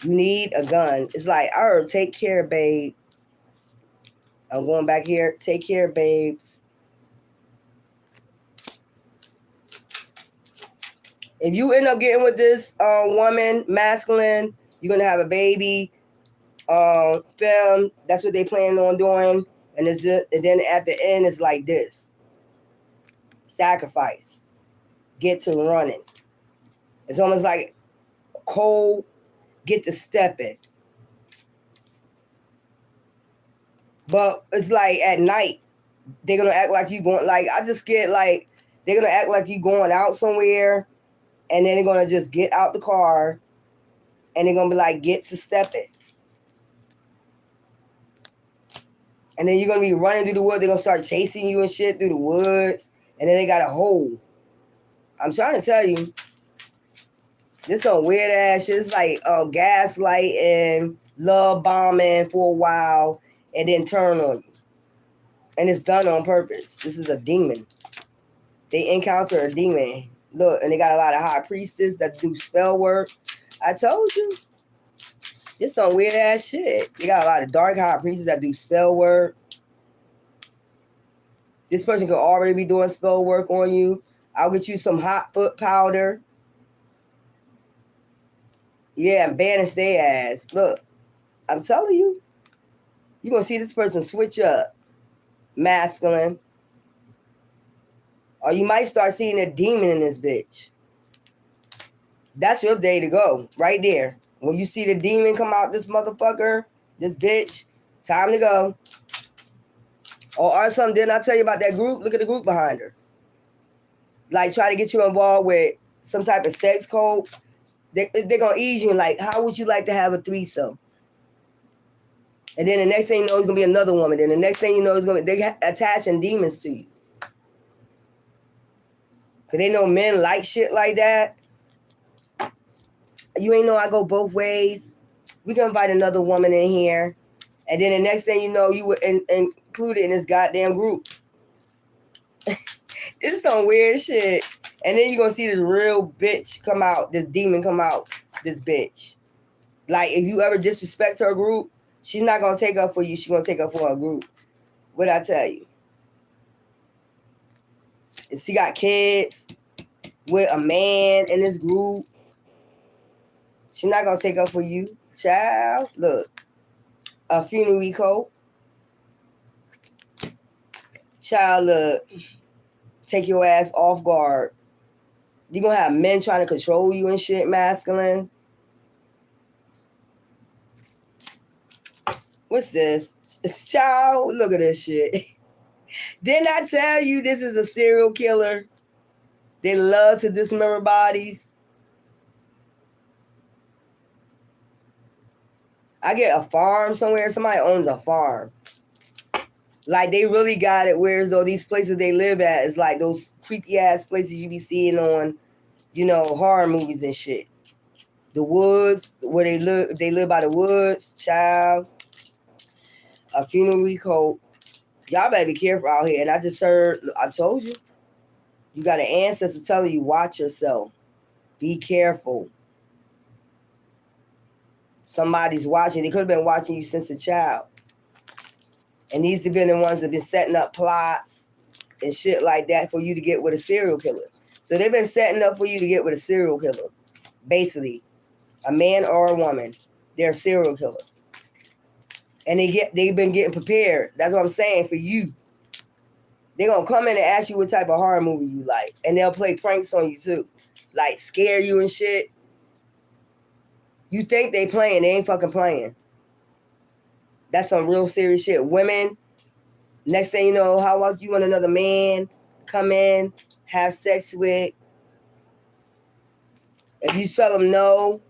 You need a gun. It's like, take care, babe. I'm going back here. Take care, babes. If you end up getting with this woman, masculine, you're going to have a baby. Film, that's what they plan on doing. And then at the end, it's like this. Sacrifice. Get to running. It's almost like cold, get to stepping. But it's like at night, they're going to act like you going, like, I just get like, they're going to act like you going out somewhere. and then they're gonna just get out the car, and they're gonna be like, get to stepping. And then you're gonna be running through the woods. They're gonna start chasing you and shit through the woods. And then they got a hole. I'm trying to tell you, this some weird ass shit. It's like gaslighting, love bombing for a while, and then turn on you. And it's done on purpose. This is a demon. They encounter a demon. Look, and they got a lot of high priestess that do spell work. I told you. This some weird ass shit. They got a lot of dark high priestess that do spell work. This person could already be doing spell work on you. I'll get you some hot foot powder. Yeah, and banish their ass. Look, I'm telling you. You're going to see this person switch up. Masculine. Or you might start seeing a demon in this bitch. That's your day to go. Right there. When you see the demon come out this motherfucker, this bitch, time to go. Or something, didn't I tell you about that group? Look at the group behind her. Like, try to get you involved with some type of sex code. They're going to ease you in, like, how would you like to have a threesome? And then the next thing you know, it's going to be another woman. Then the next thing you know, it's going to be, they're attaching demons to you. Because they know men like shit like that. You ain't know I go both ways. We can invite another woman in here. And then the next thing you know, you were included in this goddamn group. This is some weird shit. And then you're going to see this real bitch come out. This demon come out. This bitch. Like, if you ever disrespect her group, she's not going to take up for you. She's going to take up for her group. What'd I tell you? And she got kids with a man in this group. She's not going to take up for you. Child, look. A funerary coat. Child, look. Take your ass off guard. You're going to have men trying to control you and shit, masculine. What's this? Child, look at this shit. Didn't I tell you this is a serial killer? They love to dismember bodies. I get a farm somewhere. Somebody owns a farm. Like, they really got it, whereas though these places they live at is like those creepy ass places you be seeing on, you know, horror movies and shit. The woods, where they live by the woods, child. A funerary coat. Y'all better be careful out here. And I just heard, I told you, you got an ancestor telling you, watch yourself. Be careful. Somebody's watching. They could have been watching you since a child. And these have been the ones that have been setting up plots and shit like that for you to get with a serial killer. So they've been setting up for you to get with a serial killer. Basically, a man or a woman. They're a serial killer. And they've been getting prepared. That's what I'm saying for you. They're going to come in and ask you what type of horror movie you like. And they'll play pranks on you too. Like scare you and shit. You think they playing. They ain't fucking playing. That's some real serious shit. Women, next thing you know, how about you want another man come in, have sex with? If you tell them no,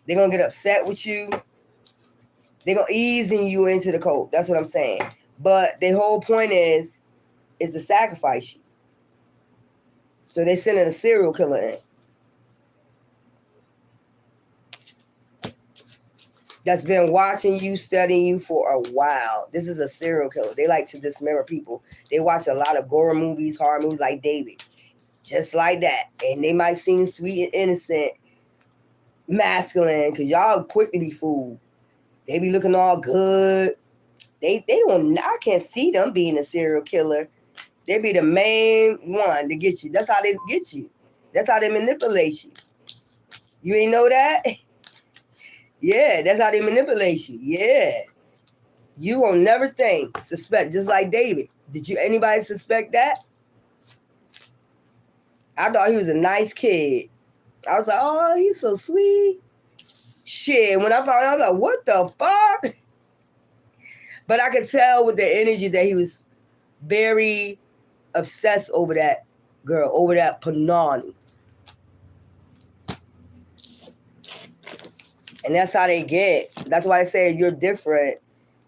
they're going to get upset with you. They're going to easing you into the cult. That's what I'm saying. But the whole point is to sacrifice you. So they're sending a serial killer in. That's been watching you, studying you for a while. This is a serial killer. They like to dismember people. They watch a lot of gore movies, horror movies like David. Just like that. And they might seem sweet and innocent, masculine, because y'all quick to be fooled. They be looking all good. They don't, I can't see them being a serial killer. They be the main one to get you. That's how they get you. That's how they manipulate you. You ain't know that? Yeah, that's how they manipulate you. Yeah. You will never suspect, just like David. Did anybody suspect that? I thought he was a nice kid. I was like, oh, he's so sweet. Shit, when I found out, I was like, what the fuck? But I could tell with the energy that he was very obsessed over that girl, over that Panani. And that's how they get. That's why I say you're different.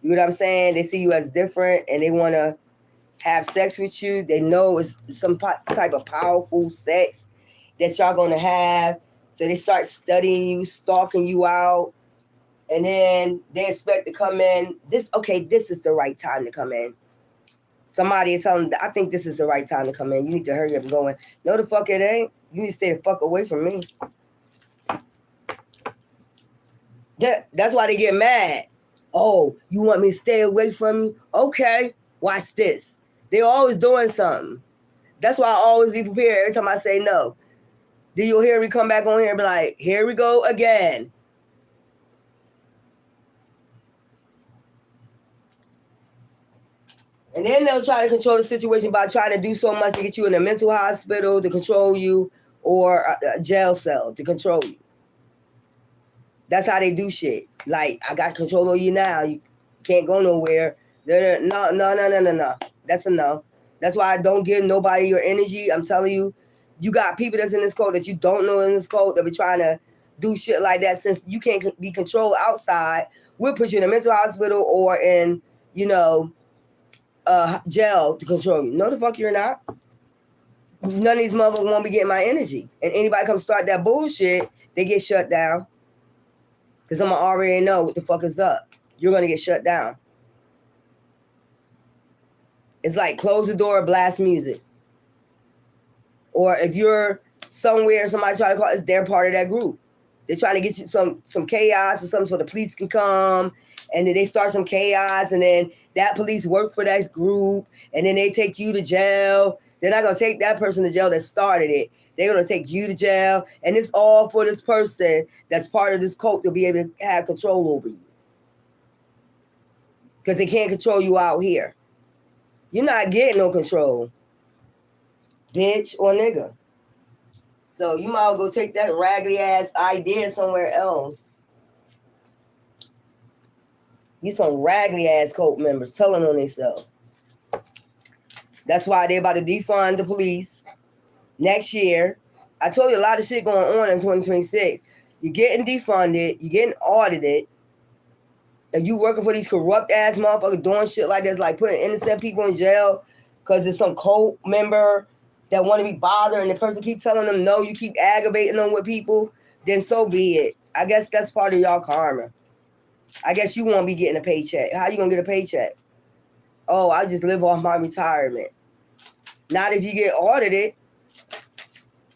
You know what I'm saying? They see you as different and they want to have sex with you. They know it's some type of powerful sex that y'all going to have. So they start studying you, stalking you out. And then they expect to come in. This is the right time to come in. Somebody is telling them, I think this is the right time to come in. You need to hurry up and go in. No, the fuck it ain't. You need to stay the fuck away from me. Yeah, that's why they get mad. Oh, you want me to stay away from you? Okay, watch this. They're always doing something. That's why I always be prepared every time I say no. Then you'll hear me come back on here and be like, here we go again. And then they'll try to control the situation by trying to do so much to get you in a mental hospital to control you or a jail cell to control you. That's how they do shit. Like, I got control over you now. You can't go nowhere. No. That's a no. That's why I don't give nobody your energy. I'm telling you, you got people that's in this code that you don't know in this code that be trying to do shit like that. Since you can't be controlled outside, we'll put you in a mental hospital or in, jail to control you. No, the fuck you're not. None of these motherfuckers won't be getting my energy. And anybody come start that bullshit, they get shut down. Because I'm going to already know what the fuck is up. You're going to get shut down. It's like close the door, blast music. Or if you're somewhere, somebody try to call, they're part of that group. They're trying to get you some chaos or something so the police can come. And then they start some chaos. And then that police work for that group. And then they take you to jail. They're not going to take that person to jail that started it. They're going to take you to jail. And it's all for this person that's part of this cult to be able to have control over you. Because they can't control you out here. You're not getting no control. Bitch or nigga. So you might as well go take that raggedy ass idea somewhere else. You some raggedy ass cult members telling on themselves. That's why they're about to defund the police next year. I told you a lot of shit going on in 2026. You're getting defunded. You're getting audited. And you working for these corrupt ass motherfuckers doing shit like this, like putting innocent people in jail because there's some cult member that want to be bothered and the person keep telling them no, you keep aggravating them with people, then so be it. I guess that's part of y'all karma. I guess you won't be getting a paycheck. How you gonna get a paycheck? Oh, I just live off my retirement. Not if you get audited.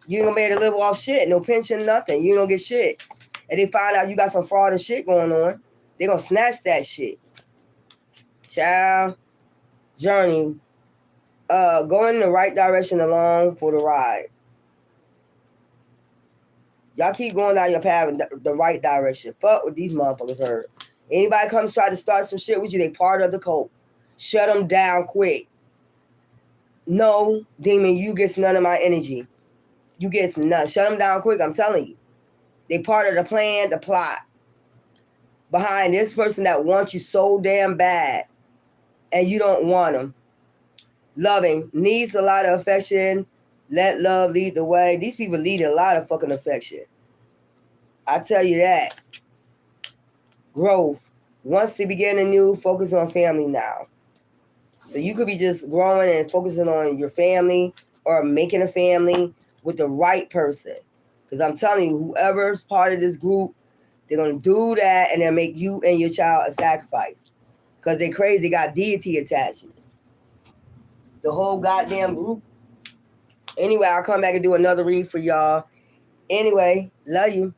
You ain't gonna be able to live off shit. No pension, nothing. You ain't gonna get shit. And they find out you got some fraud and shit going on, they gonna snatch that shit. Child, journey. Go in the right direction along for the ride. Y'all keep going down your path in the right direction. Fuck what these motherfuckers heard. Anybody comes try to start some shit with you, they part of the cult. Shut them down quick. No, demon, you get none of my energy. You get none. Shut them down quick, I'm telling you. They part of the plan, the plot. Behind this person that wants you so damn bad and you don't want them. Loving needs a lot of affection. Let love lead the way. These people need a lot of fucking affection. I tell you that. Growth. Wants to begin anew, focus on family now. So you could be just growing and focusing on your family or making a family with the right person. Because I'm telling you, whoever's part of this group, they're going to do that and they'll make you and your child a sacrifice. Because they're crazy. They got deity attachments. The whole goddamn group. Anyway, I'll come back and do another read for y'all. Anyway, love you.